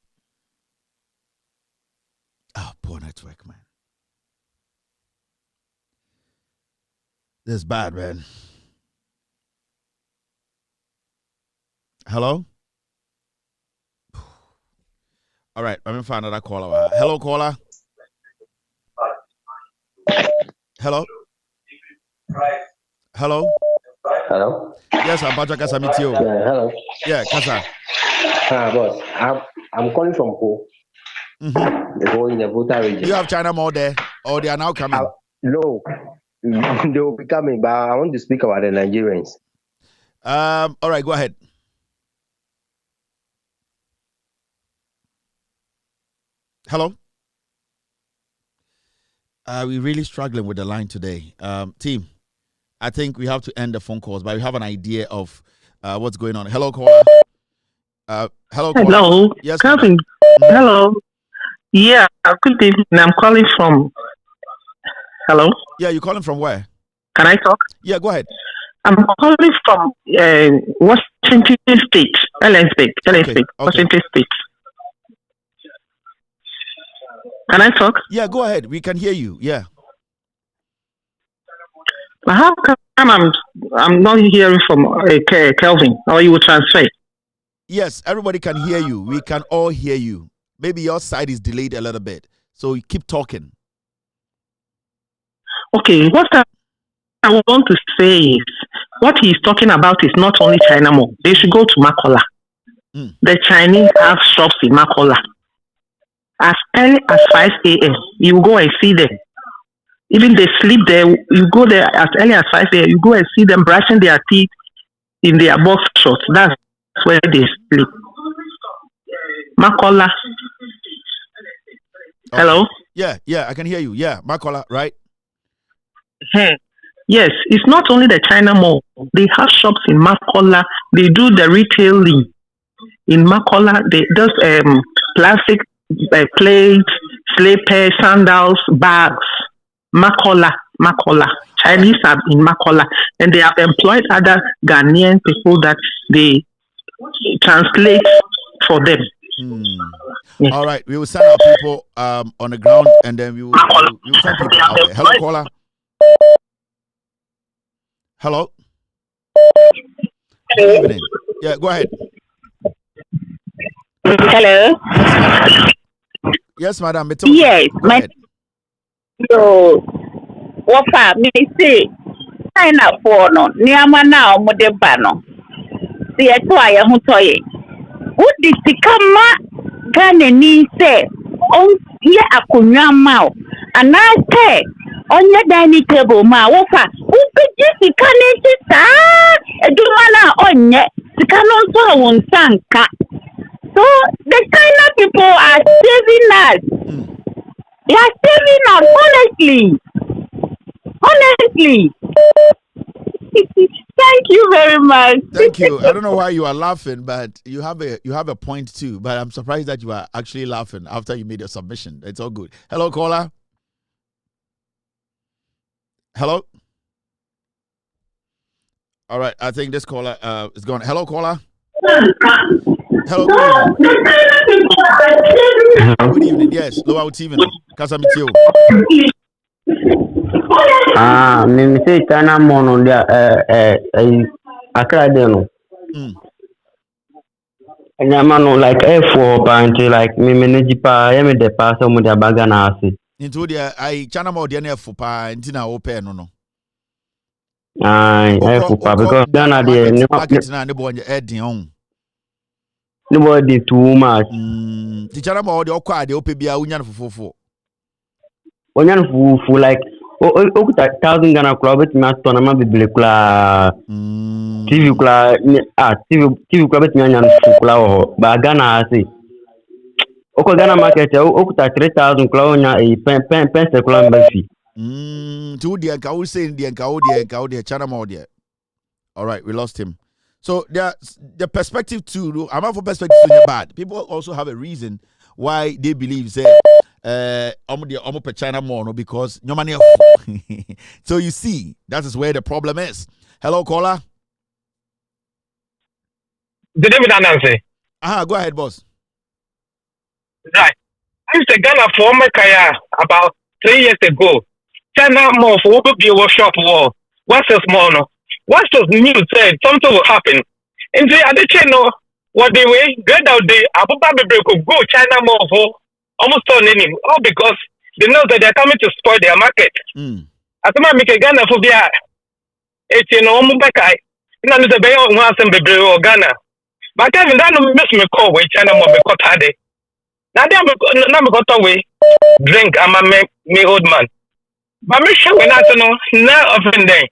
Oh, poor network, man. This is bad, man. Hello? All right, I'm going to find another caller. Hello, caller. Hello? Hello? Hello? Yes, I'm Patrick Kasamitio. Yeah, hello. Yeah, Kasa. Boss. I'm calling from Ho. The Ho in the Volta region. Do you have China More there? Or they are now coming? No. They will be coming, but I want to speak about the Nigerians. All right, go ahead. Hello? We're really struggling with the line today. Team, I think we have to end the phone calls, but we have an idea of what's going on. Hello, caller. Hello, caller. Hello. Yes, Calvin. Hello. Yeah, good evening. I'm calling from. Hello. Yeah, you're calling from where? Can I talk? Yeah, go ahead. I'm calling from Washington State, Ellensburg, Washington State. Can I talk? Yeah, go ahead. We can hear you. Yeah. How come I'm not hearing from Kelvin, or you will transfer? Yes, everybody can hear you. We can all hear you. Maybe your side is delayed a little bit, so you keep talking. Okay, what I want to say is, what he's talking about is not only China More. They should go to Makola. The Chinese have shops in Makola. As early as 5 a.m., you go and see them. Even they sleep there, you go there as early as 5 a.m., you go and see them brushing their teeth in their box shorts. That's where they sleep. Makola. Okay. Hello? Yeah, I can hear you. Yeah, Makola, right? Yes, it's not only the China Mall. They have shops in Makola. They do the retailing in Makola. They do plastic plates, slippers, sandals, bags. Makola. Chinese are in Makola, and they have employed other Ghanaian people that they translate for them. Yes. All right, we will send our people on the ground, and then we will send people out there. Hello, caller. Hello. Good evening. Yeah, go ahead. Hello. Yes, madam. Yes, my. So, what me say? China for no. Niama na omode ba no. See eto aye hu toye. Who did tikama Ghana ni say on ye akonwa ma o. Ana say onye dining table ma wofa upeji sika nti saa eduma na onye sika no so awon sanka. So the China people are saving us. They are saving us honestly. Thank you very much. Thank you. I don't know why you are laughing, but you have a point too. But I'm surprised that you are actually laughing after you made your submission. It's all good. Hello, caller. Hello. All right. I think this caller is gone. Hello, caller. Hello. Good evening. Yes. Low out TV. Kasamitio. Me say China More on there. Accra there no. And I'm like F4 apparently like me manage pa. I me the pass on the baga na asi. Into the I China more than for pa intina open no. Aye, because Ghana the market na ne bo nya edin on. Nobody too much. The China more the okwa de ope bia unya fofofo. Onyan fufu like okuta 1,000 Ghana club bet na to na ma bibile kula. TV kula TV kula bet nya fufu kula ho. Ba Ghana ase. Oko Ghana market okuta 3,000 kula onya e pen kula mbafi. To the anka we say the anka China more there. All right, we lost him. So the perspective too. I'm not for perspective so bad. People also have a reason why they believe say almost per China more no because no money. So you see, that is where the problem is. Hello, caller. Good evening, Nancy. Go ahead, boss. Right. I used to Ghana for Mekaya about 3 years ago. China more for what be a workshop war. What's the small no? What's the news said something will happen? And the other channel, what they way, get out there, Abu Dhabi could go China more for almost on any. All because they know that they're coming to spoil their market. As a man make a Ghana for the it's in Omubekai. None of the Bay of Massam or Ghana. But even that miss me call with China more because had it. Now they never got away. Drink, I'm a me old man. But me sure when I know now offending.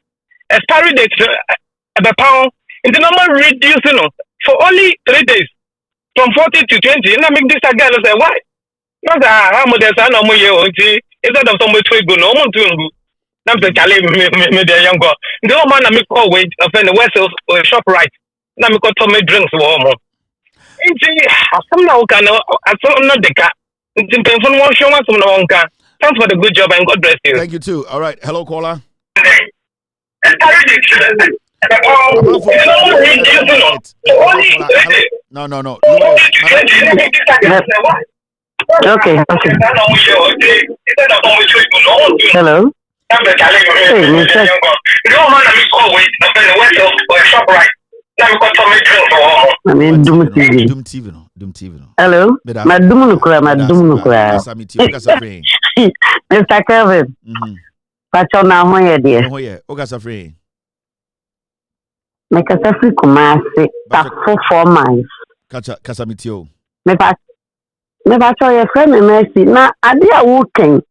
Expiry date the pound in the normal reducing for only 3 days from 40 to 20. And I make this again and say why? Not that how much there's no more year instead of somebody to go no more to go. I'm saying Charlie me the young girl. The old man I make call wait offend the west of shop right. Now me got to make drinks warm. Some now can not the car. It's in painful one show some no one can. Thanks for the good job and God bless you. Thank you too. All right. Hello, caller. No. Okay. Hello. Hey, Mr. I mean, Doom TV. Hello. Madum Nukura. Mr. Kevin. Pachona hoye dear. Hoye. Ogasa free. Make a free kumasi. Tap for 4 months. Kasamitio. Me pacho your friend me mercy. Na adia working.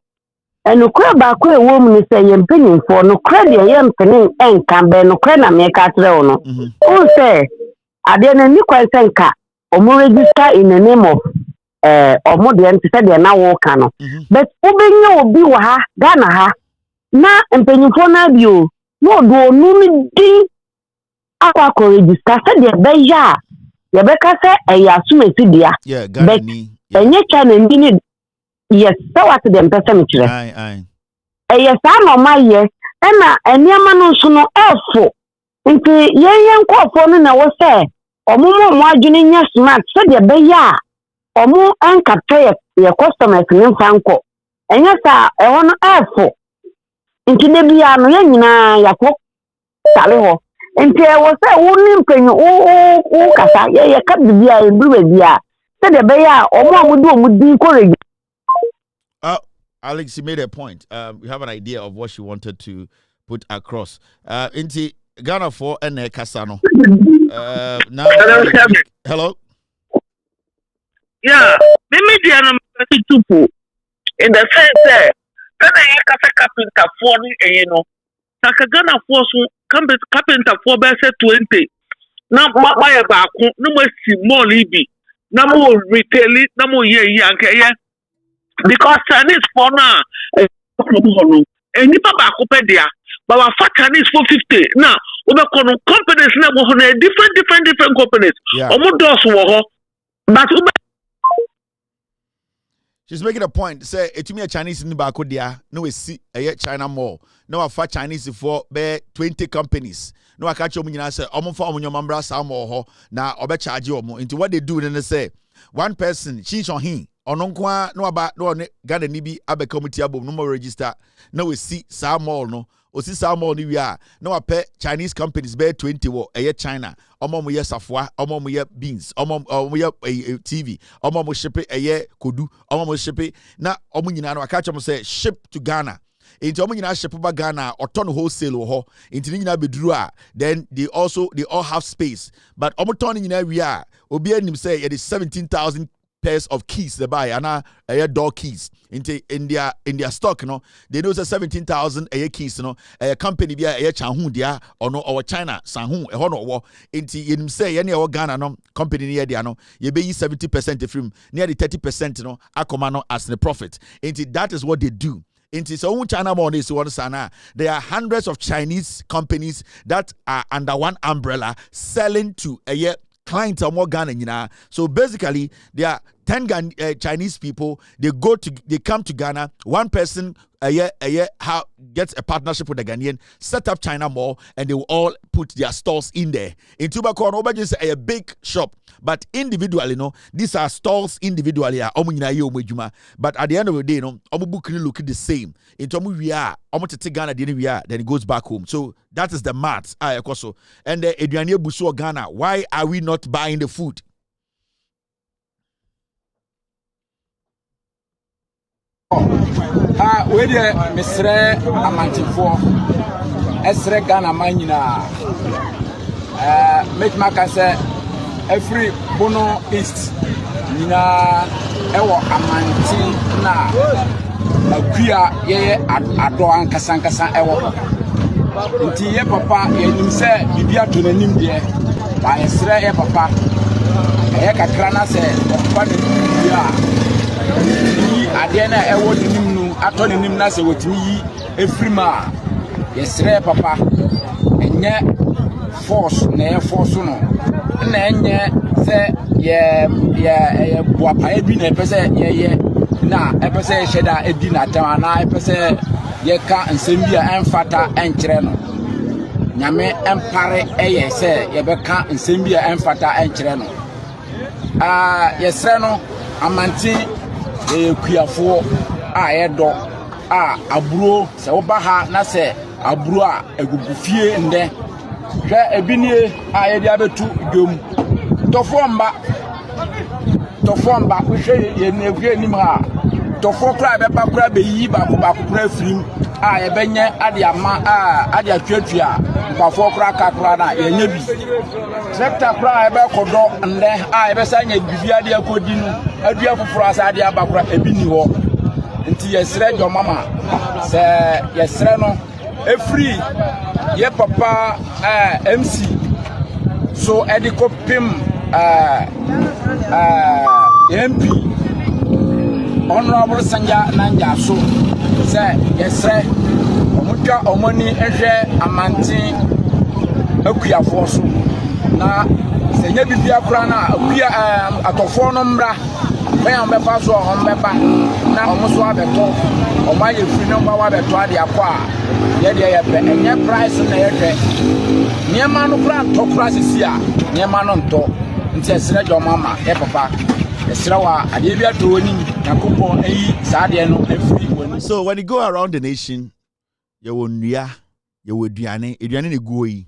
And no crab back a woman is saying penny for no credit yam penny and can be no credit make at no. Who say I didn't need quite senka or more register in the name of or more than to say they are now working. But Ubin you be wa Ghana ha. Na mpenyifona bio no do numi di akwa ko register se de be ya ye be ka se eya sumesi dia Ghana ni enye channel ni yes so what them person me kire ai yes no ma ye na eniama no so no efo nti yen nkofo no na wo se omumo mo adwene nya smart se de be ya omu enkata ye customers ni mfanko enye sa ewo no efo nti ne bia no ya nyina yakọ tale ho nti e wo se wo ni mpenyu o kasa ye ka bia e bru bia se de be ya omudi ko Alex, you made a point. We have an idea of what she wanted to put across. Inti Ghana for and Kasano. Now hello. Yeah, the media no in the sense that kana ye kasa carpenter for ni saka Ghana for so carpenter for be say 20 na ma ye ba ko no ma si mall ibi na mo retail na mo ye anke ye because Chinese for na enipa ba ko pe dia but wa for Chinese for 50 now we be kono companies na wo na different companies omo dos wo ho but she's making a point. Say, it to me a Chinese in the back there. No, we see a China mall. No, I fat Chinese for 20 companies. No, I catch you when I say, I'm for your mambra some more. Now, I bet charge you more. Into what they do, then they say, one person, she's on him. Or no, no, about no, got a nibi, abe committee above, no more register. No, we see some mall, no. osisa mall ni wi a na wa pɛ Chinese companies be 20 wo ɛyɛ China ɔmo mo yɛ safwa ɔmo mo yɛ beans ɔmo yɛ TV ɔmo mo ship ɛyɛ kodu ɔmo mo ship na ɔmo nyina no aka kyɛm sɛ ship to Ghana. Into ɔmo nyina ship ba Ghana ɔtɔ no wholesale wɔ hɔ into ni nyina beduru a then they all have space but ɔmo tɔn ni nyina wi a obi anim sɛ yɛ de 17,000 pairs of keys they buy and door keys into in their stock they know 17,000 keys a company be a chanhu dia or no or China sanhu a hono wo into you say any or Ghana no company near dia no you be 70% from nearly 30% akomano as the profit into that is what they do. Into so China money is one sana. There are hundreds of Chinese companies that are under one umbrella selling to a year clients are more Ghana, so basically there are 10 Chinese people. They come to Ghana. One person a year gets a partnership with the Ghanaian, set up China Mall, and they will all put their stores in there. In Tubacon, nobody is a big shop, but individually, these are stores individually. But at the end of the day, book look the same. In Tomu we are, Ghana, then it goes back home. So that is the maths. And the Adriania Busu Ghana. Why are we not buying the food? We dey Mr. Amantifo Esre Ghana manyina make maka say every Bono East nyina ewo amanti na akua ye ado ankasa ewo nti ye papa ye nim say bibia to nanim de ba Esre ye papa ye kakra na say papa ne bibia ade na ewo dinim no ato ne nim na se wotimi yi efrima yesre papa enye force na force no na enye se ye boapa ebi na pese ye na epese sheda edi na tan na epese ye ka nsem bia emfata enkyere no nyame empare eye se ye be ka nsem bia emfata enkyere no yesre no amantin kuafo a yedo a aburo se oba ha na se aburo a egugufie nde hwe ebinie a yedi abetu dwom tofomba hwe ye negwe nim ha tofo kra be ba kra be yi ba ko kra firim a ye benye ade ama a ade atwatwa mpafo kra kakra na ye nya bi sector kra be kodo nde a ye be sanya bibia de akodi no adua foforo asade abakora ebini ho nti yesre jo mama se yesre no efri ye papa MC so ediko pim MP honorable Sanja Nanja so se yesre omutwa omoni ehwe amantin akuafo so na se nya bibia kora na akua atofo no mbra on be pass on member na omuso abeto o ma ye free no wa beto ade akwa ye de ye be enye price na ye hwe niema no kra to price si a niema no nto nti esere jo mama ye papa esere wa ade bia to oni yakopon eyi saade no afri woni. So when you go around the nation ye wo nua ye wo aduane ne guoyi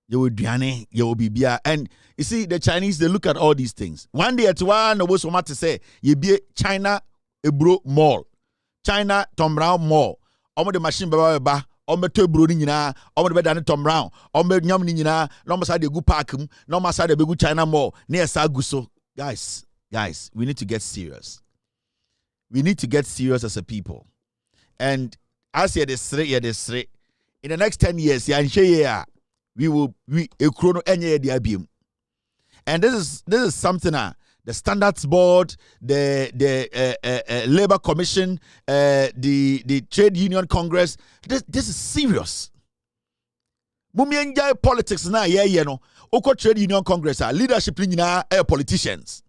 ye wo aduane ye wo bibia. And you see, the Chinese, they look at all these things. One day at one, no so much to say, you be China Ebro Mall, China Tom Brown Mall, omo the machine ba, omo to Ebro nina, omo the bed Tom Brown, omo nyam nina, no masade de go parkum, no masade de go China Mall, near Saguso. Guys, we need to get serious. We need to get serious as a people. And as you're straight, in the next 10 years, we a chrono enye de abiem. And this is something the Standards Board, the Labor Commission, the Trade Union Congress. This is serious. Mumienja politics na no. Oko Trade Union Congress leadership na politicians.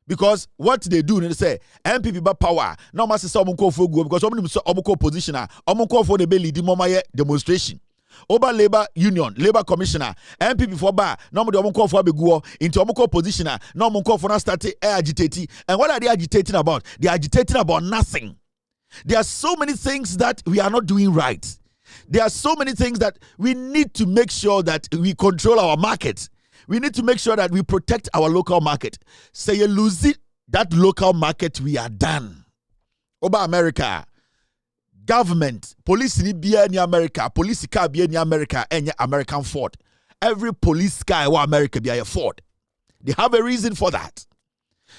Because what they do, they say MPP ba power. No must say omunko for go because omunko position omunko for the belly di mama demonstration. Oba Labor Union, Labor Commissioner, MPP for bar, no more the call for Beguo, into Omoko positioner, no more call for not starting agitating. And what are they agitating about? They are agitating about nothing. There are so many things that we are not doing right. There are so many things that we need to make sure that we control our market. We need to make sure that we protect our local market. Say you lose it, that local market, we are done. Over America, government, police in America, police car be in America, and American Ford. Every police car in America be a Ford. They have a reason for that.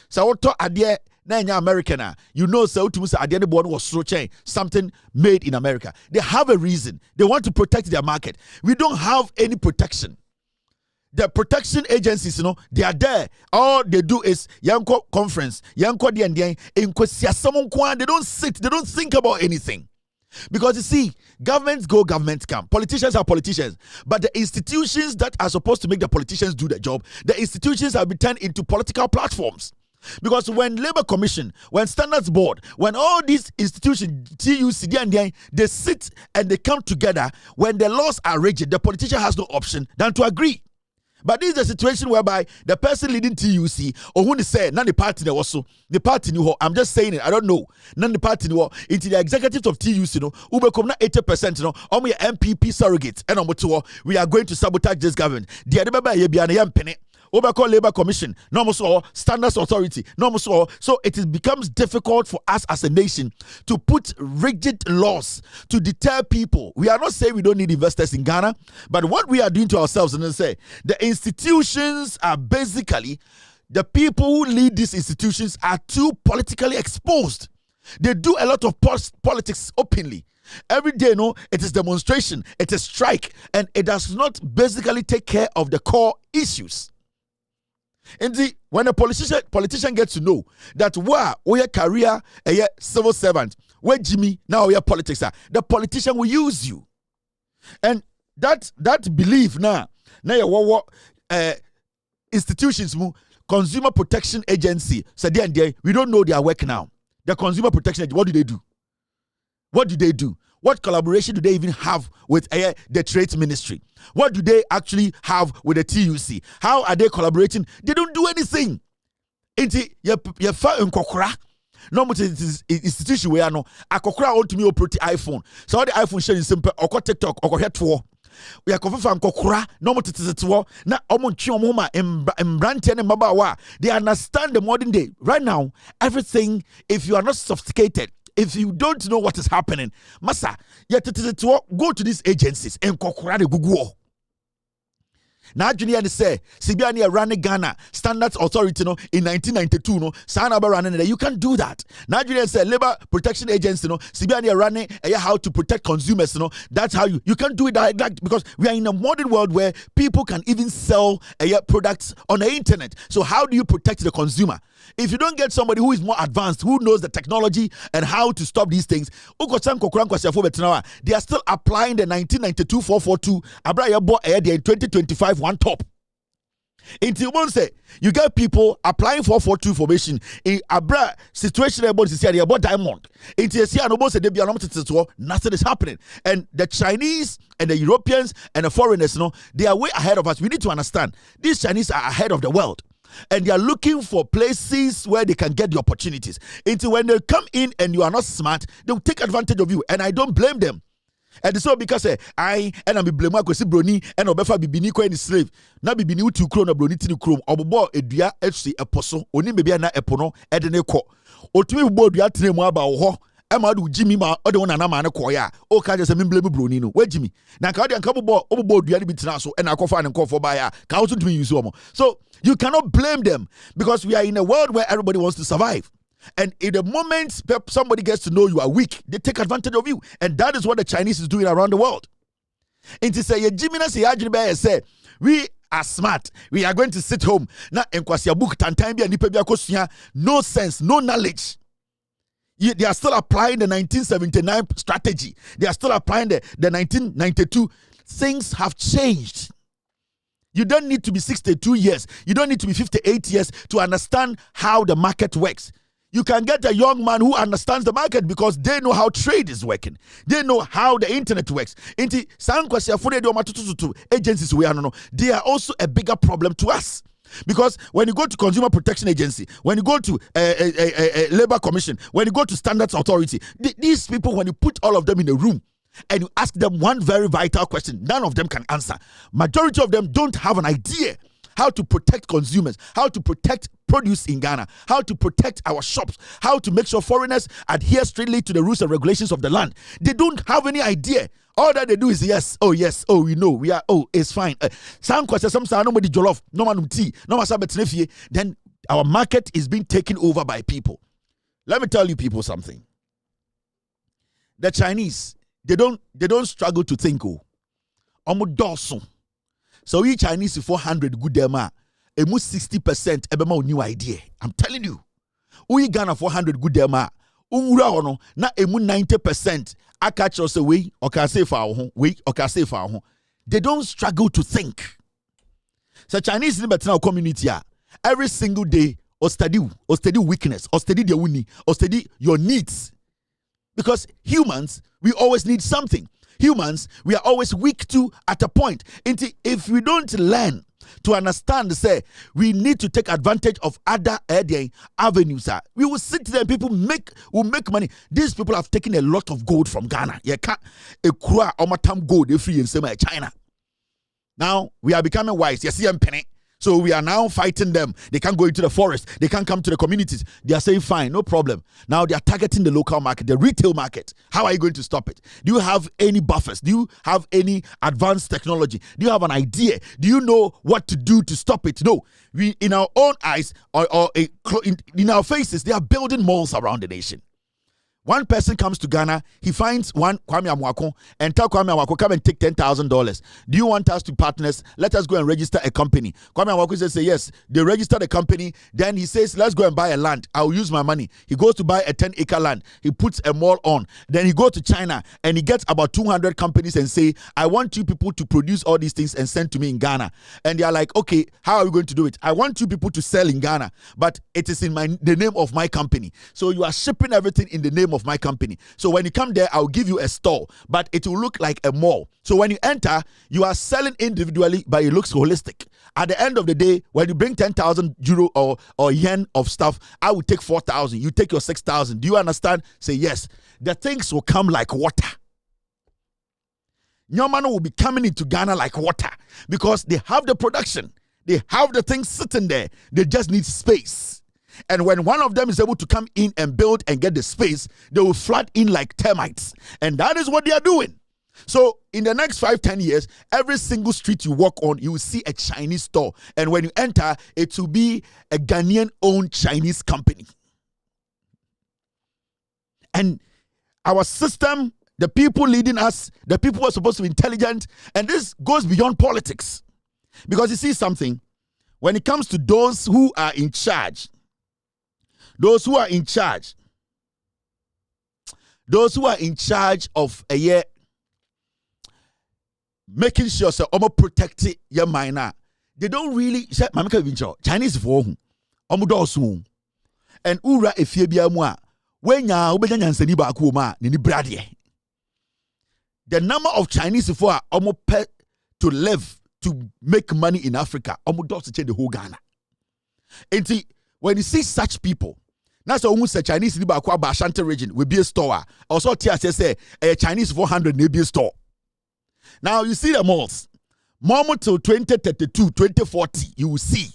So what idea na American, you know, so to say the board was something made in America. They have a reason. They want to protect their market. We don't have any protection. The protection agencies, you know, they are there. All they do is yanko conference, yanko the they don't sit, they don't think about anything. Because you see, governments go, governments come. Politicians are politicians. But the institutions that are supposed to make the politicians do their job, the institutions have been turned into political platforms. Because when Labor Commission, when Standards Board, when all these institutions, TUC, they sit and they come together, when the laws are rigid, the politician has no option than to agree. But this is a situation whereby the person leading TUC, or who say, none the party there also, the party knew, I'm just saying it, I don't know, none the party knew, into the executives of TUC, you know, who become 80%, you know, on your MPP surrogates, and we are going to sabotage this government. The other penny. Overcall Labor Commission, normal so Standards Authority, normal so it becomes difficult for us as a nation to put rigid laws to deter people. We are not saying we don't need investors in Ghana, but what we are doing to ourselves, and say the institutions are basically the people who lead these institutions are too politically exposed. They do a lot of politics openly. Every day, no, it is demonstration, it is strike, and it does not basically take care of the core issues. And when a politician gets to know that your career a civil servant, where Jimmy now your politics are, the politician will use you. And that belief now institutions, Consumer Protection Agency, we don't know their work now. The Consumer Protection Agency, what do they do? What do they do? What collaboration do they even have with the Trade Ministry? What do they actually have with the TUC? How are they collaborating? They don't do anything. Inti you fa nkokora. No much institution where no akokora want to me operate iPhone. So all the iPhone share in simple or TikTok or head we are confirmed nkokora no much to na omontwe omoma embrante ne mabawa. They understand the modern day. Right now, everything, if you are not sophisticated, if you don't know what is happening, Masa, go to these agencies and kokora de Google. Now, Junior say, Sibiani running Ghana Standards Authority no in 1992 no Sana running there. You can do that. Now, Junior say Labor Protection Agency no Sibiani running how to protect consumers no. That's how you can do it like that, because we are in a modern world where people can even sell products on the internet. So how do you protect the consumer? If you don't get somebody who is more advanced, who knows the technology and how to stop these things, they are still applying the 1992 442 in 2025 one top. Until one say you get people applying for 442 formation in Abra situation about to say about diamond. Until see nothing is happening. And the Chinese and the Europeans and the foreigners, they are way ahead of us. We need to understand these Chinese are ahead of the world. And they are looking for places where they can get the opportunities. Until when they come in and you are not smart, they will take advantage of you. And I don't blame them. And so because I'm blame broni and obefa bibini ko any slave. Na bibini utu kro na broni tini krom. Obobo edua etsi eposo. Oni bebia na epono edene ko. Otumi bo dua tene mu aba wo ho. Ema do Jimmy ma ode wona na ma ne ko ya. O ka je se me blame broni no. We Jimmy. Na ka ode anka bobo obobo dua ni bitina so e na akofa ne nkofo ba ya. Ka also tumi use omo. So you cannot blame them, because we are in a world where everybody wants to survive. And in the moment somebody gets to know you are weak, they take advantage of you. And that is what the Chinese is doing around the world. And to say, we are smart. We are going to sit home. Now, no sense, no knowledge. They are still applying the 1979 strategy. They are still applying the 1992. Things have changed. You don't need to be 62 years. You don't need to be 58 years to understand how the market works. You can get a young man who understands the market because they know how trade is working. They know how the internet works. Agencies, they are also a bigger problem to us. Because when you go to Consumer Protection Agency, when you go to Labor Commission, when you go to Standards Authority, these people, when you put all of them in a room, and you ask them one very vital question, none of them can answer. Majority of them don't have an idea how to protect consumers, how to protect produce in Ghana, how to protect our shops, how to make sure foreigners adhere strictly to the rules and regulations of the land. They don't have any idea. All that they do is yes, oh, we know, we are, oh, it's fine. Some questions, some say nobody jollof, no man tea, no man. Then our market is being taken over by people. Let me tell you people something. The Chinese, they don't struggle to think. So we Chinese 400 good them are a 60% ebema new idea. I'm telling you. We Ghana 400 good them are unra na emu 90% I catch us away or can say for our home, we or can say for our home. They don't struggle to think. So Chinese in the community every single day or study weakness, or study their uni, or study your needs. Because humans, we always need something. Humans, we are always weak to at a point. If we don't learn to understand, say, we need to take advantage of other avenues. We will sit there and people will make money. These people have taken a lot of gold from Ghana. You can't omatam gold free in China. Now we are becoming wise. You see, I'm penny. So we are now fighting them. They can't go into the forest. They can't come to the communities. They are saying, fine, no problem. Now they are targeting the local market, the retail market. How are you going to stop it? Do you have any buffers? Do you have any advanced technology? Do you have an idea? Do you know what to do to stop it? No. We, in our own eyes or in our faces, they are building malls around the nation. One person comes to Ghana, he finds one Kwame Amwako and tell Kwame Amwako, come and take $10,000. Do you want us to partners? Let us go and register a company. Kwame Amwako says, yes. They register the company. Then he says, let's go and buy a land. I'll use my money. He goes to buy a 10-acre land. He puts a mall on. Then he goes to China and he gets about 200 companies and say, I want you people to produce all these things and send to me in Ghana. And they are like, okay, how are we going to do it? I want you people to sell in Ghana, but it is in the name of my company. So you are shipping everything in the name of my company. So when you come there, I'll give you a store, but it will look like a mall. So when you enter, you are selling individually, but it looks holistic. At the end of the day, when you bring 10,000 euro or yen of stuff, I will take 4,000. You take your 6,000. Do you understand? Say yes. The things will come like water. Nyomano will be coming into Ghana like water because they have the production. They have the things sitting there. They just need space. And when one of them is able to come in and build and get the space, they will flood in like termites. And that is what they are doing. So in the next 5-10 years, every single street you walk on, you will see a Chinese store. And when you enter, it will be a Ghanaian-owned Chinese company. And our system, the people leading us, the people who are supposed to be intelligent, and this goes beyond politics. Because you see something, when it comes to those who are in charge, those who are in charge of a year, making sure so protect your minor, they don't really say Chinese for whom and ura efibia mua when ya ubenya nsani ba ku ma ni brade. The number of Chinese for to live to make money in Africa almost change the whole Ghana. And when you see such people, now so who say Chinese ni ba ku ba Ashanti region will be a store. Also tia say a Chinese 400 will be a store. Now you see the malls. Moment till 2032, 2040, you will see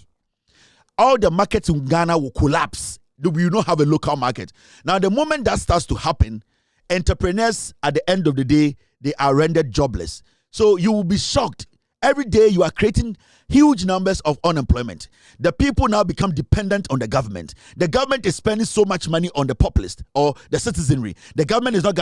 all the markets in Ghana will collapse. We will not have a local market. Now, the moment that starts to happen, entrepreneurs at the end of the day, they are rendered jobless. So you will be shocked. Every day you are creating huge numbers of unemployment. The people now become dependent on the government. The government is spending so much money on the populace or the citizenry. The government is not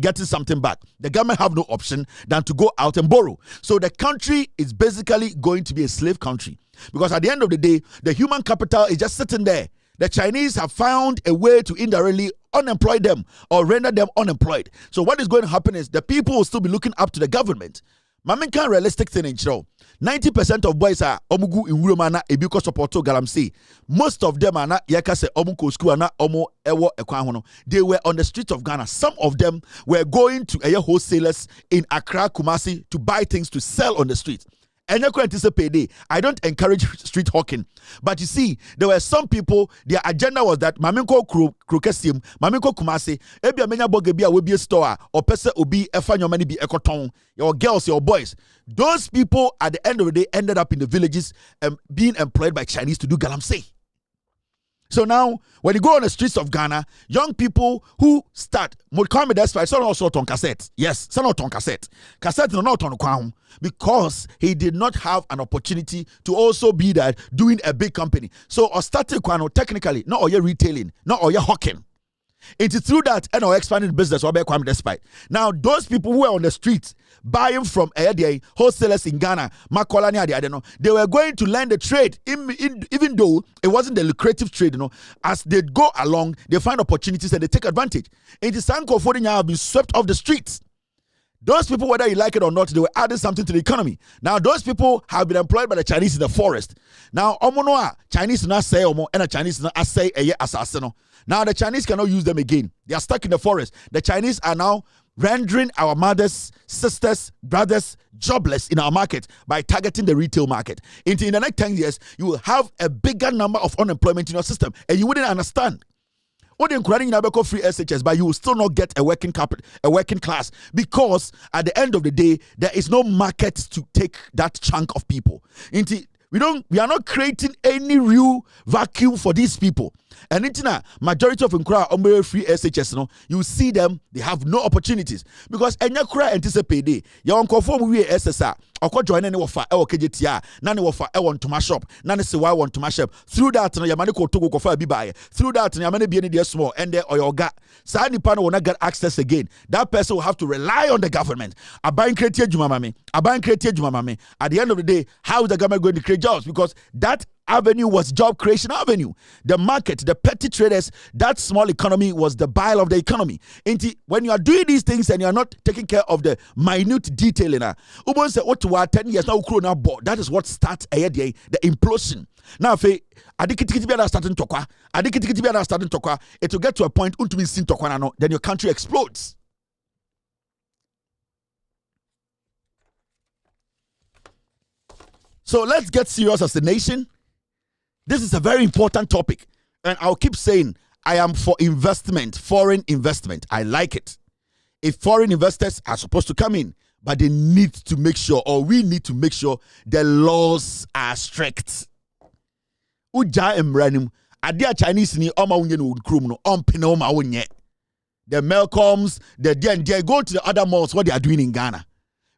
getting something back. The government have no option than to go out and borrow. So the country is basically going to be a slave country. Because at the end of the day, the human capital is just sitting there. The Chinese have found a way to indirectly unemploy them or render them unemployed. So what is going to happen is the people will still be looking up to the government. Maminka realistic thing in show. 90% of boys are omugu in Urumana ebiko supporto galamsi. Most of them are not yakase omuko school na omo ewo ekwahono. They were on the streets of Ghana. Some of them were going to wholesalers in Accra, Kumasi to buy things to sell on the streets. And you anticipate day. I don't encourage street hawking. But you see, there were some people, their agenda was that Maminko Krokesium, Maminko Kumasi, Ebi Amenya Bogebia will be a store, or Pesa Obi, Efan your money be Ekoton, your girls, your boys. Those people at the end of the day ended up in the villages being employed by Chinese to do galamsey. So now, when you go on the streets of Ghana, young people who start, Mokame despite, some also on cassette. Yes, some not on cassette. Cassette no not on crown because he did not have an opportunity to also be that doing a big company. So, or started kwano technically, not all your retailing, not all your hawking. It's through that and our expanding business or Kwame despite. Now, those people who were on the streets buying from wholesalers in Ghana, they were going to learn the trade, even though it wasn't the lucrative trade, as they go along, they find opportunities and they take advantage. In the Sanko Fodinya have been swept off the streets. Those people, whether you like it or not, they were adding something to the economy. Now, those people have been employed by the Chinese in the forest. Now, Chinese not say and the Chinese not say assassin. Now, the Chinese cannot use them again. They are stuck in the forest. The Chinese are now rendering our mothers, sisters, brothers jobless in our market by targeting the retail market. In the next 10 years, you will have a bigger number of unemployment in your system, and you wouldn't understand. Free SHS, but you will still not get a working class, because at the end of the day, there is no market to take that chunk of people. We are not creating any real vacuum for these people. And majority of Nkra free SHS, you see them, they have no opportunities. Because Nkra anticipate your conform we SSR, or join any of our KJTR, none of our want to mash up, none is why want to mash up. Through that, Yamaniko to go for a buy. Through that, Yamani be any small, and there or your gat. Sani Pano will not get access again. That person will have to rely on the government. A bank created Jumamami, a bank created Jumamami. At the end of the day, how is the government going to create jobs? Because that avenue was job creation avenue. The market, the petty traders, that small economy was the bile of the economy. When you are doing these things and you are not taking care of the minute detailing, Ubon said, what to 10 years now, that is what starts the implosion. Now, if it will get to a point, then your country explodes. So let's get serious as a nation. This is a very important topic. And I'll keep saying, I am for investment, foreign investment. I like it. If foreign investors are supposed to come in, but they need to make sure, or we need to make sure, the laws are strict. Uja emranum, adia Chinese ni oma unye no krum no ompene oma unye. The Malcolms, the they go to the other malls, what they are doing in Ghana.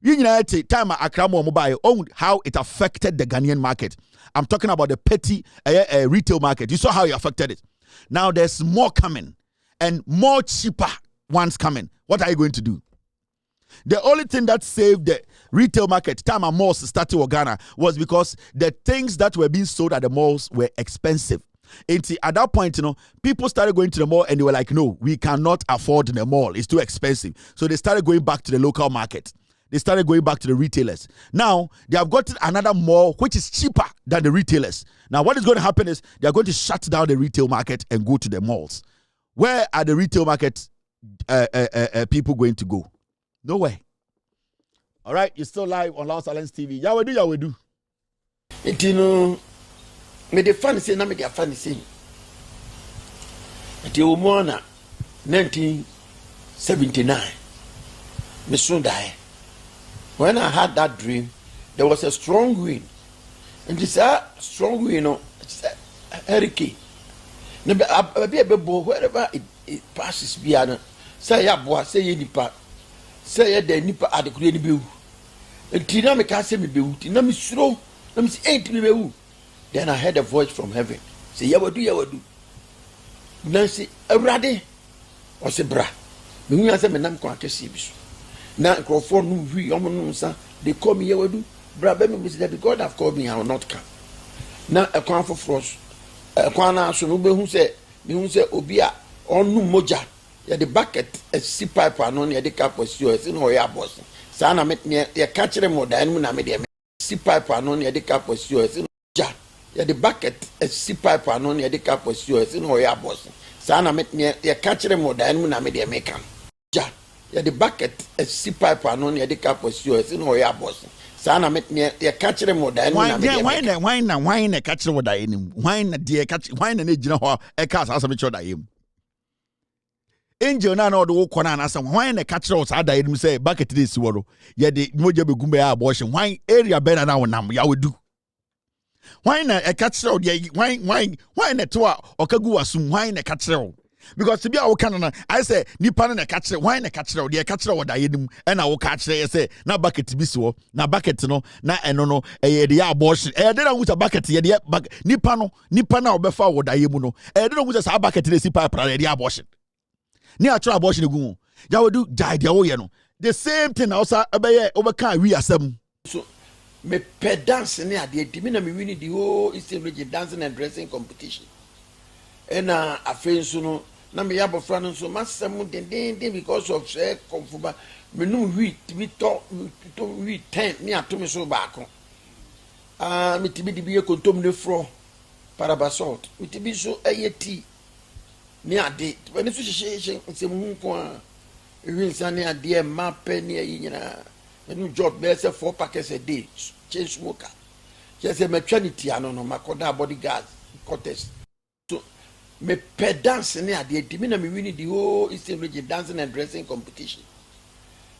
You know, time Akramo Mobile, how it affected the Ghanaian market. I'm talking about the petty retail market. You saw how it affected it. Now there's more coming and more cheaper ones coming. What are you going to do? The only thing that saved the retail market, time and malls started in Ghana, was because the things that were being sold at the malls were expensive. At that point, people started going to the mall and they were like, no, we cannot afford the mall. It's too expensive. So they started going back to the local market. They started going back to the retailers. Now, they have gotten another mall which is cheaper than the retailers. Now, what is going to happen is they are going to shut down the retail market and go to the malls. Where are the retail market people going to go? Nowhere. All right, you're still live on Loud Silence TV. Yahweh do. Me the fan say na me the fan say. Ati o mo na 1979. Me soon die. When I had that dream, there was a strong wind. And this strong wind, it's a hurricane. Wherever it passes, say ya boy, say ye nipa, say ya de nipa adequate ni bewu. And tina me can say me bewu, tina me slow, let me say ain't me bewu. Then I heard a voice from heaven. Say ya wadu. Nancy, a rade, or say bra. Me say me nam kwa kesi bisu. Now, they call me Yawadu, Brabem, Mr. God have called me, I will not come. Now, a crown for frost, a quana, so who said, Obia, or no moja, ya the bucket, a sea pipe, and only the cap was yours in Oya Boston. Sana met me a catcher more than when I made a sea pipe, and only the cap was yours in Oja. Ya the bucket, a sea pipe, and only the cap was yours in Oya Boston. Sana met me a catcher more than when I made a make. Ja, the bucket, a sea pipe, and only the cap was yours in Oya Boston. Sana met near catch them or die. Why catch what I am? Why na dear catch why na ejina a cast as a mature I am. Angel na no do kona na say why na catch us ada him say bucket this woro. Ye de moja be gumbe abortion. Why area better na wonam ya we do. Why na a catch out why na to okagu asum why na catch out. Because to be our canon, I say, Nipan and a catcher, why a catcher, the catcher what I him, and I will catch say, na bucket to be so, na bucket no, na and no, a the abortion, and then I was a bucket, the back Nipana or before what I no, and then was a bucket to the sipa, the abortion. Near try abortion go, ya will do die the oil. The same thing also overcome we are some. So, me pedance near the Timina, me winning the whole Eastern region dancing and dressing competition. And I feel so. Na me yabo frano so masam den because of say konfuba me no we to we 10 me ato me so baako me tibi di bi kontom ne fro parabasalt me tibi so ayeti me ade when so hye nsem hu ko a ewi nsane ade ma pe ne ayi nyina me no job be say 4 packets a day change smoker just say maternity ano no makoda bodyguard contest. Me pedance ne ade dimina me win the whole Eastern region dancing and dressing competition.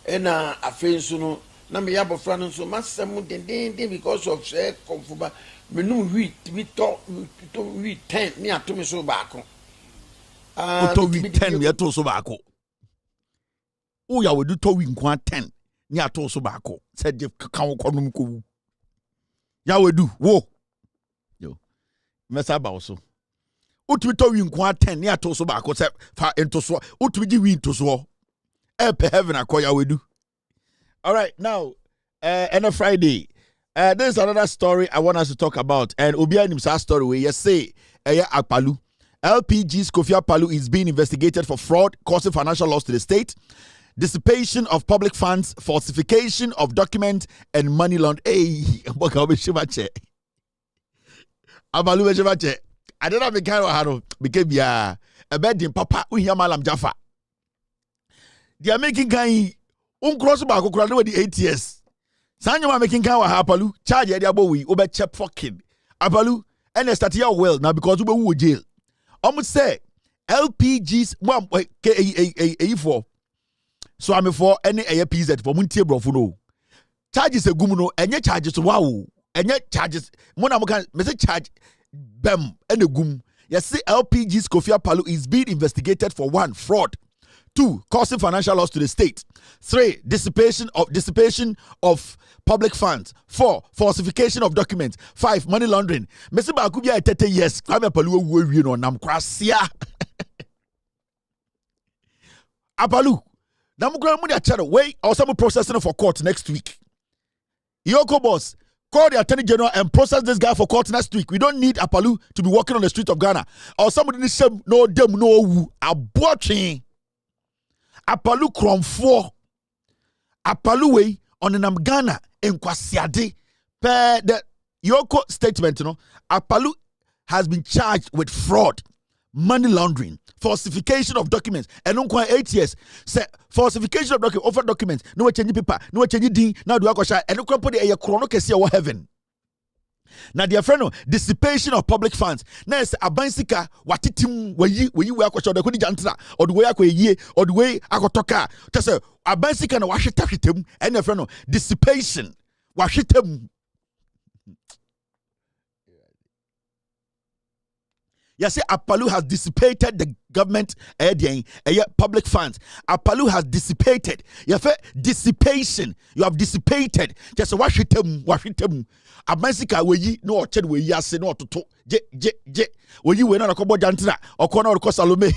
And afen so no na me yabofra no so masam den because of say konfuba me no we to we 10 me ato me so baako. To we 10 me ato so baako. O ya we do to we nko 10 me ato so baako. Said the kan konom ko. Ya we do wo. Yo. Mesa ba so. Utumi to wi nko 10 ne ato so ba ko se fa ento so utumi gi wi to so epe heaven akoya wedu. All right, now and a Friday there's another story I want us to talk about, and obia nim sa story we you say Akpalu LPG's Kofi Akpalu is being investigated for fraud causing financial loss to the state, dissipation of public funds, falsification of documents, and money laundering. Akpalu I don't have a kind of haro because a bed in papa we hear malam Jaffa. They are making kind uncross back with the 8 years. Sanya making kind of Apalu charge the abowi over chep fucking Apalu and start here well now because we will jail. Almost say LPGs one A4 so I'm for any APZ for Muntie Brofuno. Charges a gumuno and your charges wow and your charges Mona message charge. Bem and a gum. Yes, LPG's Kofi Akpalu is being investigated for 1, fraud, 2, causing financial loss to the state, 3, dissipation of public funds, 4, falsification of documents, 5, money laundering. Mr. Bakubia 30 years. I'm a Palu we no nam krasia. Apalu. Namukra money channel wait or some processing for court next week. Yoko boss. Call the Attorney General and process this guy for court next week. We don't need Akpalu to be walking on the street of Ghana. Or somebody needs some no dem no woo. Aborting. Akpalu krom 4. Akpalu way on the nam Ghana in Kwasiade. Per the Yoko statement, Akpalu has been charged with fraud, money laundering, falsification of documents, and non 8 years. Say falsification of offer documents, no change paper, no change ding, now do akosha, and no put a chrono kesi or heaven. Now, dear friend, dissipation of public funds. Now, it's a bansika, what it when you work with the Kudi Jantra, or the way I ye, or the way I got toka. Just a bansika and wash it him, and a friend, dissipation, wash it him. You see, Akpalu has dissipated the government public funds. Akpalu has dissipated. You have dissipation. You have dissipated. Just wash it. A Mexica where ye no ched where ye say no to je where you were not a cobo jantra or corner or cosalome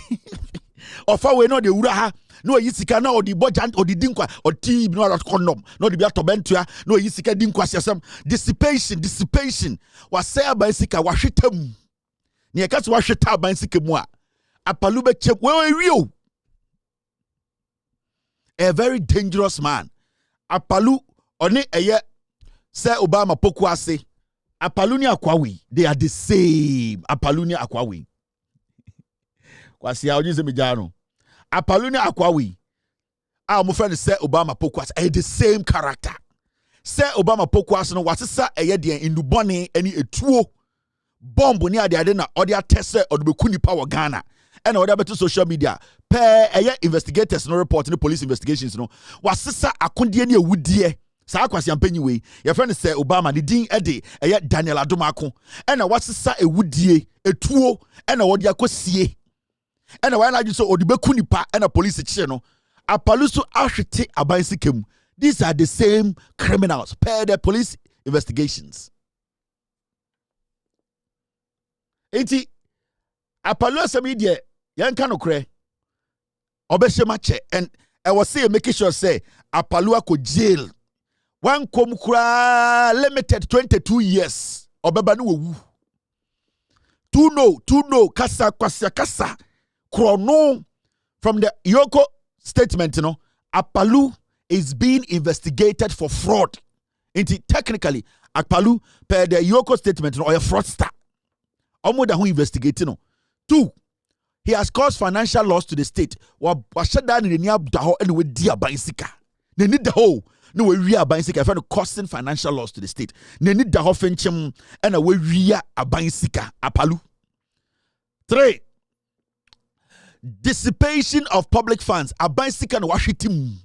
or far away no the uraha no yisika na or the bojant or the dinkwa or tea no condom no the biatobentua no yisika dinkwa system dissipation was say by sika wash it. Ni akati wa hweta ban sike mu a Akpalu be chem we a very dangerous man. Akpalu oni eye say Obama poku ase. Akpalu ni Akwawi, they are the same. Akpalu ni Akwawi kwasi a onyi se mejano. Akpalu ni Akwawi a mo friend say Obama poku ase the same character. Say Obama pokwas no wasisa eye de indubone ani etuo bomb ni ade na ode atese odebeku nipa wo Ghana and ode beto social media pe eye investigators no report ni police investigations no wasisa akondie ni ewudie saa kwasi ampanyi we your friend say Obama the din ede eye Daniel Adomako and wasisa ewudie etuo and ode akosie and why na so odebeku nipa and police che no apaluso ahwete abansikam. These are the same criminals per the police investigations. Enti apalo asemi de yanka no kre obehema che and I was saying making sure say apalo ko jail one kom kura limited 22 years obeba no wu to know kasa chrono from the Yoko statement, you know, Apalu is being investigated for fraud. Technically, Akpalu, per the Yoko statement, or a fraudster. Omo da who investigating no. 2, he has caused financial loss to the state. Wa shut down in the near daho and with dear bicycle. They need the whole. No way we are bicycle. I found causing financial loss to the state. They need the whole fenchem and a way we are a bicycle. Apalu. 3, dissipation of public funds. A bicycle and Washington.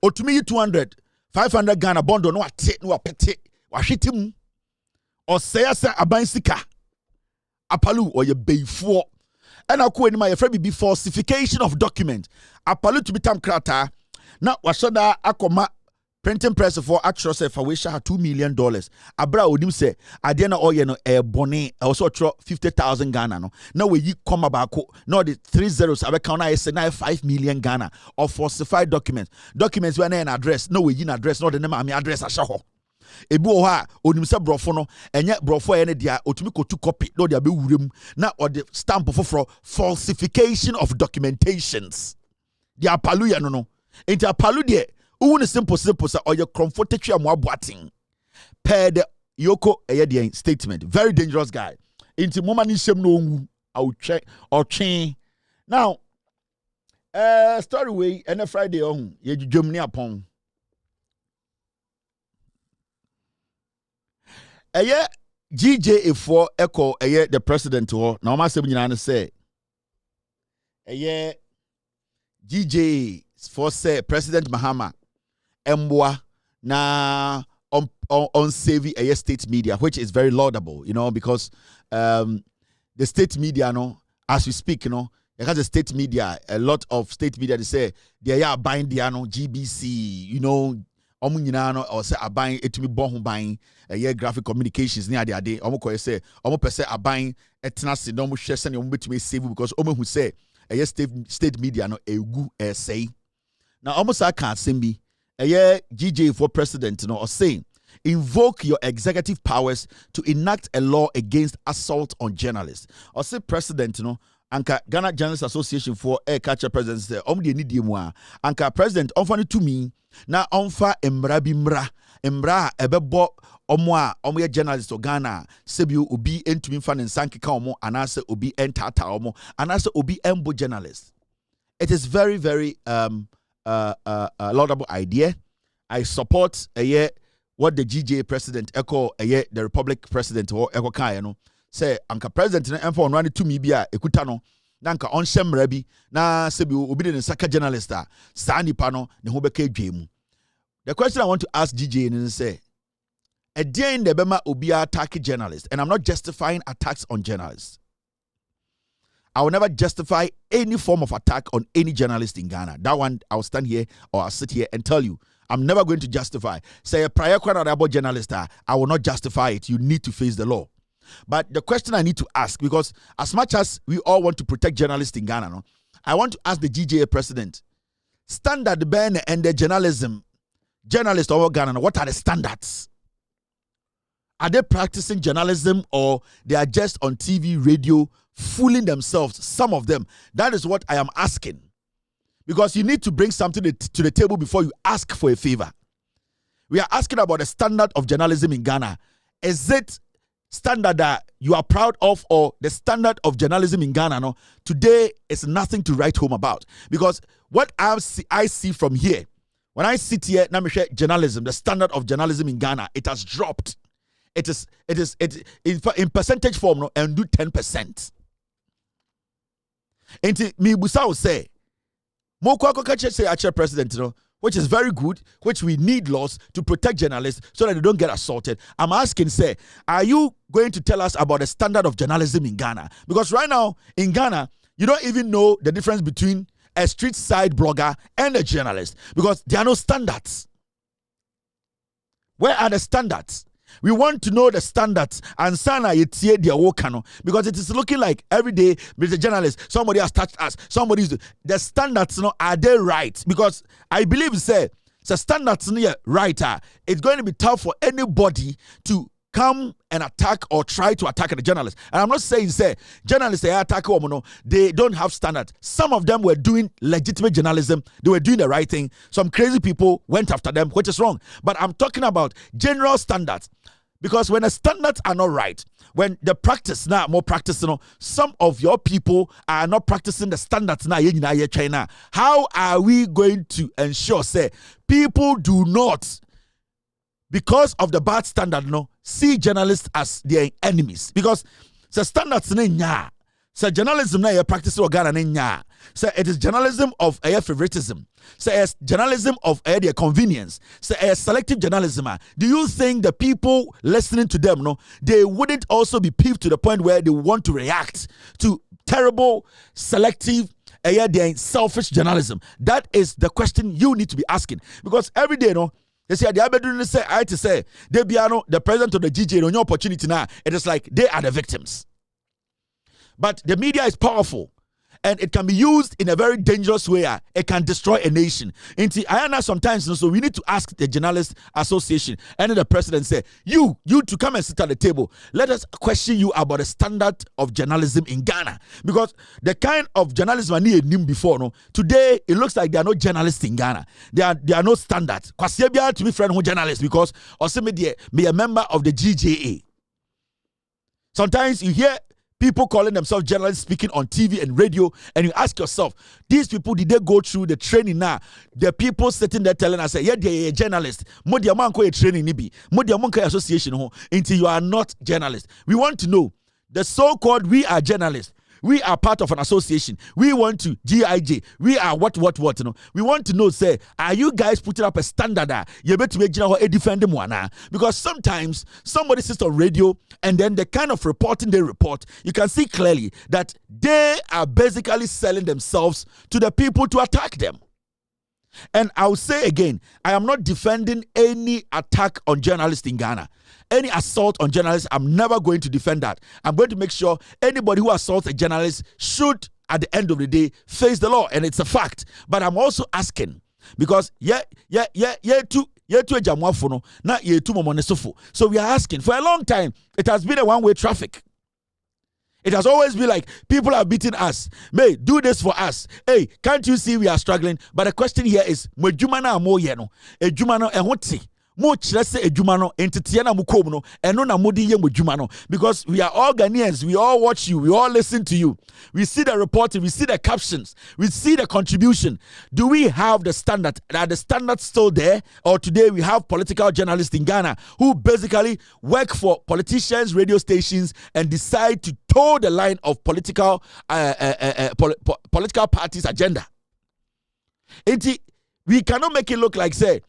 Or to me 200, 500 Ghana bond no ate no apete. Washington. Or say a bicycle. Apalu or your bay for. And I quote my friend be falsification of document. Apalu to be tam krata. Now washoda akoma printing press for actual say for which $2 million. Abra odim say adiana oye no bone also throw 50,000 Ghana no. Now we yi come back no the 3 zeros abe count I say 5 million Ghana of falsified documents. Documents when an address no we yin address no the name ami address ashaho. Ebu oha onim se brofo no enye brofo ene dia otumi kotu copy no dia be wurem na or the stamp for falsification of documentations. Dia apalu ya no enti apalu de uwu ne simple say or your comfortable amoaboating per the Yoko eye statement. Very dangerous guy. Enti moma ni shem no onwu awtwe or twen. Now story way and a Friday on ye dwom ni apon. Eye GJ4 echo eye the president ho na o ma sem nyina ne say eye GJ4 say President Mahama emboa na on saving eye state media, which is very laudable, you know, because the state media no as we speak, you know, because the state media, a lot of state media they say they are buying the GBC, you know, no or say a buying it to me bon buying a graphic communications near the day. Say per se a buying etnasi no share send you to me save because who say a state media no a good say. Now almost I can't send me a GJ for president no or saying invoke your executive powers to enact a law against assault on journalists. Or say president no Anka Ghana Journalists Association for Air Catcher Presidents say the need moi. Anka president onfa to me na onfa emra bimra ebebo omo ye journalist of Ghana sebi obi entumi fa ne nsankeka omo anase obi entata omo anase obi embo journalist. It is very very laudable idea. I support what the GJ president echo the Republic president or echo kai no say anka president na emfa onwani to me bia ekuta no na anka onhyemra bi na sebi obi de nsaka journalist a saa nipa no ne ho beka dwemu. The question I want to ask GJ is say a day in the bema obi attack journalists, and I'm not justifying attacks on journalists. I will never justify any form of attack on any journalist in Ghana. That one I'll stand here or I'll sit here and tell you I'm never going to justify. Say a prior about journalist, I will not justify it. You need to face the law. But the question I need to ask, because as much as we all want to protect journalists in Ghana, no, I want to ask the GJA president, standard ban and the journalists over Ghana, what are the standards? Are they practicing journalism or they are just on TV, radio, fooling themselves? Some of them. That is what I am asking. Because you need to bring something to the table before you ask for a favor. We are asking about the standard of journalism in Ghana. Is it standard that you are proud of, or the standard of journalism in Ghana? No, today is nothing to write home about, because what I see from here, When I sit here, now me share journalism, the standard of journalism in Ghana, it has dropped. It is in percentage form, no, and do 10%. And me busa will say, Moko Kache say actual president, you know, which is very good, which we need laws to protect journalists so that they don't get assaulted. I'm asking, say, are you going to tell us about the standard of journalism in Ghana? Because right now, in Ghana, you don't even know the difference between a street side blogger and a journalist because there are no standards. Where are the standards? We want to know the standards and sana yetie dia wokano because it is looking like every day with the journalist somebody has touched us, somebody's the standards, you know, are they right? Because I believe say the standards near writer, it's going to be tough for anybody to come and attack or try to attack the journalist. And I'm not saying say journalists they attack no, they don't have standards. Some of them were doing legitimate journalism, they were doing the right thing. Some crazy people went after them, which is wrong. But I'm talking about general standards. Because when the standards are not right, when the practice now more practice, you know, some of your people are not practicing the standards now in China. How are we going to ensure say people do not, because of the bad standard, no, see journalists as their enemies? Because the standards nya, so journalism na practice organa nya. So it is journalism of a favoritism. So it's journalism of their convenience. So it's selective journalism. Do you think the people listening to them, no, they wouldn't also be peeved to the point where they want to react to terrible, selective, their selfish journalism? That is the question you need to be asking. Because every day, no, they say the Abedun say I to say they be the president of the GJ on your opportunity now. It is like they are the victims. But the media is powerful. And it can be used in a very dangerous way. It can destroy a nation. I know sometimes, so we need to ask the Journalist Association and the president say, you to come and sit at the table. Let us question you about the standard of journalism in Ghana. Because the kind of journalism I need before, no, today it looks like there are no journalists in Ghana. There are no standards. Kwasebia to be friend who journalist because also be a member of the GJA. Sometimes you hear people calling themselves journalists speaking on TV and radio, and you ask yourself, these people, did they go through the training now? The people sitting there telling us, yeah, they're journalists. Modi amanko a training nibi. Modi amanko association ho. Until you are not journalists. We want to know, the so-called we are journalists. We are part of an association. We want to GIJ. We are what, you know. We want to know, say, are you guys putting up a standard? You better make a defend them one. Because sometimes somebody sits on radio and then the kind of reporting they report, you can see clearly that they are basically selling themselves to the people to attack them. And I'll say again, I am not defending any attack on journalists in Ghana. Any assault on journalists, I'm never going to defend that. I'm going to make sure anybody who assaults a journalist should, at the end of the day, face the law. And it's a fact. But I'm also asking, because so we are asking, for a long time, it has been a one-way traffic. It has always been like, people are beating us. May do this for us. Hey, can't you see we are struggling? But the question here is, mo chirese edwuma entity na mukom no eno na modi ye modwuma no, because we are all Ghanaians, we all watch you, we all listen to you, we see the reporting, we see the captions, we see the contribution. Do we have the standard? Are the standards still there? Or today we have political journalists in Ghana who basically work for politicians, radio stations, and decide to toe the line of political political parties' agenda. We cannot make it look like, say,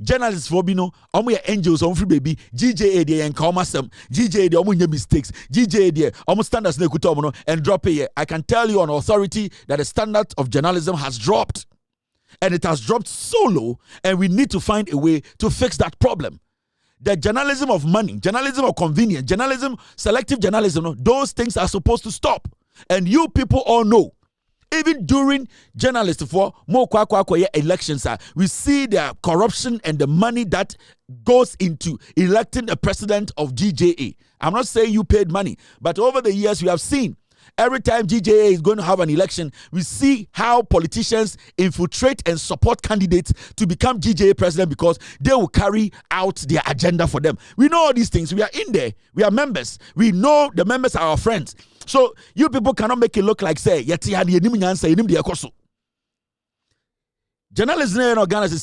journalists for bino, omo ya angels on free baby, GJA de and some GJA de omo mistakes, GJA de omo standards ne kutomo and drop it. I can tell you on authority that the standard of journalism has dropped. And it has dropped so low, and we need to find a way to fix that problem. The journalism of money, journalism of convenience, journalism, selective journalism, those things are supposed to stop. And you people all know, even during journalists for more elections, we see the corruption and the money that goes into electing the president of GJA. I'm not saying you paid money, but over the years we have seen every time GJA is going to have an election, we see how politicians infiltrate and support candidates to become GJA president because they will carry out their agenda for them. We know all these things. We are in there. We are members. We know the members are our friends. So you people cannot make it look like, say, journalism in Ghana is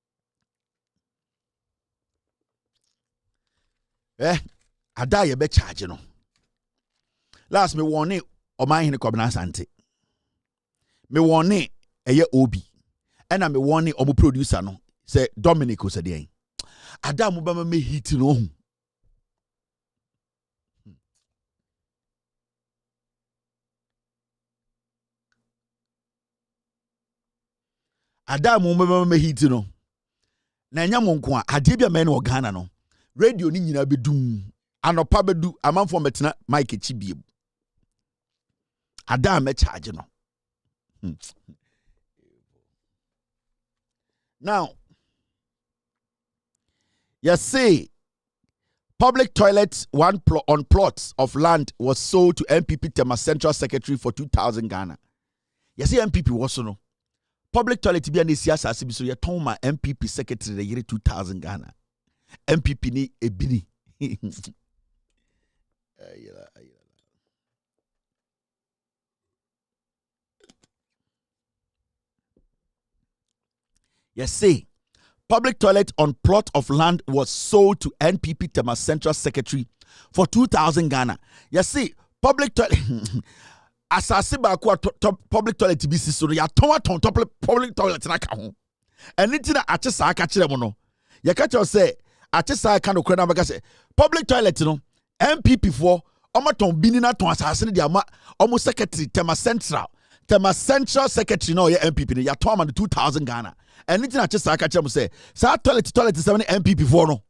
ada ye be charge no last me won it o man hene Kwabena Asante me won it eye obi ena me won it omo producer no say Dominic Osedian ada mo ba me hit no hu ada mo ba me hit no na nya mo nko a ade bia me no Ghana no radio ni nyina bedum anopa bedu amanfo metena mic chibiem ada me charge no now you see public toilets on plots of land was sold to MPP Tema Central Secretary for 2,000 Ghana. You see MPP was no public toilet be an siyasa asibi so ye ton ma MPP secretary the year 2,000 Ghana. MPP ni ebini. You see, public toilet on plot of land was sold to NPP Tema Central Secretary for 2,000 Ghana. You see, public toilet asase ba ko public toilet bi si so ya ton public toilet na ka ho. Anything na ache sa aka kire mo no. Ye ka tell say ache sa aka no kra na ba say public toilet no MPP for omo ton bini na ton asase ne dia ma omo secretary Tema Central Secretary no ye MPP ne ya ton ma 2,000 Ghana. Anything I just catch them say, "Sa toilet is 7 MPP for no."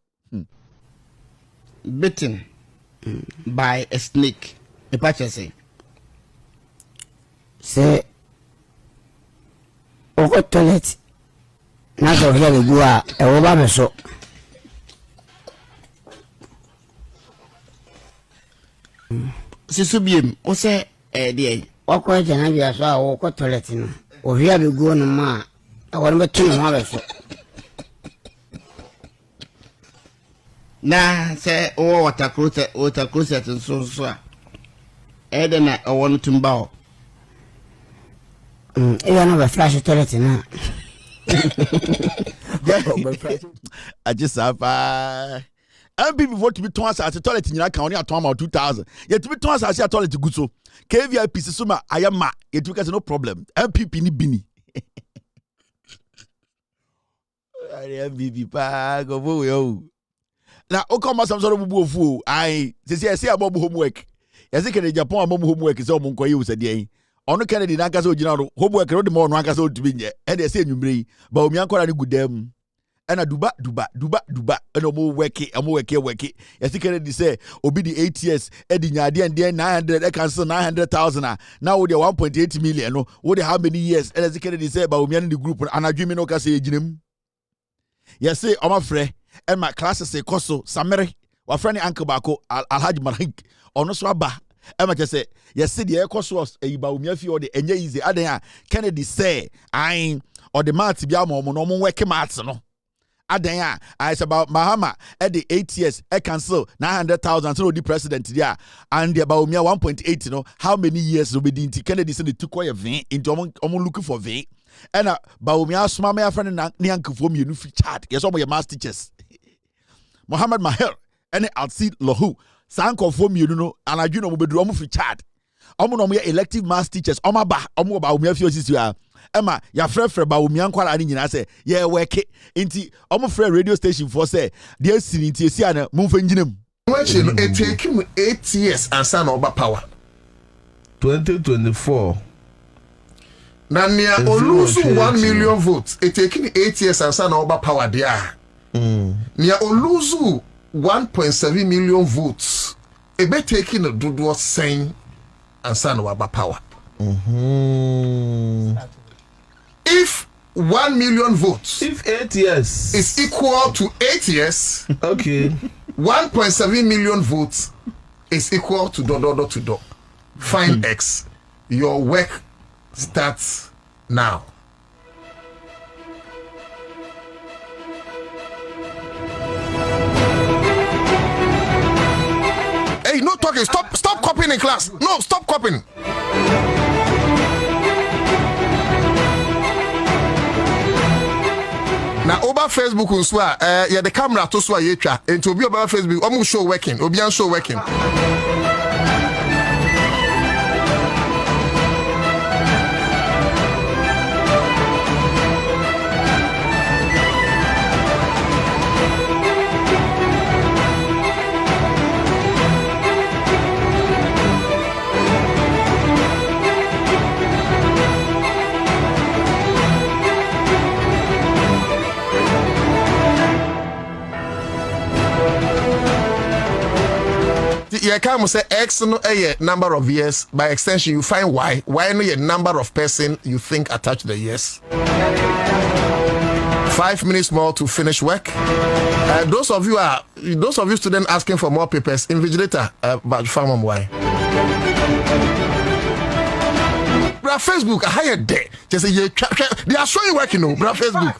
Bitten by a snake. A patch say, "Oko toilet." Na so here we go a over me so. Sisubiem, o say dey. Oko jana bia so a oko toilet no. O here we go no ma. I want to tell you how na say oh water closet and so Eden I want to bow. You know flash toilet now. I just have MPP vote to be twice as a toilet in your account at 2,000. Yet to be twice as a toilet to go so. KVIP Suma I am ma it took us no problem. MPP ni bini. MVP pa go for yo. Now, o come some sort of bubu. I say about homework. Yes, in Japan, homework is almost quite used again. On the Kennedy Nagas original homework, no more Nagas old to be there. And they say you bring, but me uncle and good them. And a duba, and a more worky. Yes, Kennedy say, Obi the 8 years, Eddie Yadi and then 900, I cancel 900,000. Now with the 1.8 million, no, what how many years? And as Kennedy say about me and the group, and I dream no can say Jim. Yes, say, I'm a friend, and my classes say, Koso, Samere, or friend Uncle Bako, Alhaji Marik, or no swaba. Emma just say, yes, see the air cost was a Baumia or the Enja easy. Adena Kennedy say, I or the Mats Biamo, no working mats, no. Adena, I say about Mahama at the 8 years, I cancel 900,000, so the president there, and the Baumia 1.8, you know, how many years will be the Kennedy said it took away a vein into looking for vein. And Baumia smart my friend and Nyanku for me, you chat. Yes, all my master teachers. Muhammad Maher, and I'll see Lahu, Sanko for me, you know, and I do know, but I'm free chat. I'm no more elective mass teachers. I'm about Baumia for Emma, your friend for Baumian Qualani, I say, yeah, work it. Inti, I'm a friend radio station for say, dear Sinity Siana, move engine. It take him 8 years and son over power. 2024. Nania Oluzu 1 million votes. It taking 8 years and son over power there. Nia Oluzu 1.7 million votes. It be taking a Dudu saying and son over power. If 1 million votes, if 8 years is equal to 8 years, okay, 1.7 million votes is equal to do. Find X. Your work starts now. Hey, no talking. Stop copying in class. No, stop copying. Now, Oba Facebook nso a yeah the camera to so a yetwa enti obi oba Facebook omo show working obi an show working. Yeah, come say X no a number of years. By extension, you find Y. Y no a number of person you think attach the years. 5 minutes more to finish work. Those of you students asking for more papers, invigilator, but farm why. Bra Facebook, I hired there. Just say they are showing work, you know. Bra Facebook.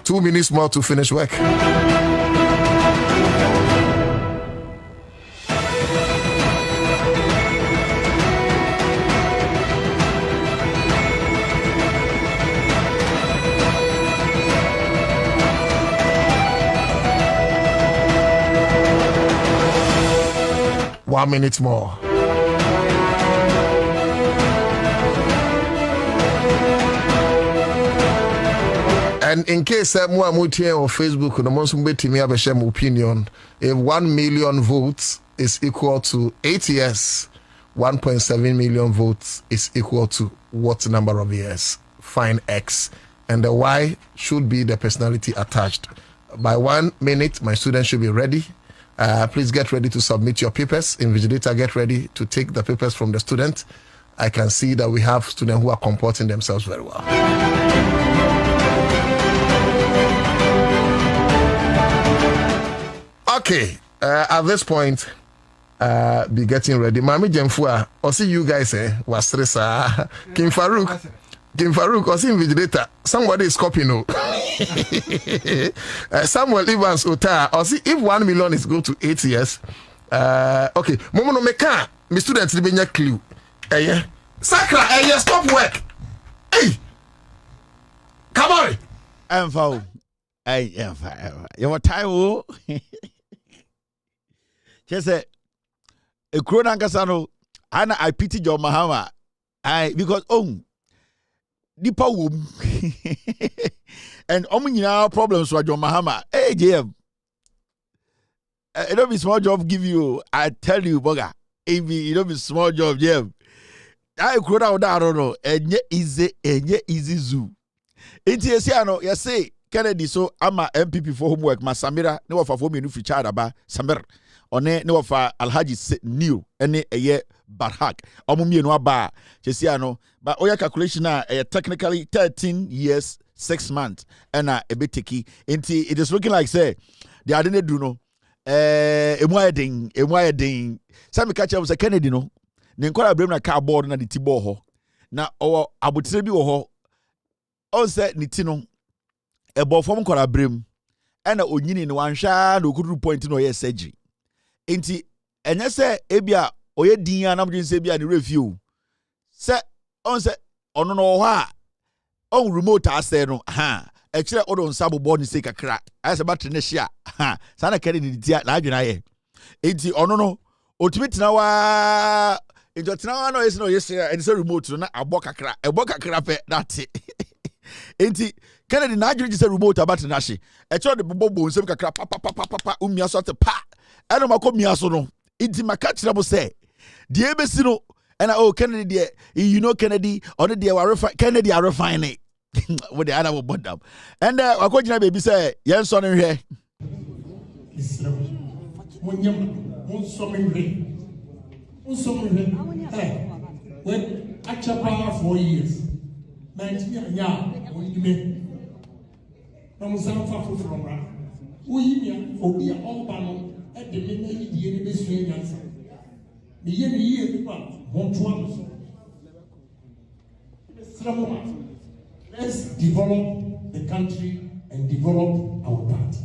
2 minutes more to finish work. One minute more. And in case more on Facebook, no one betimi abeshem opinion. If 1 million votes is equal to 8 years, 1.7 million votes is equal to what number of years? Find X, and the Y should be the personality attached. By 1 minute, my students should be ready. Please get ready to submit your papers. Invigilator, get ready to take the papers from the student. I can see that we have students who are comporting themselves very well. Okay, at this point, be getting ready. Mami Jemfua, I see you guys was stressed. Kim Farouk, I see invigilator. Somebody is copying. No. Samuel Evans Ota, I see if 1 million is go to 8 years. Okay, Momo no meka, my students be a clue. Yeah. Sakra, stop work. Hey, come on. I'm foul. I'm foul. You want time? Just say a crona casano. Anna, I pity your Mahama. Because Nipa womb and now problems with your Mahama. Hey, JM. It don't be small job give you. I tell you, Boga. It don't be small job, JM. I could out, I don't know. And yet easy zoo. It's yes, say Kennedy, so I'm a MPP for homework. My Samira, no for me, no feature about Samir. One no for Alhaji New, any a year Barhak. Omumi no ba. Chesiano, but oya calculation technically 13 years, 6 months, and a bit ticky. It is looking like say the didn't do no. Ding. Some catch up was a Kennedy no. Nenkola brem na cardboard na the tibo ho. Na or abutrebi ho. On set nitino. A bo form kola brem. And a onyini no ansha no good point no ye surgery. Enti enye se ebia oye din anam din se bia ni review. Se on se ono no ho a on remote ase no ha. E kire odo nsabo bo ni se kakra. Aye se battery ne hia. Ha. Sana kere ni dia na adwena ye. Enti ono no otimitena wa Injotina no is no yesterday and it's a remote na aboka kra pe that's it. Enti Kennedy na adwene say remote about na hye. E cho de bobo nsem kakra pa umia so te pa. Eno makomia so no. Enti maka kire bo say de ebesi no and Kennedy de you know Kennedy on the refine Kennedy are refine with the other bottom. And akojina baby say yen so no hwe. When actual power 4 years, 19 years, when you make from Rana, we be all panel at the minute the Australian answer. The year, let's develop the country and develop our party.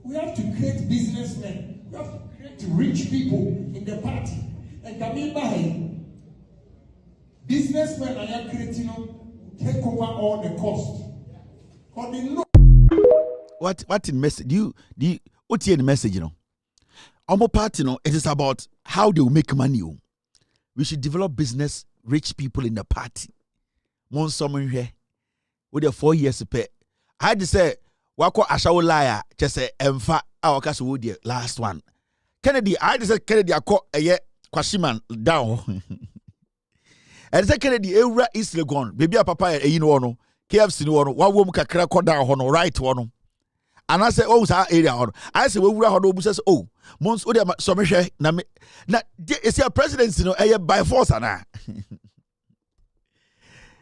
We have to create businessmen. We have to create rich people in the party. And Kamimba, businessmen are creating take over all the cost. But they know what in message? Do you what's in the message? You know, our party, it is about how they will make money. We should develop business, rich people in the party. One summer here, with the 4 years pay. I had to say, wako ashawo liar, just say emfa our cast would the last one. Kennedy, I had to say Kennedy, I call a Kwashiman down. And say Kennedy, Eura is gone. Baby, a papa, you know, KFC, no one woman can crack down on right one. And I say, oh, our area on. I say, we will says, oh, months with them, so much. Now, is your presidency, by force, Anna.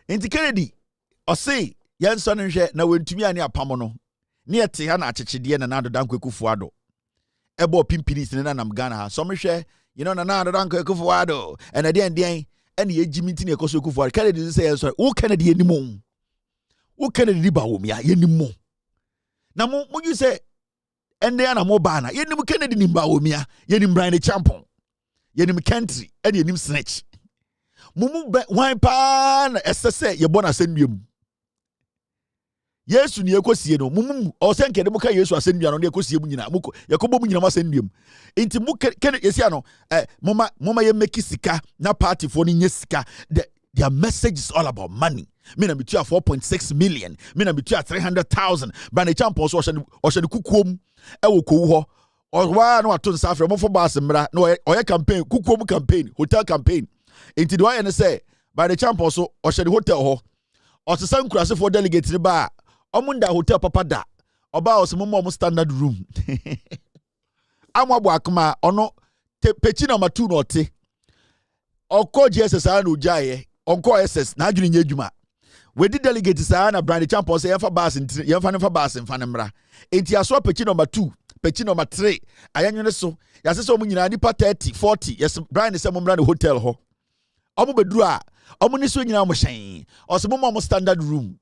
Into Kennedy, or say, young son and share, now when to me and your pamono, near Tiana Chichidian and another Danko Kufuado. Ebo Pimpinis and Nanam Ghana, so much, another Danko Kufuado, and a day, and the Jimmy Tina Kosukufuado. Kennedy says, oh, Kennedy anymore. Who Kennedy Baumia, anymore. Now, what you say, and then I'm Mobana, Yenim Kennedy Nimbaumia, Yenim Brian Champon, Yenim Country, and Yenim Snatch. Mumu wine pan, as I say, your bona send you. Yes, you near Cosiano, Mumu, or send Kedemuka, yes, or send you on your Cosiamina, Muko, Yacobo Munama send you. Into Muka Kennedy Yesiano, Mama Yemekisika, na party for Niska. Their message is all about money. Mina between 4.6 million. Mina between 300,000. Brand champions or shall kukum. Ewo kuho. Or one or two safra more for Basimra. No, or campaign, kukum campaign, hotel campaign. Into the way and say, by the champions or shall hotel ho. Or to some class for delegates the bar. Omunda hotel papada. About some more standard room. Amwa wakma or no. Pechina matu no te. Or call Jesus anu jaye. Onko SS na adwene nyadwuma we di delegate saa na brand champion say yefa bass yefa ne fa bass mfanembra enti aso pechi number 2 pechi number 3 ayanwene so yase so munyina nipa 30 40 yes brand say momra ne hotel ho omo beduru a omo ni so nyina mo hyen oso mo standard room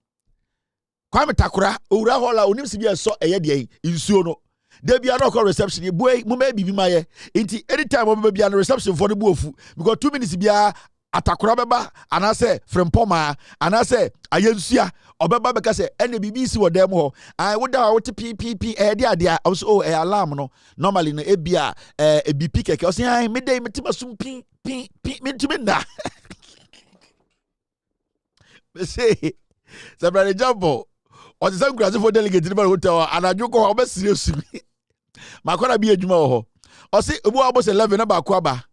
kwame takora owura hola onim si bia so eye de nsuo no de bia no call reception boy mo ma bibi maye enti anytime omo bia no reception for the buofu because 2 minutes bia atakura beba anase frempoma anase ayensua obeba beka se ene BBC wo dem ho I would da wote ppp dia also alarm no normally no ebia BP keke o se ai me dey metima sum pin mentimi nda me say sabra jambo o se san kurase for delegate ni ba hotel anadwo ko o be serious mi makora bi adwuma ho o se ebu abos 11 na ba ko aba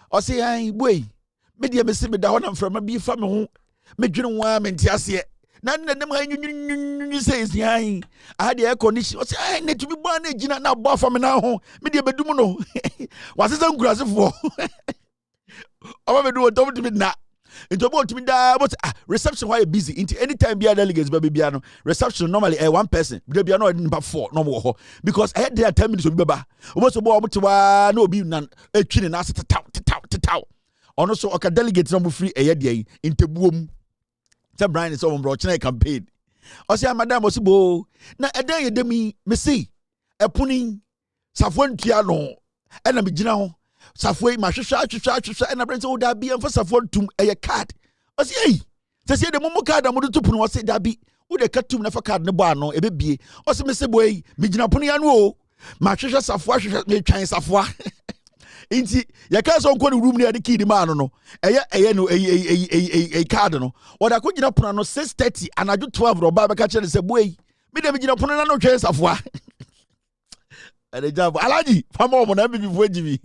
o se ai boy media me se me da honam from bi fa me ho medwene wa me ntiase na nem ha nyunyu say is yan I had air condition o say ai net bi bo na gina na bo fa me na ho media bedum no wasesa nkurase fo o me do o tom to me na into about to me da but reception why busy into anytime be delegates be bia no reception normally one person be bia no number 4 no mo ho because I had there 10 minutes obi beba o so bo o mtewa na obi nan etwini na tetaw ono so oka delegate no free eye de intebuom te Brian is on bro china campaign o say madam o sibo na edan ye demi me see epuni safo ntua no e na me gina ho safo ma hwehwa e na brand say o da bi em for safo ntum eye card o say ei say de momo card amudu tupunu o say da bi wo de katum na fa card ne bo ano e be bie o say me se boy me gina punu ya no o ma hwehwa safo hwehwa me twan safo inti ya ka so nko ni room ni ade kid man no eye no card no oda ko gina pono no 6:30 anaju 12 roba be ka kire se boy me de gina pono na no twen safoa ade jabo alaji famo mo na bibi fo jibi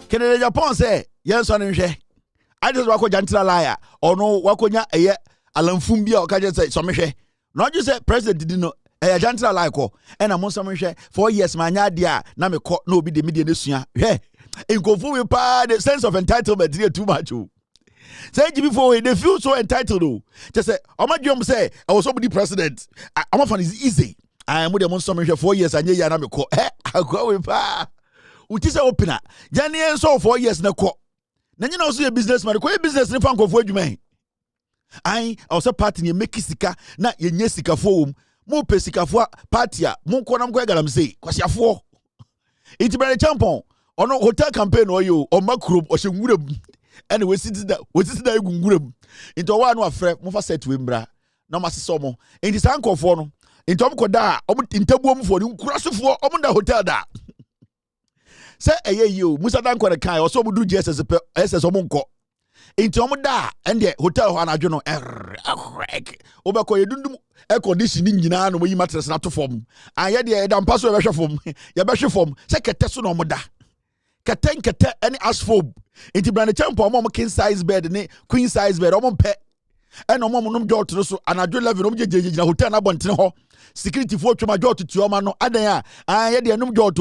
Kennedy Japan say yes on nhwe I just wako jantra liar or no wako nya eye alamfum bia o ka je say so mehwe no just say president did no Jantra like and I'm on some 4 years my idea na me ko no be the media nesua in confu we pa the sense of entitlement here too much say before they feel so entitled just say omadwom say I was somebody president I'm fan is easy I am with them on some 4 years and ya na me ko I go we pa uti say open jani so 4 years na ko na nyina also a businessman ko business ne fan confu adwuma I also party ne make sika na ye nya sika fo mo pesikafo party a mo ko nam ko galam sei kwasiafo itibere champon ono hotel campaign oyo o makrom o hyenwuram ene we siti da egunguram into wa no afre mo fa set we mbra na masese mo enti sankofo no enti om ko da om ntabuom fo ni nkurasofo om da hotel da se eye o musa dan ko de kai o so mo du Jesus pe SS om nko enti om da ende hotel ho anadwo no obekọ yedundum air conditioning nyina no yi mattress na to form anye de edam paso e behwe form ye behwe form se kete so no moda kete any asphalt enti brand champo mo king size bed ne queen size bed o mo pe eno mo nom jot no so anadwo 11 no jejeje na hotel na bontene ho security for twema jot tuoma no adan a anye de nom jot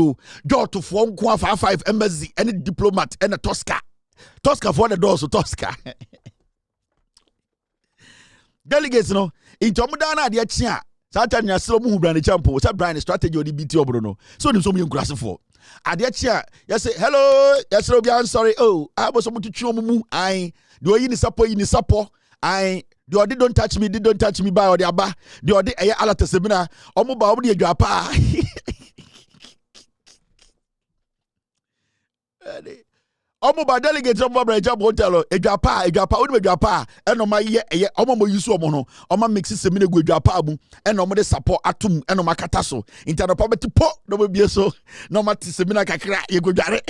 fo nko 55 embassy any diplomat and a Tosca for the doors so Tosca delegates no into omuda na ade achia satan nya selo mu brand champo sa brand strategy odi biti obro no so nim so mu nkurasefo ade achia you say hello yes obi I'm sorry oh abo so mututwu omumu ai de oyi ni sapo ai de odi don't touch me by odi aba de odi eye alata semina omu ba omu de adwapa omo ba delegate omo ba job hotel edwapa odi edwapa eno ma ye omo mo yusu omo no omo mix semina gu edwapa mu eno omo de support atum eno makata so intanopa beti po no be bie so no ma ti semina kakra ye go dware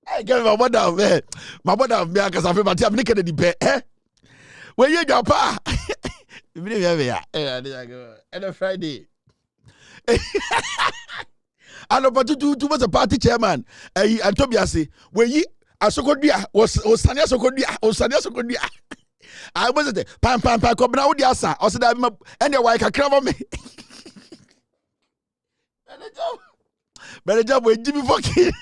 I get my mother me akasa fe mati am ne kede di pe we ye edwapa me be ya and Friday ano patutu tu was a party chairman and Tobiase when yi asokodua was sania sokodua I was the pam come now the asa o say that and the why kakra me manager we Jimmy fucking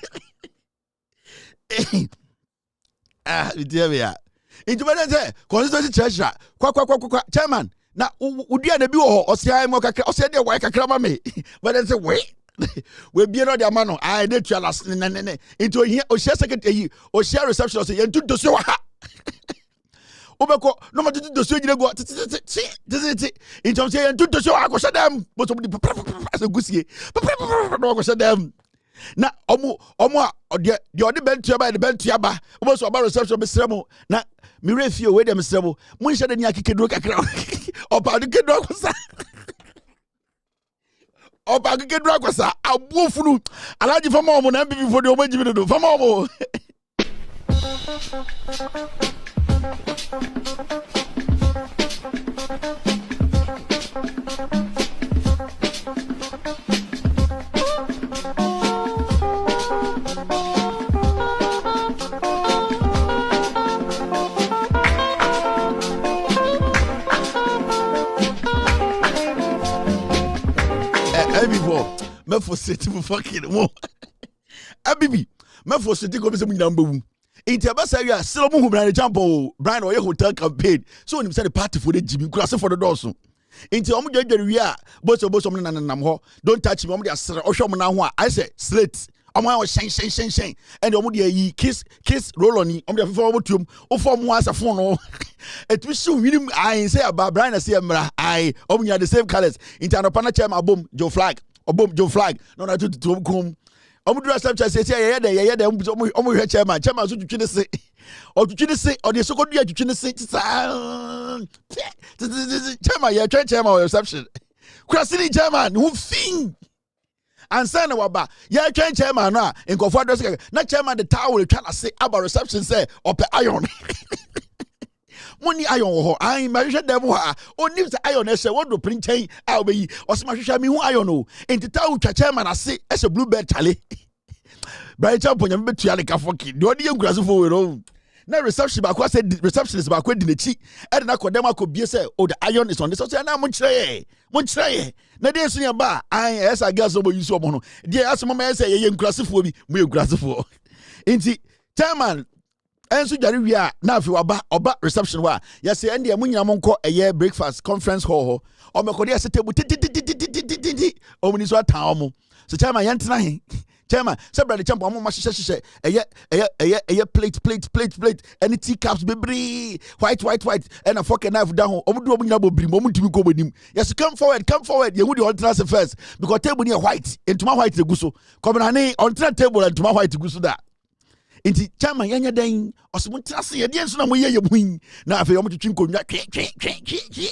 we are into manager constituency treasurer kwa chairman na udia na bi wo ho o say mo kakra o say the why kakra me but then say wait we be no the man I dey to last into here o share secretary o share reception say yentu doso wa ha obeko no ma tutu doso gire go into say yentu doso wa ko shadam but so as a gusie no ko shadam na omo de ode bentu ba de bentu aba obo so ba reception be sremo na mi refie we dem sremo mun shade ni akikedo kakra opa de kedo ko sa opa kekedu akwasa abuofunu alaji fama omo na mbibi fodi omo jimi do fama omo before me for city for fucking mo abibi me for city go be say munyam bawu enti abasa wi a selo mu Brian Champo Brian oye hotel campaign so nim say the party for the Jimmy kurase for the doors enti omo dwadware wi a boso mo nanam ho don't touch me omo de asere ohwe mo na ho a I say slate omo a shen and omo de yi kiss roll on omo de fefo omo tuom o form mo asafo no it we show winim I say about Brian say mra I omo nya the same colors enti anopa na chairman abom Joe Flag no na to kom omo do accept say ye de omo hwe chairman so twitwi ne se o twitwi ne se o de sokodua twitwi ne se chairman ye chairman reception kwasini chairman who fin and say na waba ye chairman no a nkofo address na chairman the towel twa na say about reception say ope iron money iron ho I ma hwehwe dem ho a onim say iron e se wodo printain a obeyi o se ma hwehwe me hu iron o entita utwa chairman ase e se bluebird tale Brian Champo nyam betua le ka foki de odi enkurase fo we ro na reception ba kwa said receptionist ba kwa di nechi e na kodem akobie say oh the iron is on this so na mo nkyerɛ na dey so ba ai esa girls so use omo no dey asemo ma say ye nkurasefo bi mo ye nkurasefo nti chairman enso dware wi a na afi oba reception wa yes e ndie mo nyina mo nkɔ eye breakfast conference hall o me kɔde ase table o mo ni so atan o mo so chairman yentena he chairman say brother champo mo ma hyehyɛ eye plate any teacups bebre white and a fork and knife down o mo do o mo nyina bobrim o mo ntimi ko bonim yes come forward you would the on first because table near white entuma white egu so come na ne on table entuma white egu so da inti chairman yanya dan osimo trase ye de nso na mo ye hu na afi omo twetwe nkonwa twe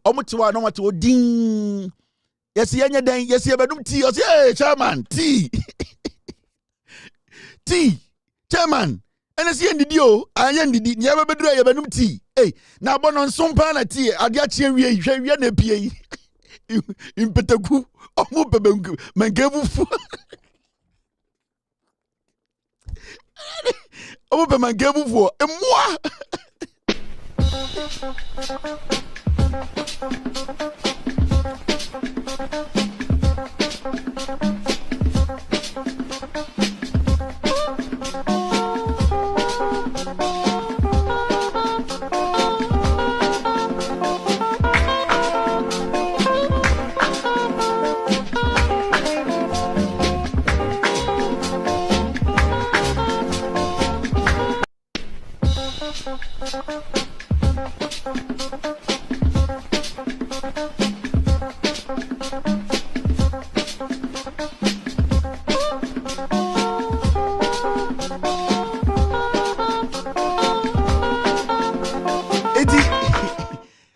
omo tewa no mate odin yes yanya dan yes ye bedum tea o say chairman tea tea chairman ene si ndidi o anya ndidi nya be bedura ye bedum tea na bono nsompa na tea ade a chie wie hwe na pie impetaku omo bebengu mangebufu omo be mangebufu emwa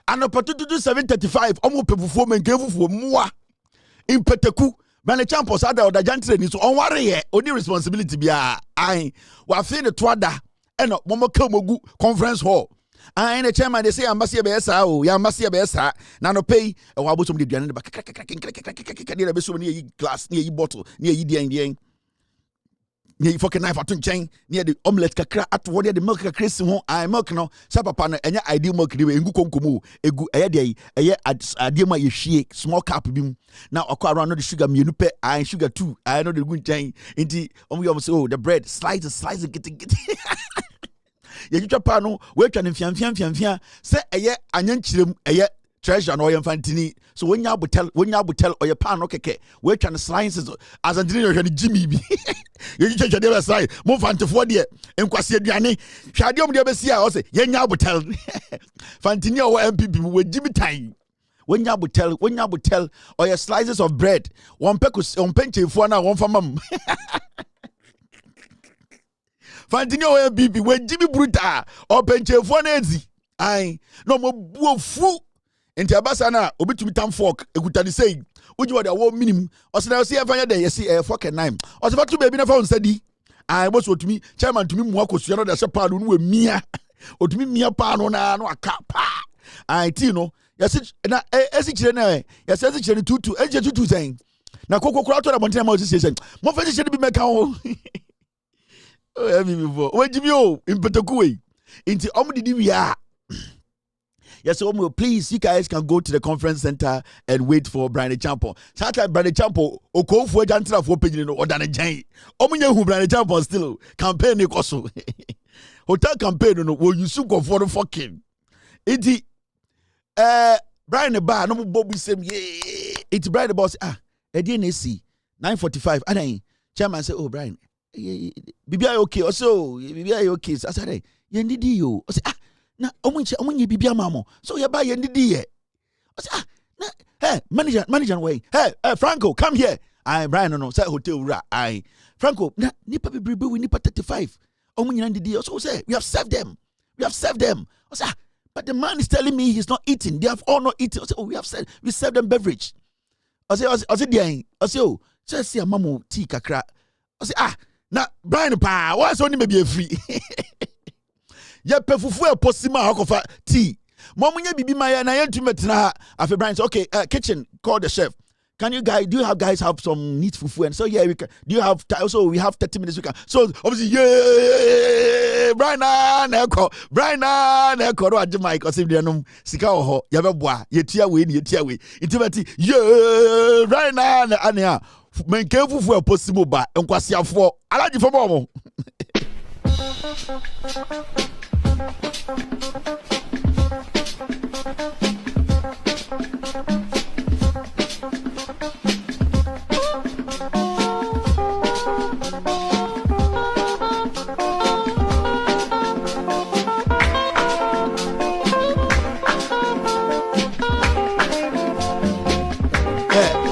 Anopatutu 735 omo pefufuo mengefufuo mwa impeteku bane champos ada oda jantre ni so onware ye oni responsibility bia ai wa fe ne toada eno momo kamogu conference hall ai ne chairman dey say ambassador be sa o ya ambassador be sa na no pay e wa bosom de duane de ba de be so ni yi glass ni yi bottle ni yi dien ni fucking knife atun chain ni the omelette kakra atwo de milk kakra si ho ai milk no sa papa no enya ideal milk de engu konkomo egu eye de eye ade ma ye hwie small cup bi na okọ around no the sugar mienu pe ai sugar 2 ai no de gu chain nti omo say oh the bread slice get ye twitwa pa no we twa ne mfiamfia se eye anyankyirem eye treasure no yemfantini so when ya butel or your pan no keke we try to slices as antini yo Jimmy bi you check the side mo fantefo de enkwase aduane hwade om de be sia o say ye nya butel fantini o MPP we Jimmy time when ya butel or your slices of bread one pekus on penchefo na one famam fantini o MPP we Jimmy bruta or penchefo na ezi ai no mo buofu enti abasa na obitumi tam fork ekuta ni sei uji wa da wo minim osena o se efanya da yesi fork and knife osefa tu baby na fa unsadi ai bo so otumi chairman tumi mu akosua no da se pa no we mia otumi mia pa no na no aka pa ai ti no yesi na esi kire na yesi esi kire ni tutu eje tutu sen na kokokora to na bontina ma osisi sen mo fa kire bi meka ho o emi mi fo o jimi o impeteku we enti omdidi wia. Yes, so please, you guys can go to the conference center and wait for Brian Champo. Sometimes Brian Champo, Oko for Jantra for Pidgin or Dan Jay. Omunya who Brian Champo still campaign Nikoso. Hotel campaign, no, will you soon go for the fucking? It's Brian the bar, no Bobby Sam, it's Brian the boss. A DNC 9:45. And then chairman said, oh, Brian, Bibi okay, also, Bibi okay. I said, Yendi you. I said, na omunye bibia mamo so you buy ndidi ye na hey manager way hey Franco come here I Brian no say hotel ra I Franco na nipa bibribe we nipa 35 omunye ndidi so say we have served them I say but the man is telling me he's not eating they have all not eaten I say oh we served them beverage I say there I say oh say amamo tea kakra I say na Brian pa why so ni be be free ya pefufu e posima akofa tea momunye bibi maya na yentu metena afi Brian say okay kitchen call the chef can you guys, do you have guys have some neat fufu? And so, yeah, we can. Do you have, also we have 30 minutes, we can. So, obviously, yeah, Brian, no, I do my, because if they're no, Sika or Yababa, Yetia win, intimate, yeah, Brian, Ania, men careful for a possible bar, and Quasia for, I like you for more.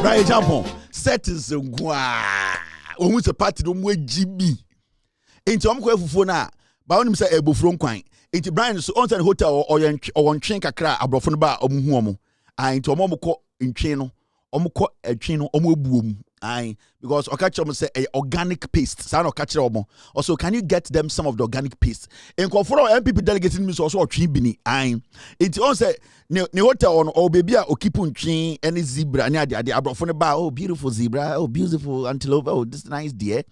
Right, jump set is a almost a party no more GB. Into Uncle Fufona, but him say a buffron quine. Into Brian so on hotel or one chain kakra abrofon bar or muhomo. I into a momo in channel, omuko a channel, omo boom. I because Okacho say a organic paste. Sound of catcher omo. Also, can you get them some of the organic paste? And for MPP delegating me also a tribini. I it also ne hotel on or baby or keep on chain any zebra near the abrofon bar. Oh, beautiful zebra, oh, beautiful antelope, oh, this nice deer.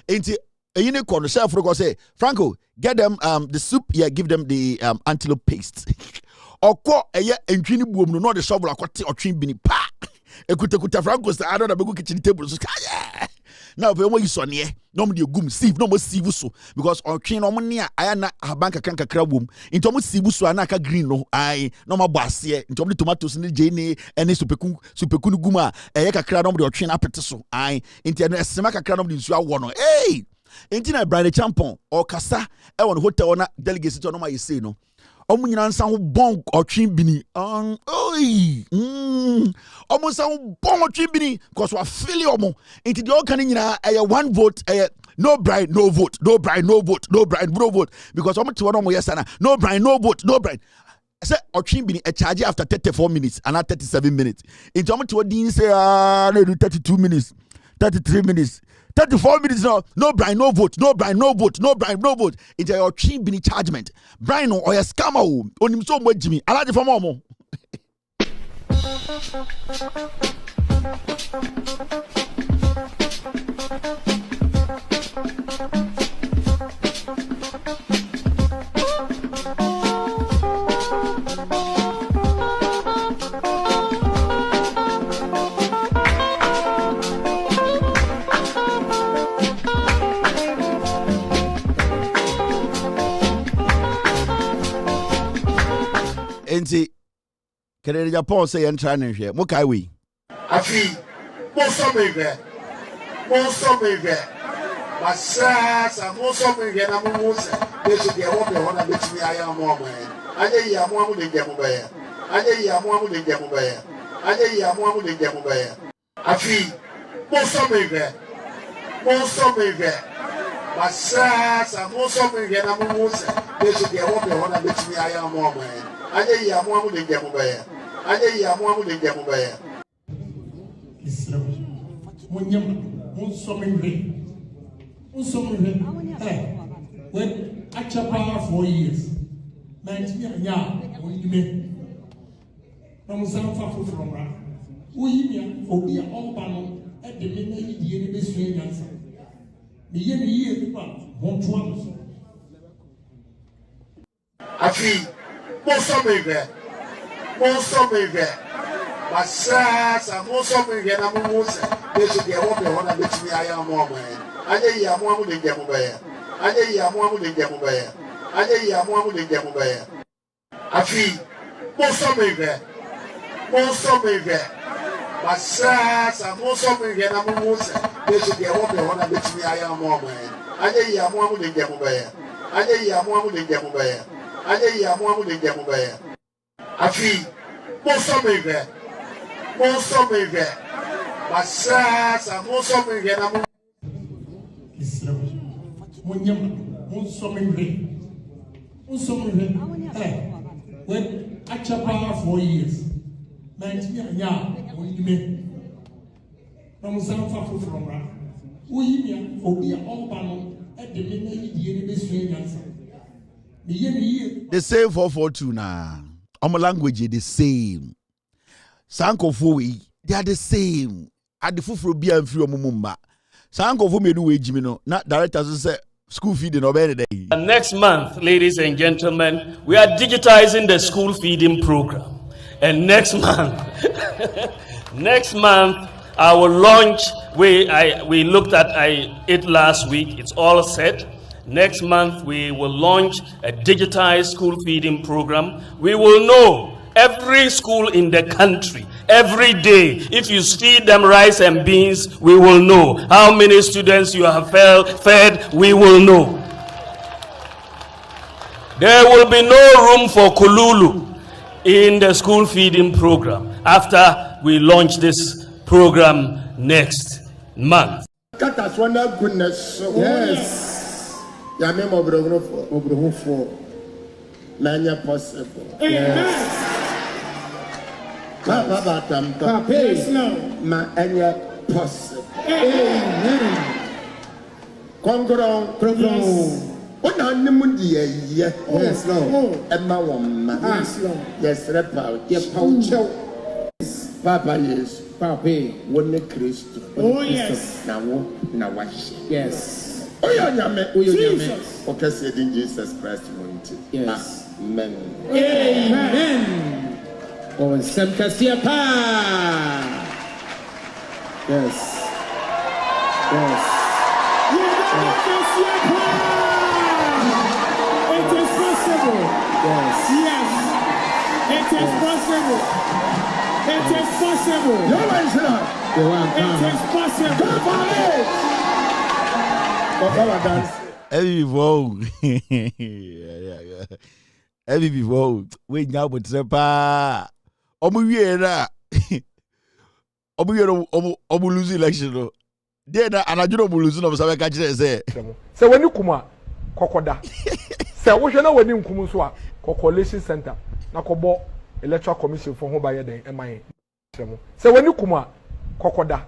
Ain't it a unicorn? The chef will say, Franco, get them the soup, yeah, give them the antelope paste. Or quote a year and trini boom, no, the shovel or tribini pa. Ekuta Franco say I don't have a kitchen table. Now when you saw near normally you gum sieve no more sieve so because on train no money I na a bank account kakra wom into mo sieve so anaka green no I no ma boss here into the tomatoes ni jene ene supeku guma e kakra no the train apete so I into no esema kakra no the nsu awo no hey into na Brian Champon or kasa e won hotel na delegate to no ma you say no omunyina nsa ho bon otwe bini oi omo nsa ho bon otwe bini because wa feel omo into the all kan nyina one vote no Brian no vote no Brian no vote no Brian no vote because omo te wono mo yes na no Brian no vote no Brian say otwe bini a charge after 34 minutes and not 37 minutes into omo te wodin say no do 32 minutes 33 minutes 34 minutes now. No Brian, no vote. No Brian, no vote. No Brian, no vote. It's your cheap bini chargement. Brian or your scammer. On him so much Jimmy. I like it for more. Enti kere Japan say en try na hwe mo kai we afi mo so me hwe masasa mo so me hwe na mo se de so de wo be ho na betimi aya mo mo anye yi amo amu de njem be ya anye yi amo amu de njem be ya anye yi amo amu de njem be ya afi mo so me hwe masasa mo so me hwe na mo se de so de wo be ho na betimi aya mo mo anye yi amo amu de njem be ya anye yi amo amu de njem be ya Munyam unsomingly when achapa 4 years 19 ya onime na musamfa from ra uyimia obi a oba no e de me na yidie ne besu enyansa me ye ne yie pipa honto aso afi mo so me hwe masasa mo so me hwe na mo se de so de wo be ho na betimi aya mo mo anye yi amo amu de njem be ya anye yi amo amu de njem be ya anye yi amo amu de njem be ya afi mo so me hwe masasa mo so me hwe na mo se de so de wo be ho na betimi aya mo mo anye yi amo amu de njem be ya anye yi amo amu de njem be ya anye yi amo amu de njem be ya afi mo so me hwe masasa mo so me hwe na mo Munyam unsomingly when achapa 4 years 19 ya onime na musamfa from ra uyimia obi a oba no e de me na yidie ne besu enyansa me ye ne yie the same 442 na our language is the same sankofo we they are the same. At the fufro be and free mumma. Sanko for me do wage me no. Not directors say school feeding or day. Next month, ladies and gentlemen, we are digitizing the school feeding program. And next month, I will launch. We looked at it last week. It's all set. Next month, we will launch a digitized school feeding program. We will know every school in the country, every day. If you feed them rice and beans, we will know. How many students you have fed, we will know. There will be no room for kululu in the school feeding program after we launch this program next month. Yes. Yame Mobrohufo. Manya possible. Yes. Papa Tampa. Ma anya possible. Amen. Conqueror. What yes, Lord. Emma Wama. Yes, Lord. Yes, Repau. Yes, Papa, yes. Papa, one Christ. Oh, yes. Now, yes. Oh, yeah, Jesus. Okay, said in Jesus Christ. Yes. Amen. Amen. Oh, Semkasiapa. Yes. Yes. It is possible. Yes. Yes. It is possible. It is possible. It is possible. Every before, every before, we now with Sepa. Omu lose election. Then and I don't lose no so catch say. So when you kuma kokoda. Say wo hwe na wani nkum so a coalition center na kobo electoral commission for ho baye den eman. Say when you kuma kokoda.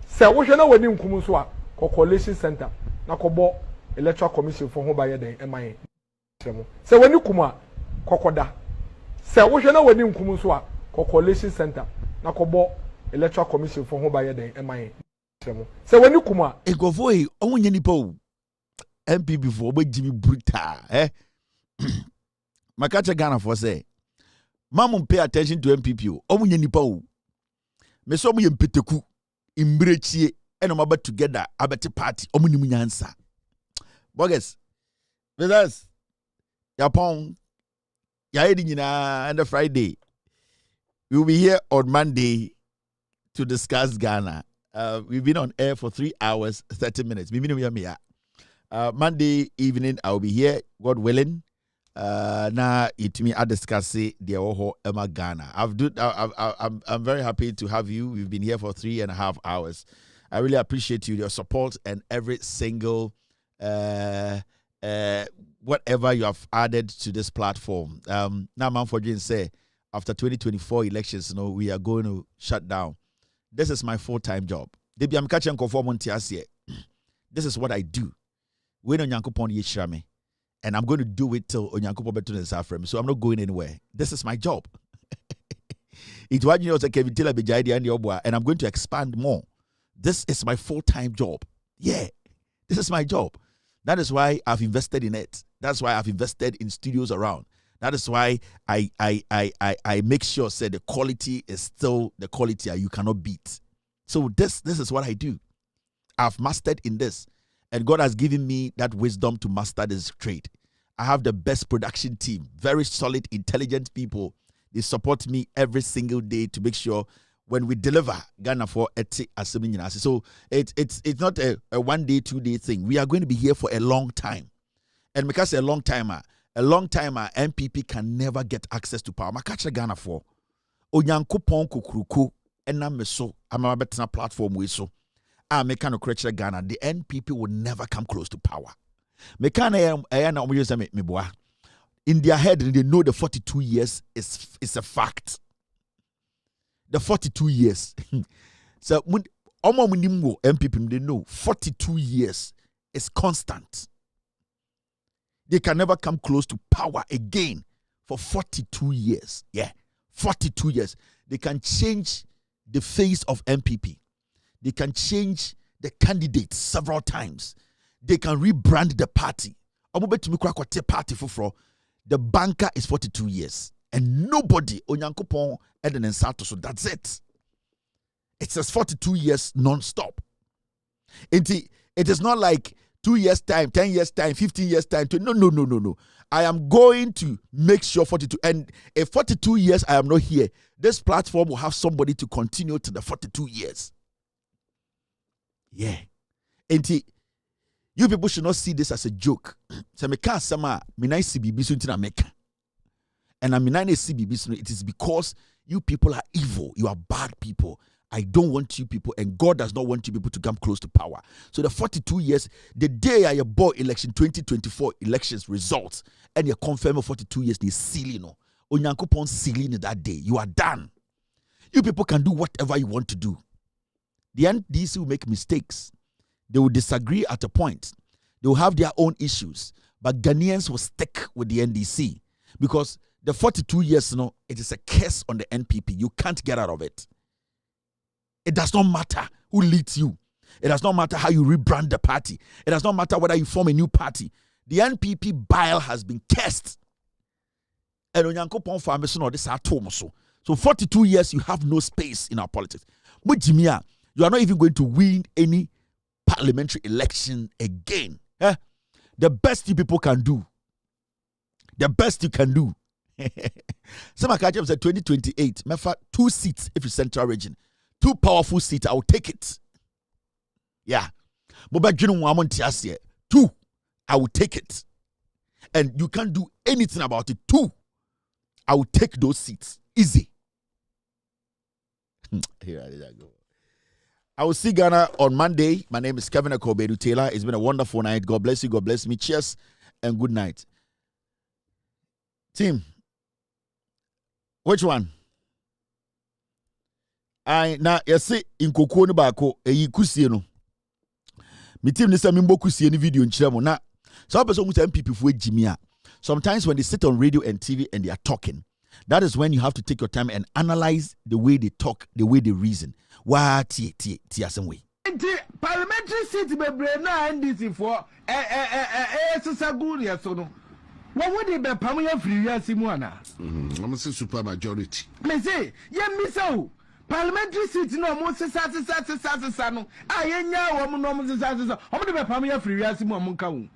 Say wo hwe na wani nkum so a coalition center na kobo electoral commission for ho baye den eman. Say when you kuma kokoda. Say wo hwe na wani nkum so a coalition center na kobo electoral commission for ho baye den eman. Say when you kuma e go for e onye nipa o MPP for obo Jimmy brutal Makacha Ghana for say Mamum pay attention to MPP o onye nipa o me so mo yempeteku imbrechie and omaba together abeti party omunimu nyansa bogus with us Yapon ya edi nyina and Friday we will be here on Monday to discuss Ghana. We've been on air for 3 hours, 30 minutes. Monday evening, I'll be here, God willing. Na itimi a discuss the Oho Emma Ghana. I'm very happy to have you. We've been here for 3.5 hours. I really appreciate your support and every single whatever you have added to this platform. Now, man, for Jane say after 2024 elections, we are going to shut down. This is my full-time job. This is what I do. When Onyankopon yeshira me, and I'm going to do it till Onyankopon beto ne safrem. So I'm not going anywhere. This is my job. It's what you know Kevin Taylor bejaidi and obwa, and I'm going to expand more. This is my full-time job. Yeah, this is my job. That is why I've invested in it. That's why I've invested in studios around. That is why I make sure the quality is still the quality you cannot beat. So this is what I do. I've mastered in this, and God has given me that wisdom to master this trade. I have the best production team, very solid, intelligent people. They support me every single day to make sure when we deliver Ghana for eti assembly. So it's not a 1 day, 2 day thing. We are going to be here for a long time, and because a long timer, MPP can never get access to power. Makacha Ghana for Onyankopon kukuruku enameso amabetena platform we so. Mekano kreche Ghana, the NPP will never come close to power. Mekano ayana omuyose meboa. In their head, they know the 42 years is a fact. The 42 years. So MPP, they know 42 years is constant. They can never come close to power again for 42 years. Yeah, 42 years. They can change the face of MPP. They can change the candidates several times. They can rebrand the party. Party for the banker is 42 years. And nobody, Onyankopon, Eden Sato, so that's it. It says 42 years non-stop. It is not like 2 years time, 10 years time, 15 years time. No. I am going to make sure 42. And if 42 years I am not here, this platform will have somebody to continue to the 42 years. Yeah. And you people should not see this as a joke. So me can't say me na CBB so ntina make. And I mean I CBB so it is because you people are evil. You are bad people. I don't want you people, and God does not want you people to come close to power. So the 42 years, the day I bought election 2024 elections results, and you confirm 42 years, they sealing no. Onyankopon sealing that day. You are done. You people can do whatever you want to do. The NDC will make mistakes. They will disagree at a point. They will have their own issues. But Ghanaians will stick with the NDC because the 42 years, it is a curse on the NPP. You can't get out of it. It does not matter who leads you. It does not matter how you rebrand the party. It does not matter whether you form a new party. The NPP bile has been cursed. And Onyankopon formation or this so 42 years, you have no space in our politics. But Jimia, you are not even going to win any parliamentary election again. The best you people can do. The best you can do. Some Akajem said 2028, Mefa 2 seats if it's central region. 2 powerful seats, I will take it. Yeah. 2, I will take it. And you can't do anything about it. 2, I will take those seats. Easy. Here I go. I will see Ghana on Monday. My name is Kevin Akobedu Taylor. It's been a wonderful night. God bless you. God bless me. Cheers and good night. Team, which one? Now you see in Koko ni bako eyi kusie no. Me team ni say me mbo kusie ni video nkyere mo na. Some person who say MPP for Jimia. Sometimes when they sit on radio and TV and they are talking, that is when you have to take your time and analyze the way they talk, the way they reason. What ti asem way. Parliamentary seat bebre na NDC for Sisaguri so no. What would it be Pamaya free Yasimu ana? I'm say super majority. Me say, ye miso. Parliamentary seat no mo sisa no. Ayenya wo mo no mo sisa. Omo de be Pamaya free Yasimu amunka wu.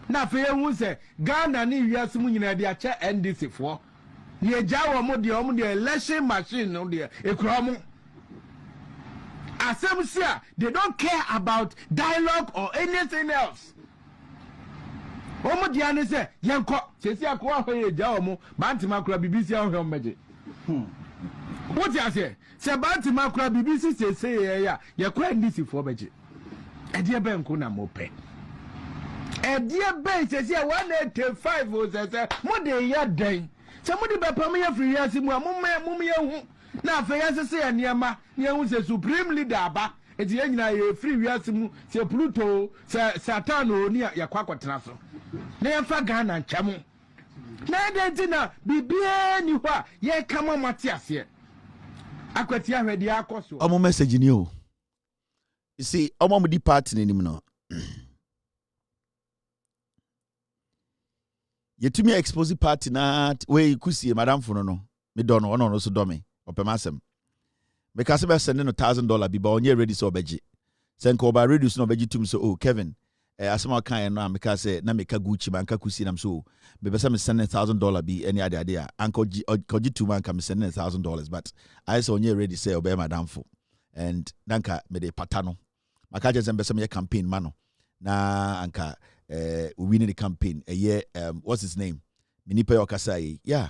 Na fe hu se Ghana ni Yasimu nyina de ache NDC for. Ye jawo mo de election machine no de ekura mo. Asemsia, they don't care about dialogue or anything else. Omo diane say yenko sesi akwa hoye jawo mo banti makura BBC ahwe meje. What you say? Se banti makura BBC say ya ye kwa NDC for meje. Edie be nko na mo pe. Edie be sesi 185 o say mo de ya den. Se mo de be pam ya free ya si mo ye hu. Na fe ya se ya niama ne hu se supreme leader aba. Eti ye nyina ye free wiase mu se Pluto se Satan o ni ya kwa kwatena so. Na ye fa Ghana nchamo. Na de na bibie ni hwa ye kama matiase. Akwati ahwede akoso. Omo message ni o. You see, omo mo di party ni no. Yetumi expose party na we kusie madam fono no. Me do no no so do me. Opemasem. Because I send $1,000 be onye ready so beji. Send ko ba reduce no beji tum so oh Kevin. Asema kan no because say na meka Gucci banka kusi nam so. Be be me send $1,000 be any other idea. Anko koji tum man ka me send $1,000 but I say onye ready say obey madam fo. And nanka me de patano. Maka je sembe me campaign mano. Na anka we win the campaign a year what's his name? Minipe okasa yeah.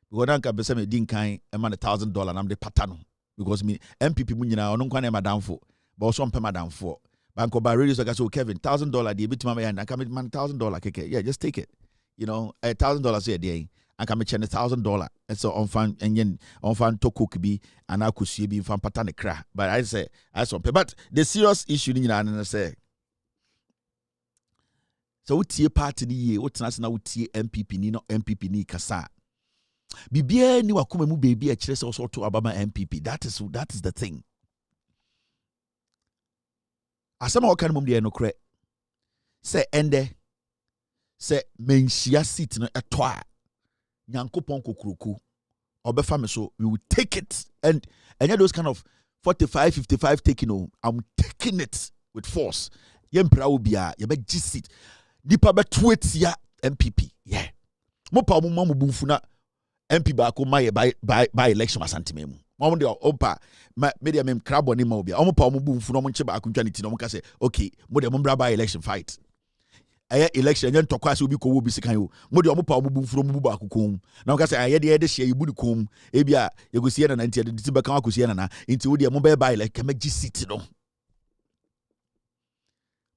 Because nanka be me din kan e man $1,000 nam de patano. Because me MPP mu nyina ono nkwa na madam fo but also on madam fo banko ba radio so so Kevin $1,000 dey bit mama and I come man $1,000 keke yeah just take it you know $1,000 here dey and come chen $1,000 and so on fan enyen on fan to cook bi and akusue bi fan pata ne kra but I say I so but the serious issue nyina na say so utie party ni ye wotena se na utie MPP ni no MPP ni kasa bibia ni wakoma mu baby a kyerɛ sɛ also to abama MPP. That is the thing. Asama wakan mum de no kre. Say ende say menhyia seat no eto a Nyankopɔn kokroku obefa me so we will take it and those kind of 45 55 taking I'm taking it with force. Yempra obia ye be seat. Nipa be tweetia MPP. Yeah. Mo pa mo mamu bumfu na MP ba ko my by election asantememu. Mo de opa media mem crabo ni ma obia. Mo pa mo bumfu no mo nche ba ko ntwa ne ti no mo ka say okay, mo de mo bra by election fight. Aye election yen tokwa se obi ko wo bi sikan yo. Mo de mo pa mo bumfu no mo ba akokom. Na mo ka say aye de share yibu de kom. E bia ye go sie na na ntia de ti be kan akosie na na. Nti wo de mo be by like kama gi seat no.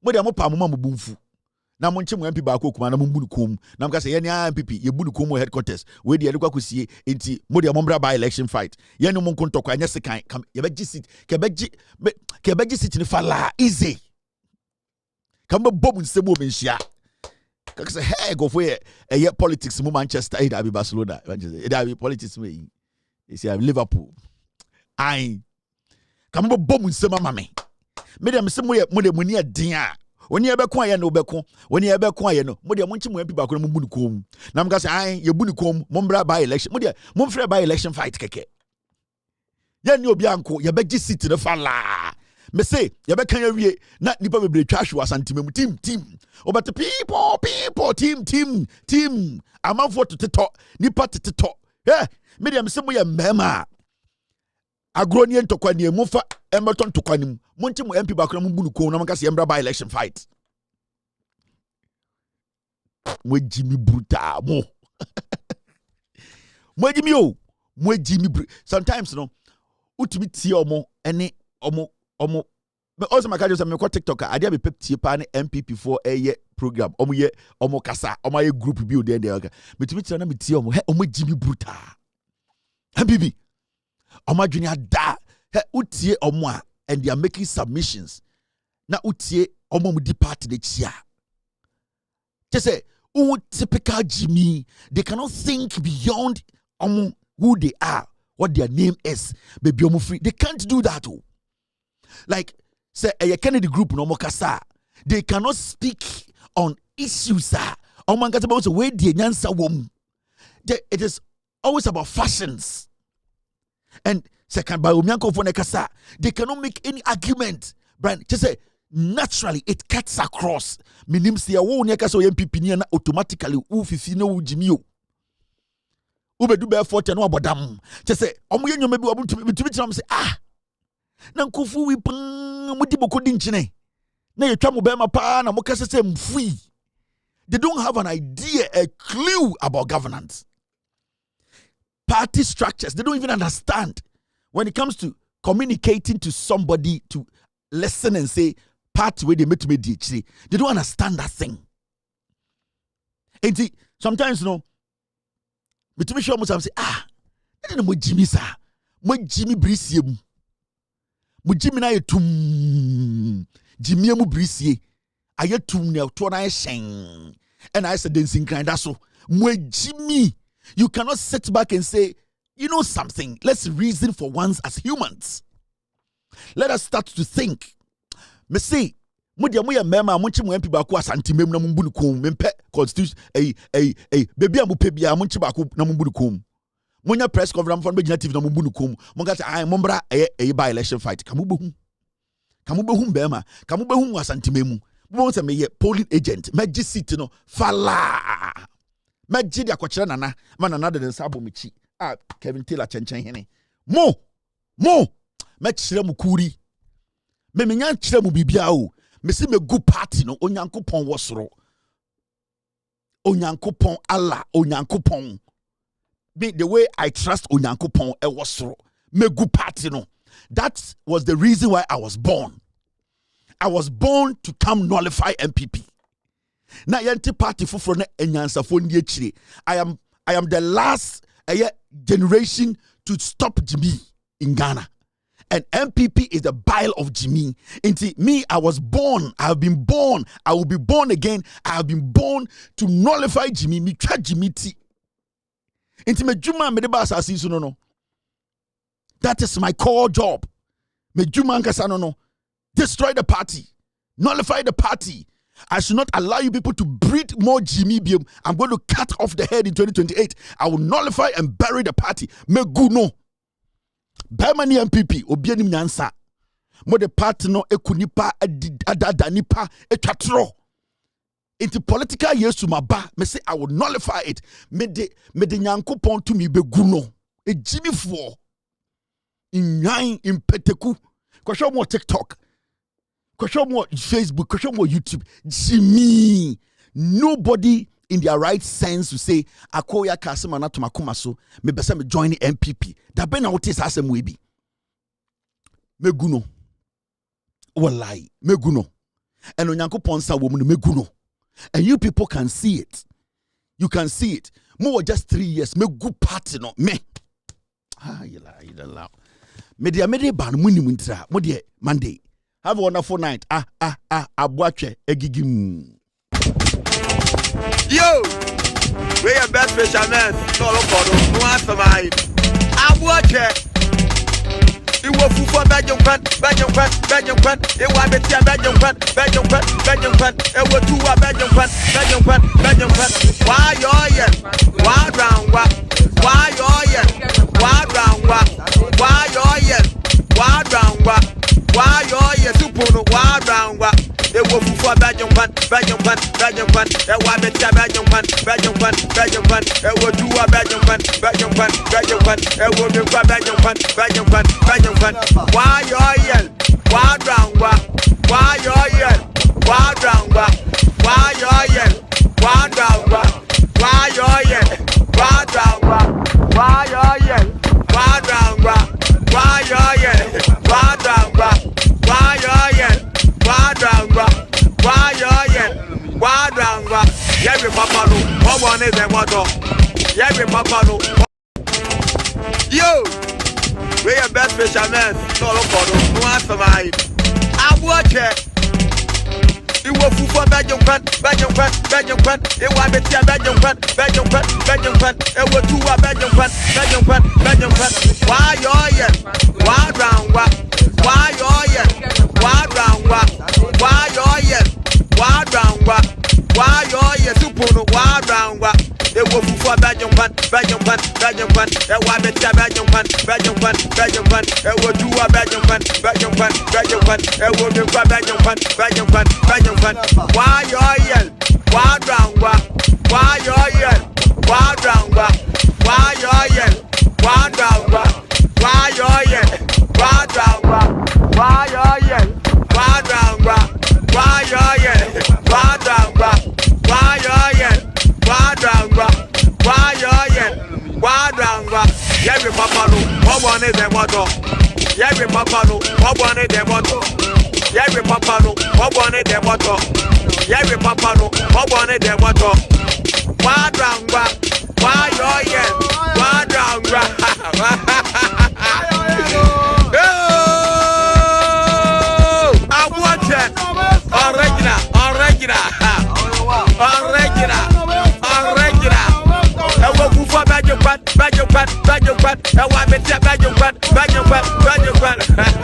Mo de mo pa mo mamu bumfu. Na mo nche mo MP ba ko kuma na mo mbu kom. Na mo ka say ye ni MPP ye bu kom headquarters. We de kwa kosie nti mo de mo bra by election fight. Ye no mo nkontokwa anya sekan ye be gi seat. Ke be gi seat ni fala easy. Kamba bob nsebo menhia. Kaka say hey go for ye politics mu Manchester e da be Barcelona. E da be politics mu e. You see Liverpool. Ai. Kamba bob nsema mame. Me dem se mo de muni adin a. Oni ebe ko aye no beko. Oni ebe ko aye no. Mo de mo nchi mo MP ba ko mo bu ni kom. Na mo ka say ai ye bu ni kom mo mbra by election. Mo de mo mfre by election fight keke. Ye ni obi anko ye be gi seat no fala. Me say ye be kan awie na nipa bebre twa hwe asantemem team obet people team amanfo to teto nipa teto me dem se mo ye mema agro ni ntokwa ni mu fa emeton tokwa ni mu nti mo MP ba kra mu bunu ko na maka se embra by election fight mo jimi bruta mo mo jimi sometimes no utimi tie omo ene omo but also my kajo say me ko TikTok a dia be peptie pa ne MPP for a program omo kasa omo ye group bi o dey there me timi tira na me tie omo jimi bruta MPP omo adwene ada utie omo a and they are making submissions na utie omo mu di party de chia just say typical Jimmy, they cannot think beyond who they are, what their name is. Baby, free. They can't do that. Like, say, a Kennedy group, no more kasa. They cannot speak on issues. It is always about fashions. And second, by kasa, they cannot make any argument. Brian, just say, naturally, it cuts across. Minim siya wo nyaka so MPP ni na automatically ufifi na ujimio. Ube du be forte no abodam. Che se omo ye nyoma bi obutumi tram se na nkofu wi pan mudi bokodi nchine. Na ye twa mo be ma pa na mo kase se mfui. They don't have an idea, a clue about governance. Party structures, they don't even understand. When it comes to communicating to somebody to listen and say party where they met me DHC, they don't understand that thing. And see, sometimes you know, but me sure must say, I don't know mo Jimmy sa, mo Jimmy Brisium, mo Jimmy na yetum, Jimmy mo Brisie, I yetum ne to na sheng, and I said dancing kind that's so mo Jimmy. You cannot sit back and say, you know something. Let's reason for once as humans. Let us start to think. Me say, mudia muya mema munchi mu MP ba ko asantemem na mumbu kom mempe constitution baby amu pe bia munchi ba ko na mumbu kom. Munya press conference for begina TV na mumbu kom. Monga say ai mombra by election fight. Kamu behum bema. Kamu behum asantemem. Mo say me ye polling agent. Meji seat no fala. Meji dia kwachira nana. Manana de sabo michi. Kevin Taylor chenchen hene. Mo mechire mu kuri. Me menya chire mu bibia o. Me si me gu party no onyankopon wo soro. Onyankopon Allah, onyankopon. Me the way I trust onyankopon e wo soro. Me gu party no. That was the reason why I was born. I was born to come nullify MPP. Na yenti party foforo na enyansafo ndi akire. I am the last generation to stop Jimmy in Ghana. And MPP is the bile of Jimmy. Into me, I was born. I have been born. I will be born again. I have been born to nullify Jimmy. Me try Jimmy T. Inti me juma me de ba asase so no. That is my core job. Me juma nkasa no. Destroy the party. Nullify the party. I should not allow you people to breed more Jimmy Bium. I'm going to cut off the head in 2028. I will nullify and bury the party. Me guno. Bemani MPP obianim nyansa. Mo the party no ekunipa adada nipa etwatro. Into political years to my ba, me say I will nullify it. Me de nyankopon to me be guno. E Jimmy for in nine in peteku. Kwasho mo TikTok. Kwasho mo Facebook. Kwasho mo YouTube. Jimmy. Nobody in their right sense to say akoya kasema na tumakuma so me besa me join the MPP. Da be na wote sa asem we bi. Me guno. Wallahi, me guno. And onyankopon sa wo mu me guno. And you people can see it. You can see it. More just 3 years. Me good party no me. You lie. Me de ban muni muntra. Mo de Monday. Have a wonderful night. Abwache egigim. Yo, we are best fishermen. No answer my. Abwache. It was for Belgium fan. It was better Belgium fan. It was two Belgium fan. Why you Why round what? Why you Why round what? Why you Why round what? Why you super why round what? It was for Belgium fan. It was better Belgium fan. It was two Belgium fan. It was the Belgium fan. Why you why round what? Why you why round what? Why you why round what? Why you why round what? Why you why round what? Why you why round what? Why you why round what? Why you why round what? Every papa no, what one is the water? Every papa no. Yo, we are best fishermen. No answer my. I watch it. It was for Belgium fan. It was better Belgium fan. It was two Belgium fan. Why you why round what? Why you why round what? Why you why round what? Why you super no why round what? It was for Belgium fan. It was better Belgium fan. It was two Belgium fan. It was the Belgium fan. Why you why round what? Why you why round what? Why you why round what? Why you why round what? Why you why round what? Why you why round what? Why you why round what? Why you why round what? Every papa no, what one is the water? Every papa no, what one is the water? Every papa no, what one is the water? Every papa no, what one is the water? Why round what? Why you why round what? I want it. Original. I will move for Belgium. I want to